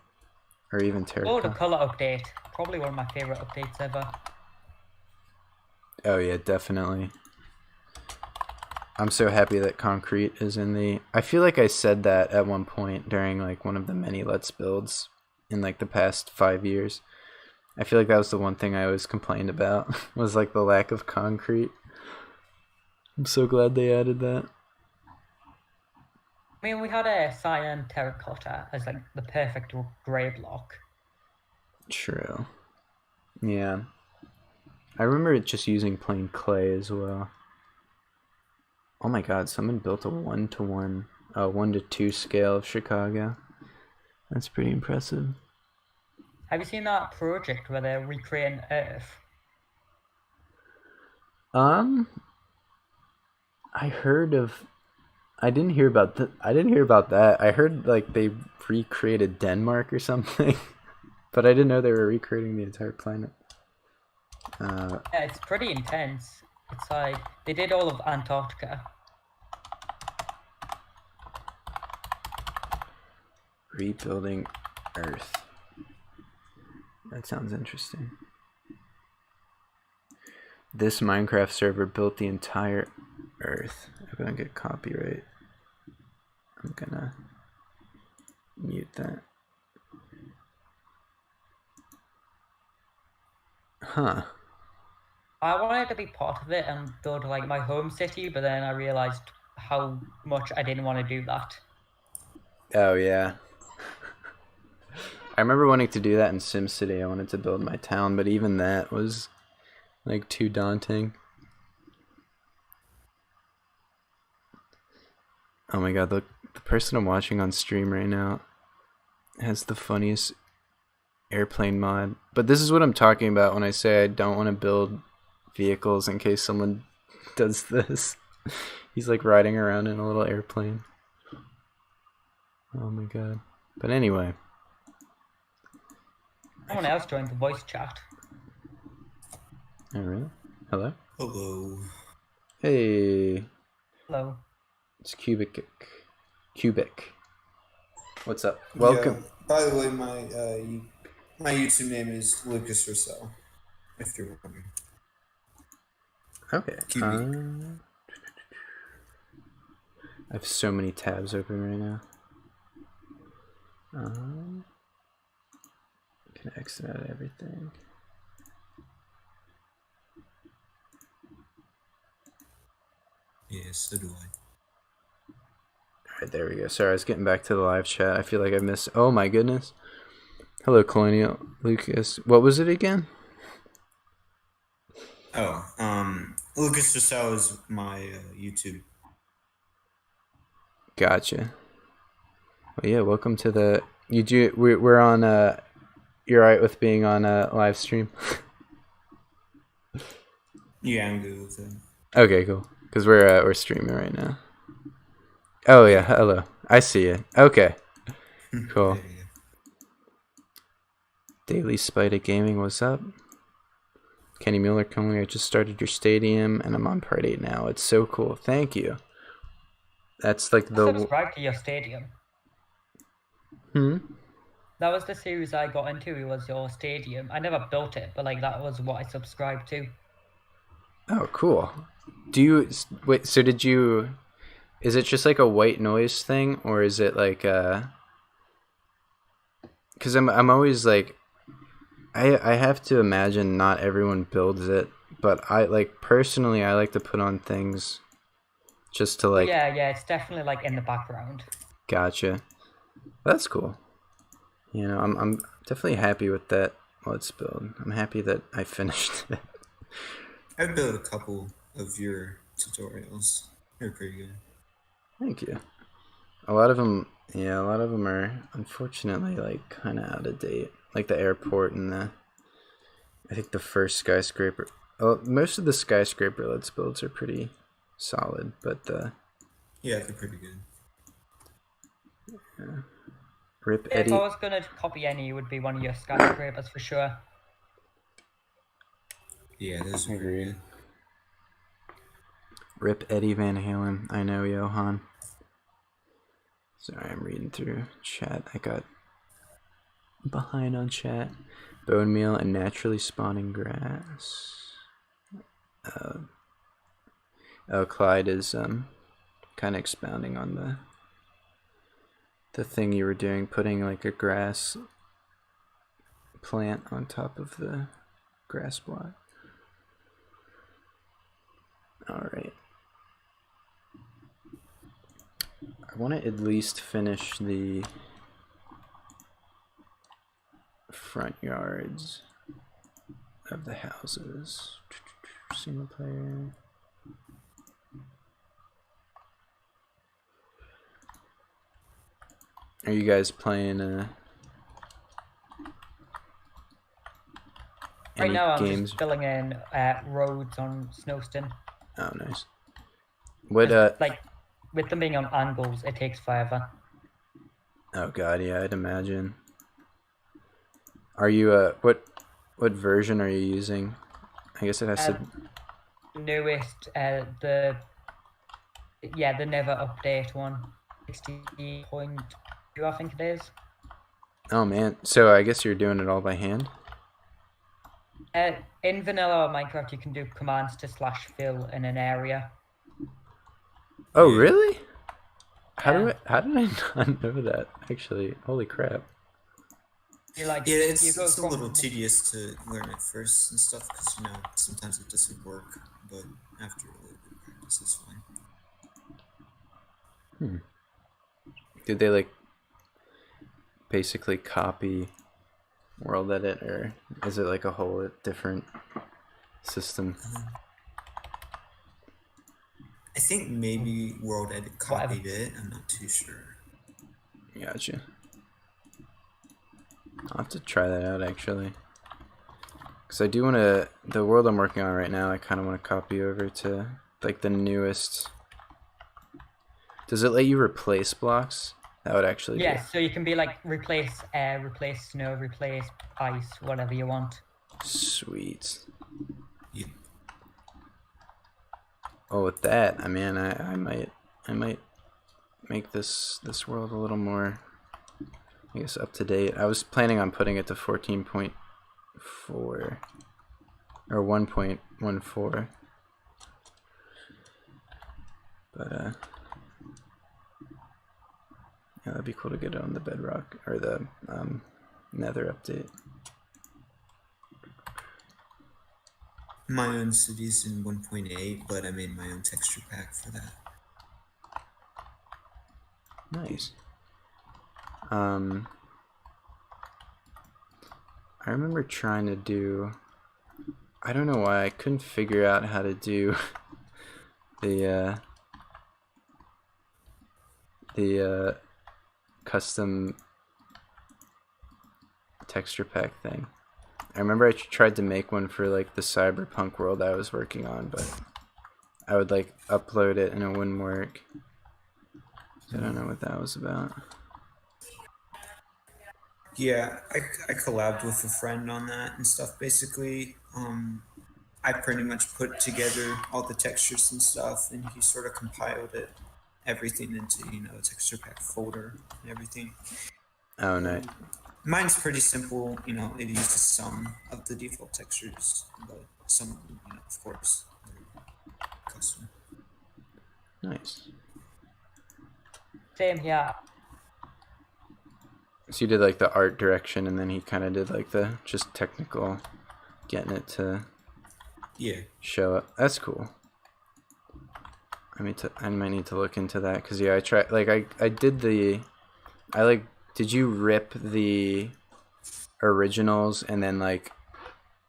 Or even Oh, the terracotta. color update. Probably one of my favorite updates ever. Oh yeah, definitely. I'm so happy that concrete is in the... I feel like I said that at one point during like one of the many Let's Builds in like the past 5 years. I feel like that was the one thing I always complained about was like the lack of concrete. I'm so glad they added that. I mean, we had a cyan terracotta as like the perfect grey block. True. Yeah. I remember it just using plain clay as well. Oh my god, someone built a 1-to-1, 1-to-2 scale of Chicago. That's pretty impressive. Have you seen that project where they're recreating Earth? I heard of. I didn't hear about I didn't hear about that. I heard like they recreated Denmark or something, but I didn't know they were recreating the entire planet. Yeah, it's pretty intense. It's like they did all of Antarctica. Rebuilding Earth. That sounds interesting. This Minecraft server built the entire Earth. I'm gonna get copyright. I'm gonna mute that. Huh. I wanted to be part of it and build like my home city, but then I realized how much I didn't want to do that. Oh yeah. I remember wanting to do that in SimCity. I wanted to build my town, but even that was like too daunting. Oh my god, the person I'm watching on stream right now has the funniest airplane mod. But this is what I'm talking about when I say I don't want to build vehicles in case someone does this. He's like riding around in a little airplane. Oh my god. But anyway. Someone else joined the voice chat. Oh, really? Hello? Hello. Hey. Hello. It's Cubic. What's up? Welcome. Yeah, by the way, my YouTube name is Lucas Rousseau, if you're wondering. Okay. QB. I have so many tabs open right now. I can exit out everything. Yeah, so do I. Alright, there we go. Sorry, I was getting back to the live chat. I feel like I missed... Oh my goodness. Hello, Colonial Lucas. What was it again? Oh, Lucas Rousseau is my YouTube. Gotcha. Well, yeah, welcome to the... We're on... You're alright with being on a live stream? Yeah, I'm good with it. Okay, cool. Because we're streaming right now. Oh yeah, hello. I see you. Okay. Cool. Daily Spider Gaming, what's up? Kenny Mueller coming. I just started your stadium and I'm on part 8 now. It's so cool. Thank you. That's like I the... subscribed to your stadium. That was the series I got into. It was your stadium. I never built it, but like that was what I subscribed to. Oh, cool. Do you... Wait, so did you... Is it just like a white noise thing, or is it like because I'm always like, I have to imagine not everyone builds it, but I like personally I like to put on things just to like. Yeah, it's definitely like in the background. Gotcha. That's cool. You know, I'm definitely happy with that. Let's build. I'm happy that I finished it. I've built a couple of your tutorials. They're pretty good. Thank you. A lot of them are unfortunately like kind of out of date. Like the airport and I think the first skyscraper. Oh, most of the skyscraper let's builds are pretty solid, but yeah, they're pretty good. Yeah. Rip If Eddie. I was gonna copy any, it would be one of your skyscrapers for sure. Yeah, those are very good. Rip Eddie Van Halen. I know, Johan. Sorry, I'm reading through chat. I got behind on chat. Bone meal and naturally spawning grass. Clyde is kind of expounding on the thing you were doing, putting like a grass plant on top of the grass block. All right. I want to at least finish the front yards of the houses. Single player. Are you guys playing Right now, I'm games? just filling in roads on Snowston. Oh, nice. What like with them being on angles, it takes forever. Oh god, yeah, I'd imagine. Are you what version are you using? I guess it has to. Newest, the never update one, 60.2, I think it is. Oh man, so I guess you're doing it all by hand. In vanilla Minecraft, you can do commands to /fill in an area. Oh really? How did I not know that? Actually, holy crap. It's a little tedious to learn at first and stuff because sometimes it doesn't work, but after a little bit of practice, it's fine. Did they like basically copy World Edit, or is it like a whole different system? I think maybe World Edit copied it. I'm not too sure. Gotcha. I'll have to try that out actually. Because I do want to, the world I'm working on right now, I kind of want to copy over to like the newest. Does it let you replace blocks? That would actually Yes, so you can be like replace air, replace snow, replace ice, whatever you want. be sweet. Yeah. Oh, with that, I mean, I might make this world a little more, I guess, up to date. I was planning on putting it to 14.4 or 1.14, but yeah, that'd be cool to get it on the Bedrock or the Nether update. My own city's in 1.8, but I made my own texture pack for that. Nice. I remember trying to do, I don't know why I couldn't figure out how to do the custom texture pack thing. I remember I tried to make one for like the cyberpunk world I was working on, but I would like upload it and it wouldn't work. So I don't know what that was about. Yeah, I collabed with a friend on that and stuff. Basically, I pretty much put together all the textures and stuff, and he sort of compiled it, everything into a texture pack folder and everything. Oh, nice. Mine's pretty simple. It uses some of the default textures, but some of them, of course, they're custom. Nice. Same here. So you did like the art direction, and then he kind of did like the just technical, getting it to show up. That's cool. I might need to look into that, because yeah, I tried, like I did did you rip the originals and then like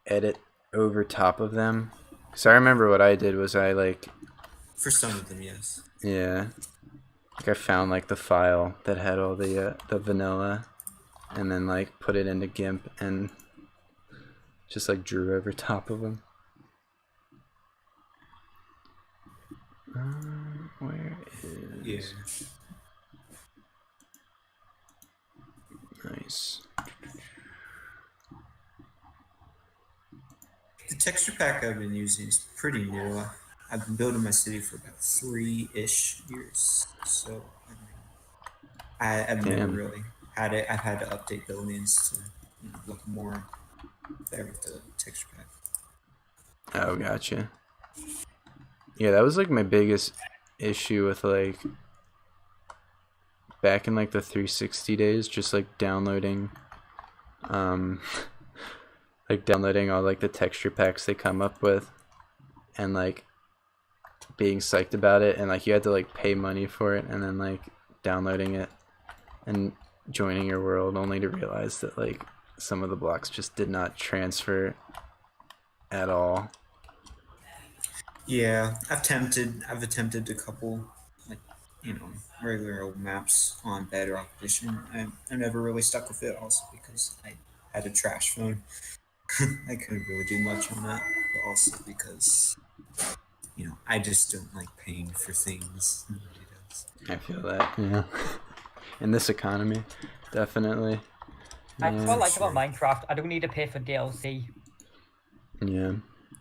edit over top of them? Because I remember what I did was for some of them, yes. Yeah, like I found like the file that had all the vanilla, and then like put it into GIMP and just like drew over top of them. Where is? Yeah. Nice. The texture pack I've been using is pretty new. I've been building my city for about 3-ish years, so I've never really had it. I've had to update buildings to look more better with the texture pack. Oh, gotcha. Yeah, that was like my biggest issue with like back in like the 360 days, just like downloading like downloading all like the texture packs they come up with, and like being psyched about it, and like you had to like pay money for it, and then like downloading it and joining your world, only to realize that like some of the blocks just did not transfer at all. Yeah, I've attempted a couple, like, regular old maps on Bedrock Edition. I never really stuck with it, also because I had a trash phone. I couldn't really do much on that, but also because, I just don't like paying for things. Nobody does. I feel that, yeah. In this economy, definitely. That's what I like about Minecraft. I don't need to pay for DLC. Yeah,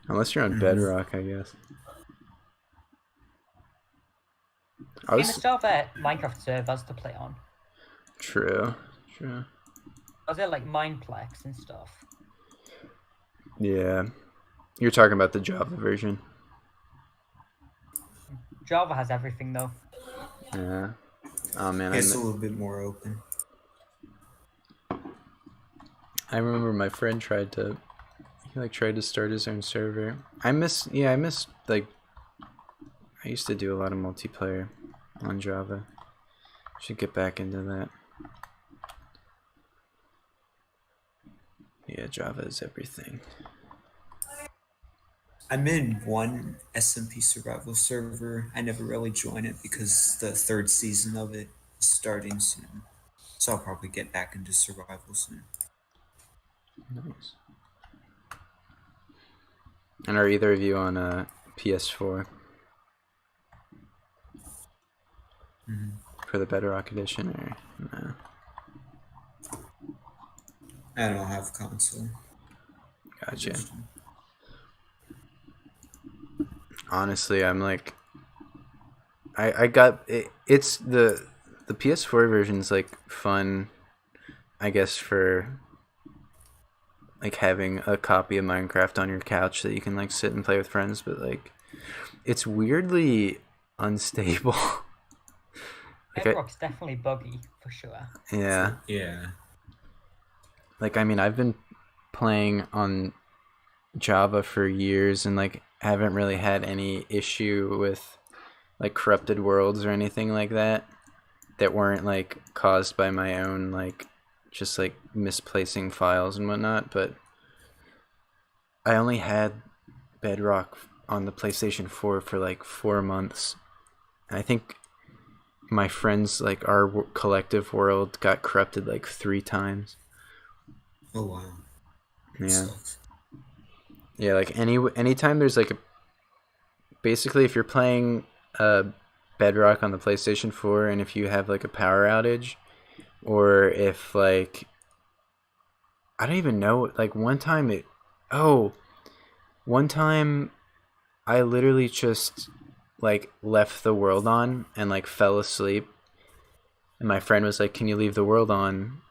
unless you're on Bedrock, I guess. I mean, there's still Minecraft servers to play on. True. Was there like Mineplex and stuff? Yeah, you're talking about the Java version. Java has everything though. Yeah. Oh man, it's a little bit more open. I remember my friend tried to start his own server. I miss like, I used to do a lot of multiplayer on Java. Should get back into that. Yeah, Java is everything. I'm in one SMP survival server. I never really join it because the 3rd season of it is starting soon. So I'll probably get back into survival soon. Nice. And are either of you on a PS4 for the Bedrock Edition, or no? I don't have console. Gotcha. Edition. Honestly, I'm like, I got it, it's the PS4 version's like fun, I guess, for like having a copy of Minecraft on your couch that you can like sit and play with friends, but like it's weirdly unstable. Bedrock's definitely buggy for sure. Yeah. Yeah. Like, I mean, I've been playing on Java for years and like haven't really had any issue with like corrupted worlds or anything like that weren't like caused by my own like just like misplacing files and whatnot. But I only had Bedrock on the PlayStation 4 for like 4 months, and I think my friends, like our collective world, got corrupted like 3 times. Oh wow. Yeah. Yeah, like anytime there's like basically if you're playing Bedrock on the PlayStation 4 and if you have like a power outage, or if like I don't even know, like one time I literally just like left the world on and like fell asleep, and my friend was like, "Can you leave the world on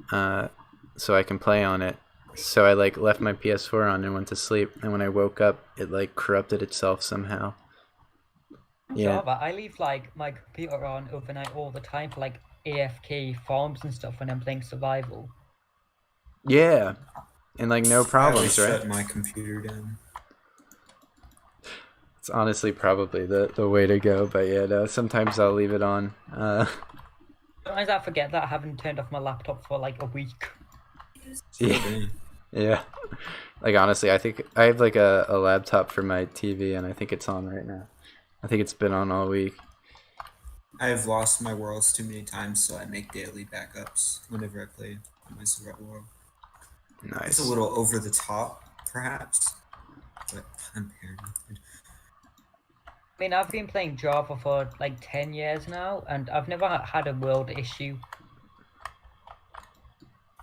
so I can play on it?" So I like left my PS4 on and went to sleep, and when I woke up it like corrupted itself somehow. Yeah. Java, I leave like my computer on overnight all the time for like AFK farms and stuff when I'm playing survival. Yeah. And like no I always problems, right? shut my computer down. It's honestly probably the way to go, but yeah, no, sometimes I'll leave it on. Sometimes I forget that I haven't turned off my laptop for like a week. Yeah. Yeah. Like honestly, I think I have like a laptop for my TV, and I think it's on right now. I think it's been on all week. I have lost my worlds too many times, so I make daily backups whenever I play my survival world. Nice. It's a little over the top, perhaps, but I'm paranoid. I mean, I've been playing Java for like 10 years now, and I've never had a world issue.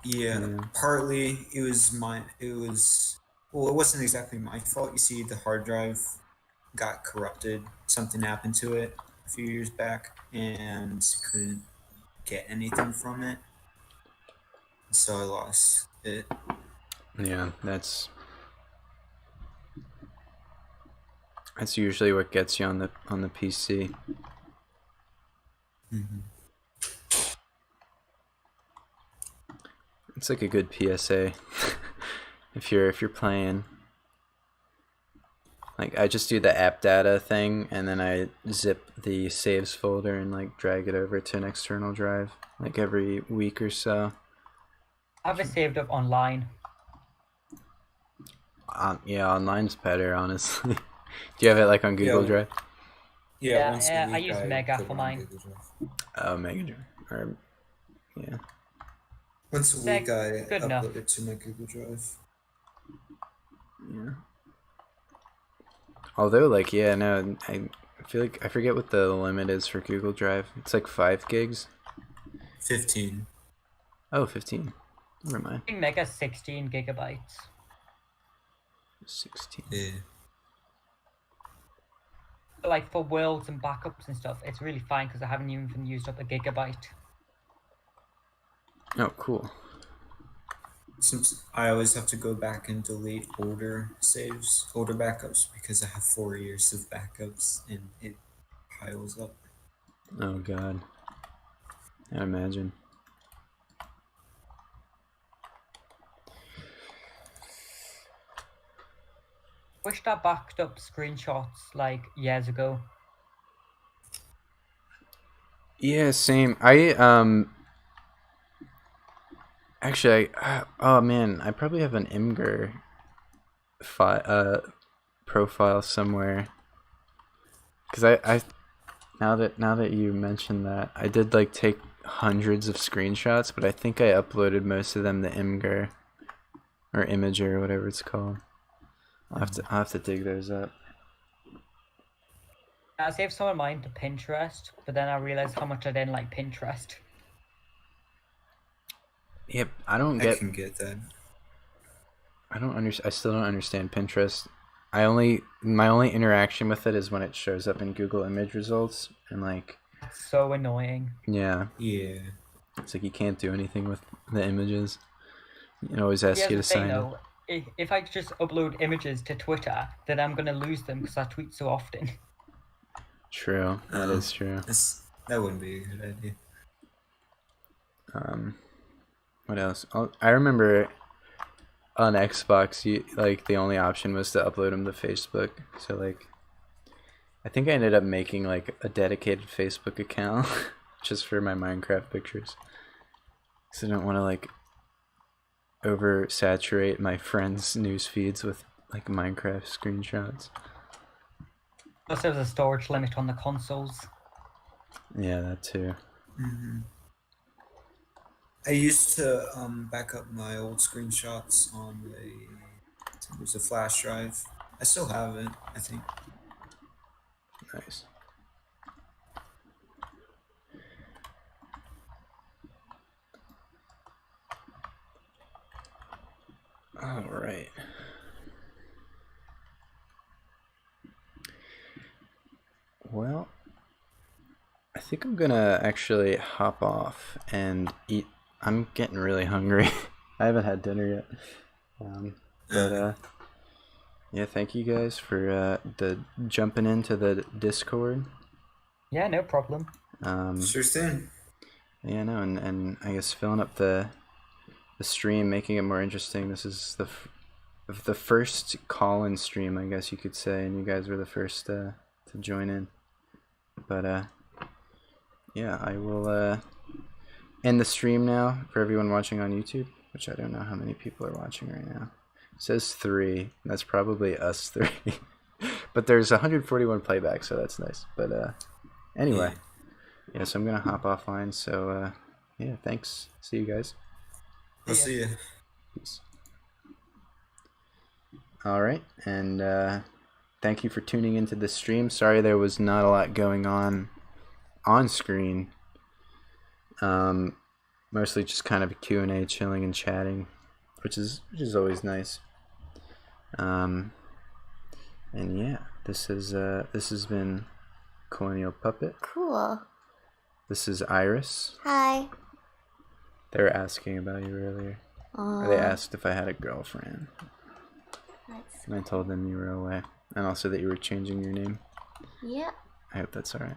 Yeah, partly it was well, it wasn't exactly my fault. You see, the hard drive got corrupted. Something happened to it a few years back, and couldn't get anything from it. So I lost it. Yeah, that's usually what gets you on the PC. Mm-hmm. It's like a good PSA if you're playing. Like I just do the app data thing, and then I zip the saves folder and like drag it over to an external drive like every week or so. I have it saved up online. Yeah, online's better, honestly. Do you have it like on Google Drive? Yeah, once a week I use Mega for mine. Oh, Mega Drive. Or, yeah. Once a week I good upload enough. it to my Google Drive. Yeah. Although, like, yeah, no, I feel like I forget what the limit is for Google Drive. It's like 5 gigs. 15. Oh, 15. Never mind. I think Mega's 16 gigabytes. 16. Yeah. But like for worlds and backups and stuff, it's really fine because I haven't even used up a gigabyte. Oh, cool. Since I always have to go back and delete older saves, older backups, because I have 4 years of backups and it piles up. Oh, God. I imagine. Wished I backed up screenshots like years ago. Yeah, same. Actually, oh man, I probably have an Imgur profile somewhere. Cause I now that you mentioned that, I did like take hundreds of screenshots, but I think I uploaded most of them to Imgur or Imager or whatever it's called. I'll have to dig those up. I saved some of mine to Pinterest, but then I realized how much I didn't like Pinterest. Yep, I don't I get. can get that. I still don't understand Pinterest. My only interaction with it is when it shows up in Google image results, and like, It's so annoying. Yeah. it's like you can't do anything with the images. It always asks Here's you the to thing, sign in. though. If I just upload images to Twitter, then I'm gonna lose them because I tweet so often. True, that is true. That wouldn't be a good idea. What else? I remember on Xbox, the only option was to upload them to Facebook. So like, I think I ended up making like a dedicated Facebook account just for my Minecraft pictures. Because I don't want to like oversaturate my friends' news feeds with like Minecraft screenshots. Plus, there's a storage limit on the consoles. Yeah, that too. I used to back up my old screenshots on it was a flash drive. I still have it, I think. Nice. All right. Well, I think I'm gonna actually hop off and eat. I'm getting really hungry. I haven't had dinner yet. Yeah, thank you guys for the jumping into the Discord. Yeah, no problem. Sure thing. Yeah, no, and I guess filling up the stream, making it more interesting. This is the first call-in stream, I guess you could say, and you guys were the first to join in. But yeah, I will end the stream now for everyone watching on YouTube, which I don't know how many people are watching right now. It says 3. That's probably us 3. But there's 141 playbacks, so that's nice. But anyway, yeah, so I'm gonna hop offline. So yeah, thanks. See you guys. I'll see you. Peace. All right, and thank you for tuning into the stream. Sorry there was not a lot going on screen. Mostly just kind of a Q&A, chilling and chatting, which is always nice. And yeah, this has been Colonial Puppet. Cool. This is Iris. Hi. They were asking about you earlier. Or they asked if I had a girlfriend. That's... And I told them you were away. And also that you were changing your name. Yep. I hope that's alright.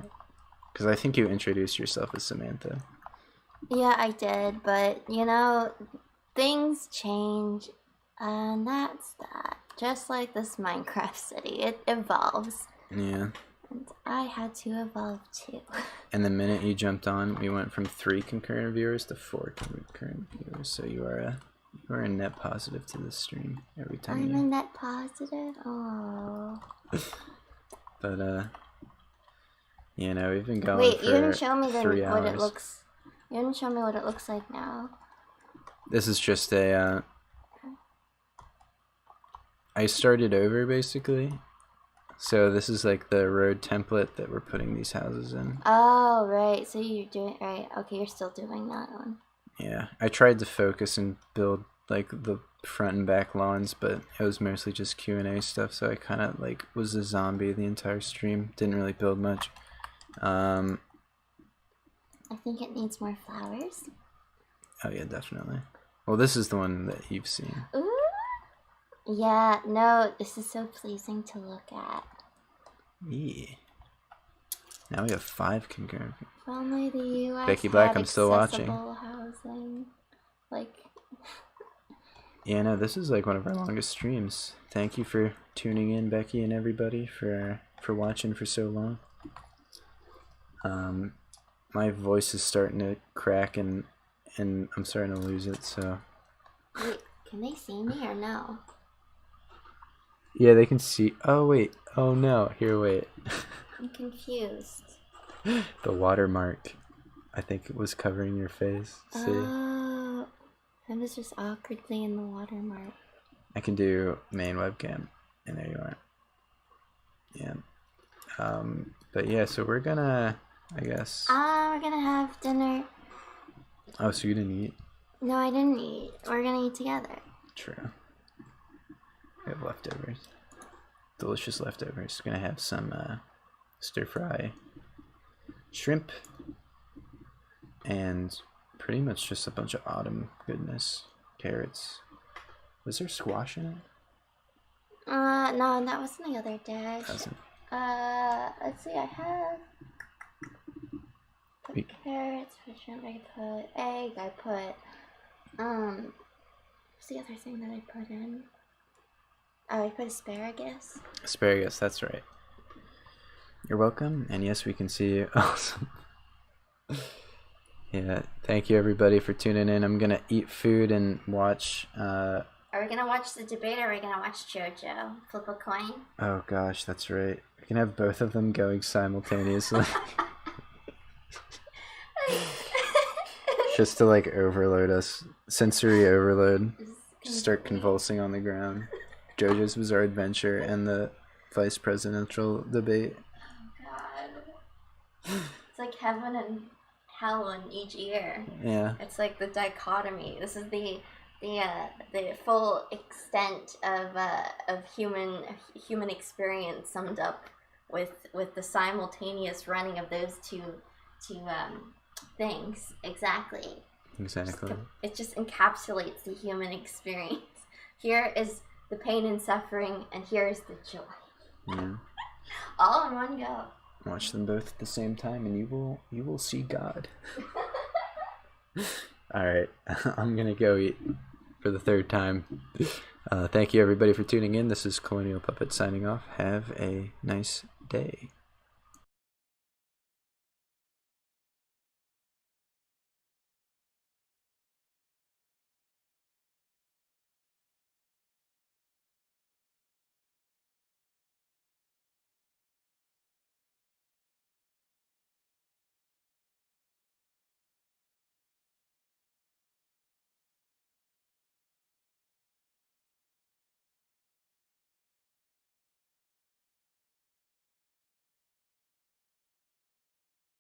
Because I think you introduced yourself as Samantha. Yeah, I did, but you know, things change, and that's that. Just like this Minecraft city, it evolves. Yeah. And I had to evolve too. And the minute you jumped on, we went from 3 concurrent viewers to 4 concurrent viewers. So you are a net positive to this stream every time. I'm a net positive? Oh. But you know, we've been going Wait, for you didn't show me 3 hours. what it looks. You didn't show me what it looks like now. This is just a I started over basically. So this is like the road template that we're putting these houses in. Oh, right. So you're doing right. Okay, you're still doing that one. Yeah, I tried to focus and build like the front and back lawns, but it was mostly just Q&A stuff. So I kind of like was a zombie the entire stream. Didn't really build much. I think it needs more flowers. Oh yeah, definitely. Well, this is the one that you've seen. Ooh. Yeah, no, this is so pleasing to look at. Yeah. Now we have 5 concurrent. If only the U.S. Becky Black, had I'm still watching. accessible housing. Like. Yeah, no, this is like one of our longest streams. Thank you for tuning in, Becky, and everybody for watching for so long. My voice is starting to crack and I'm starting to lose it. So. Wait, can they see me or no? Yeah, they can see. Oh wait. Oh no. Here, wait. I'm confused. The watermark, I think it was covering your face. See? Oh, I was just awkwardly in the watermark. I can do main webcam. And there you are. Yeah. But yeah, so we're gonna, I guess. We're gonna have dinner. Oh, so you didn't eat? No, I didn't eat. We're gonna eat together. True. We have leftovers. Delicious leftovers. Gonna have some stir fry shrimp and pretty much just a bunch of autumn goodness. Carrots. Was there squash in it? No, that was the other dish. Wasn't. Let's see, I have put carrots, put shrimp, I put egg, I put, what's the other thing that I put in? Oh, I put asparagus. Asparagus, that's right. You're welcome, and yes, we can see you. Awesome. Yeah, thank you everybody for tuning in. I'm gonna eat food and watch, Are we gonna watch the debate or are we gonna watch JoJo? Flip a coin? oh gosh, that's right. We can have both of them going simultaneously. Just to like overload us. Sensory overload. Just start convulsing on the ground. JoJo's Bizarre Adventure and the vice presidential debate. Oh god. It's like heaven and hell in each ear. Yeah. It's like the dichotomy. This is the full extent of human experience summed up with the simultaneous running of those two things. Exactly. It just encapsulates the human experience. Here is the pain and suffering, and here is the joy. Yeah. All in one go. Watch them both at the same time, and you will see God. All right, I'm gonna go eat for the third time. Thank you everybody for tuning in. This is Colonial Puppet signing off. Have a nice day.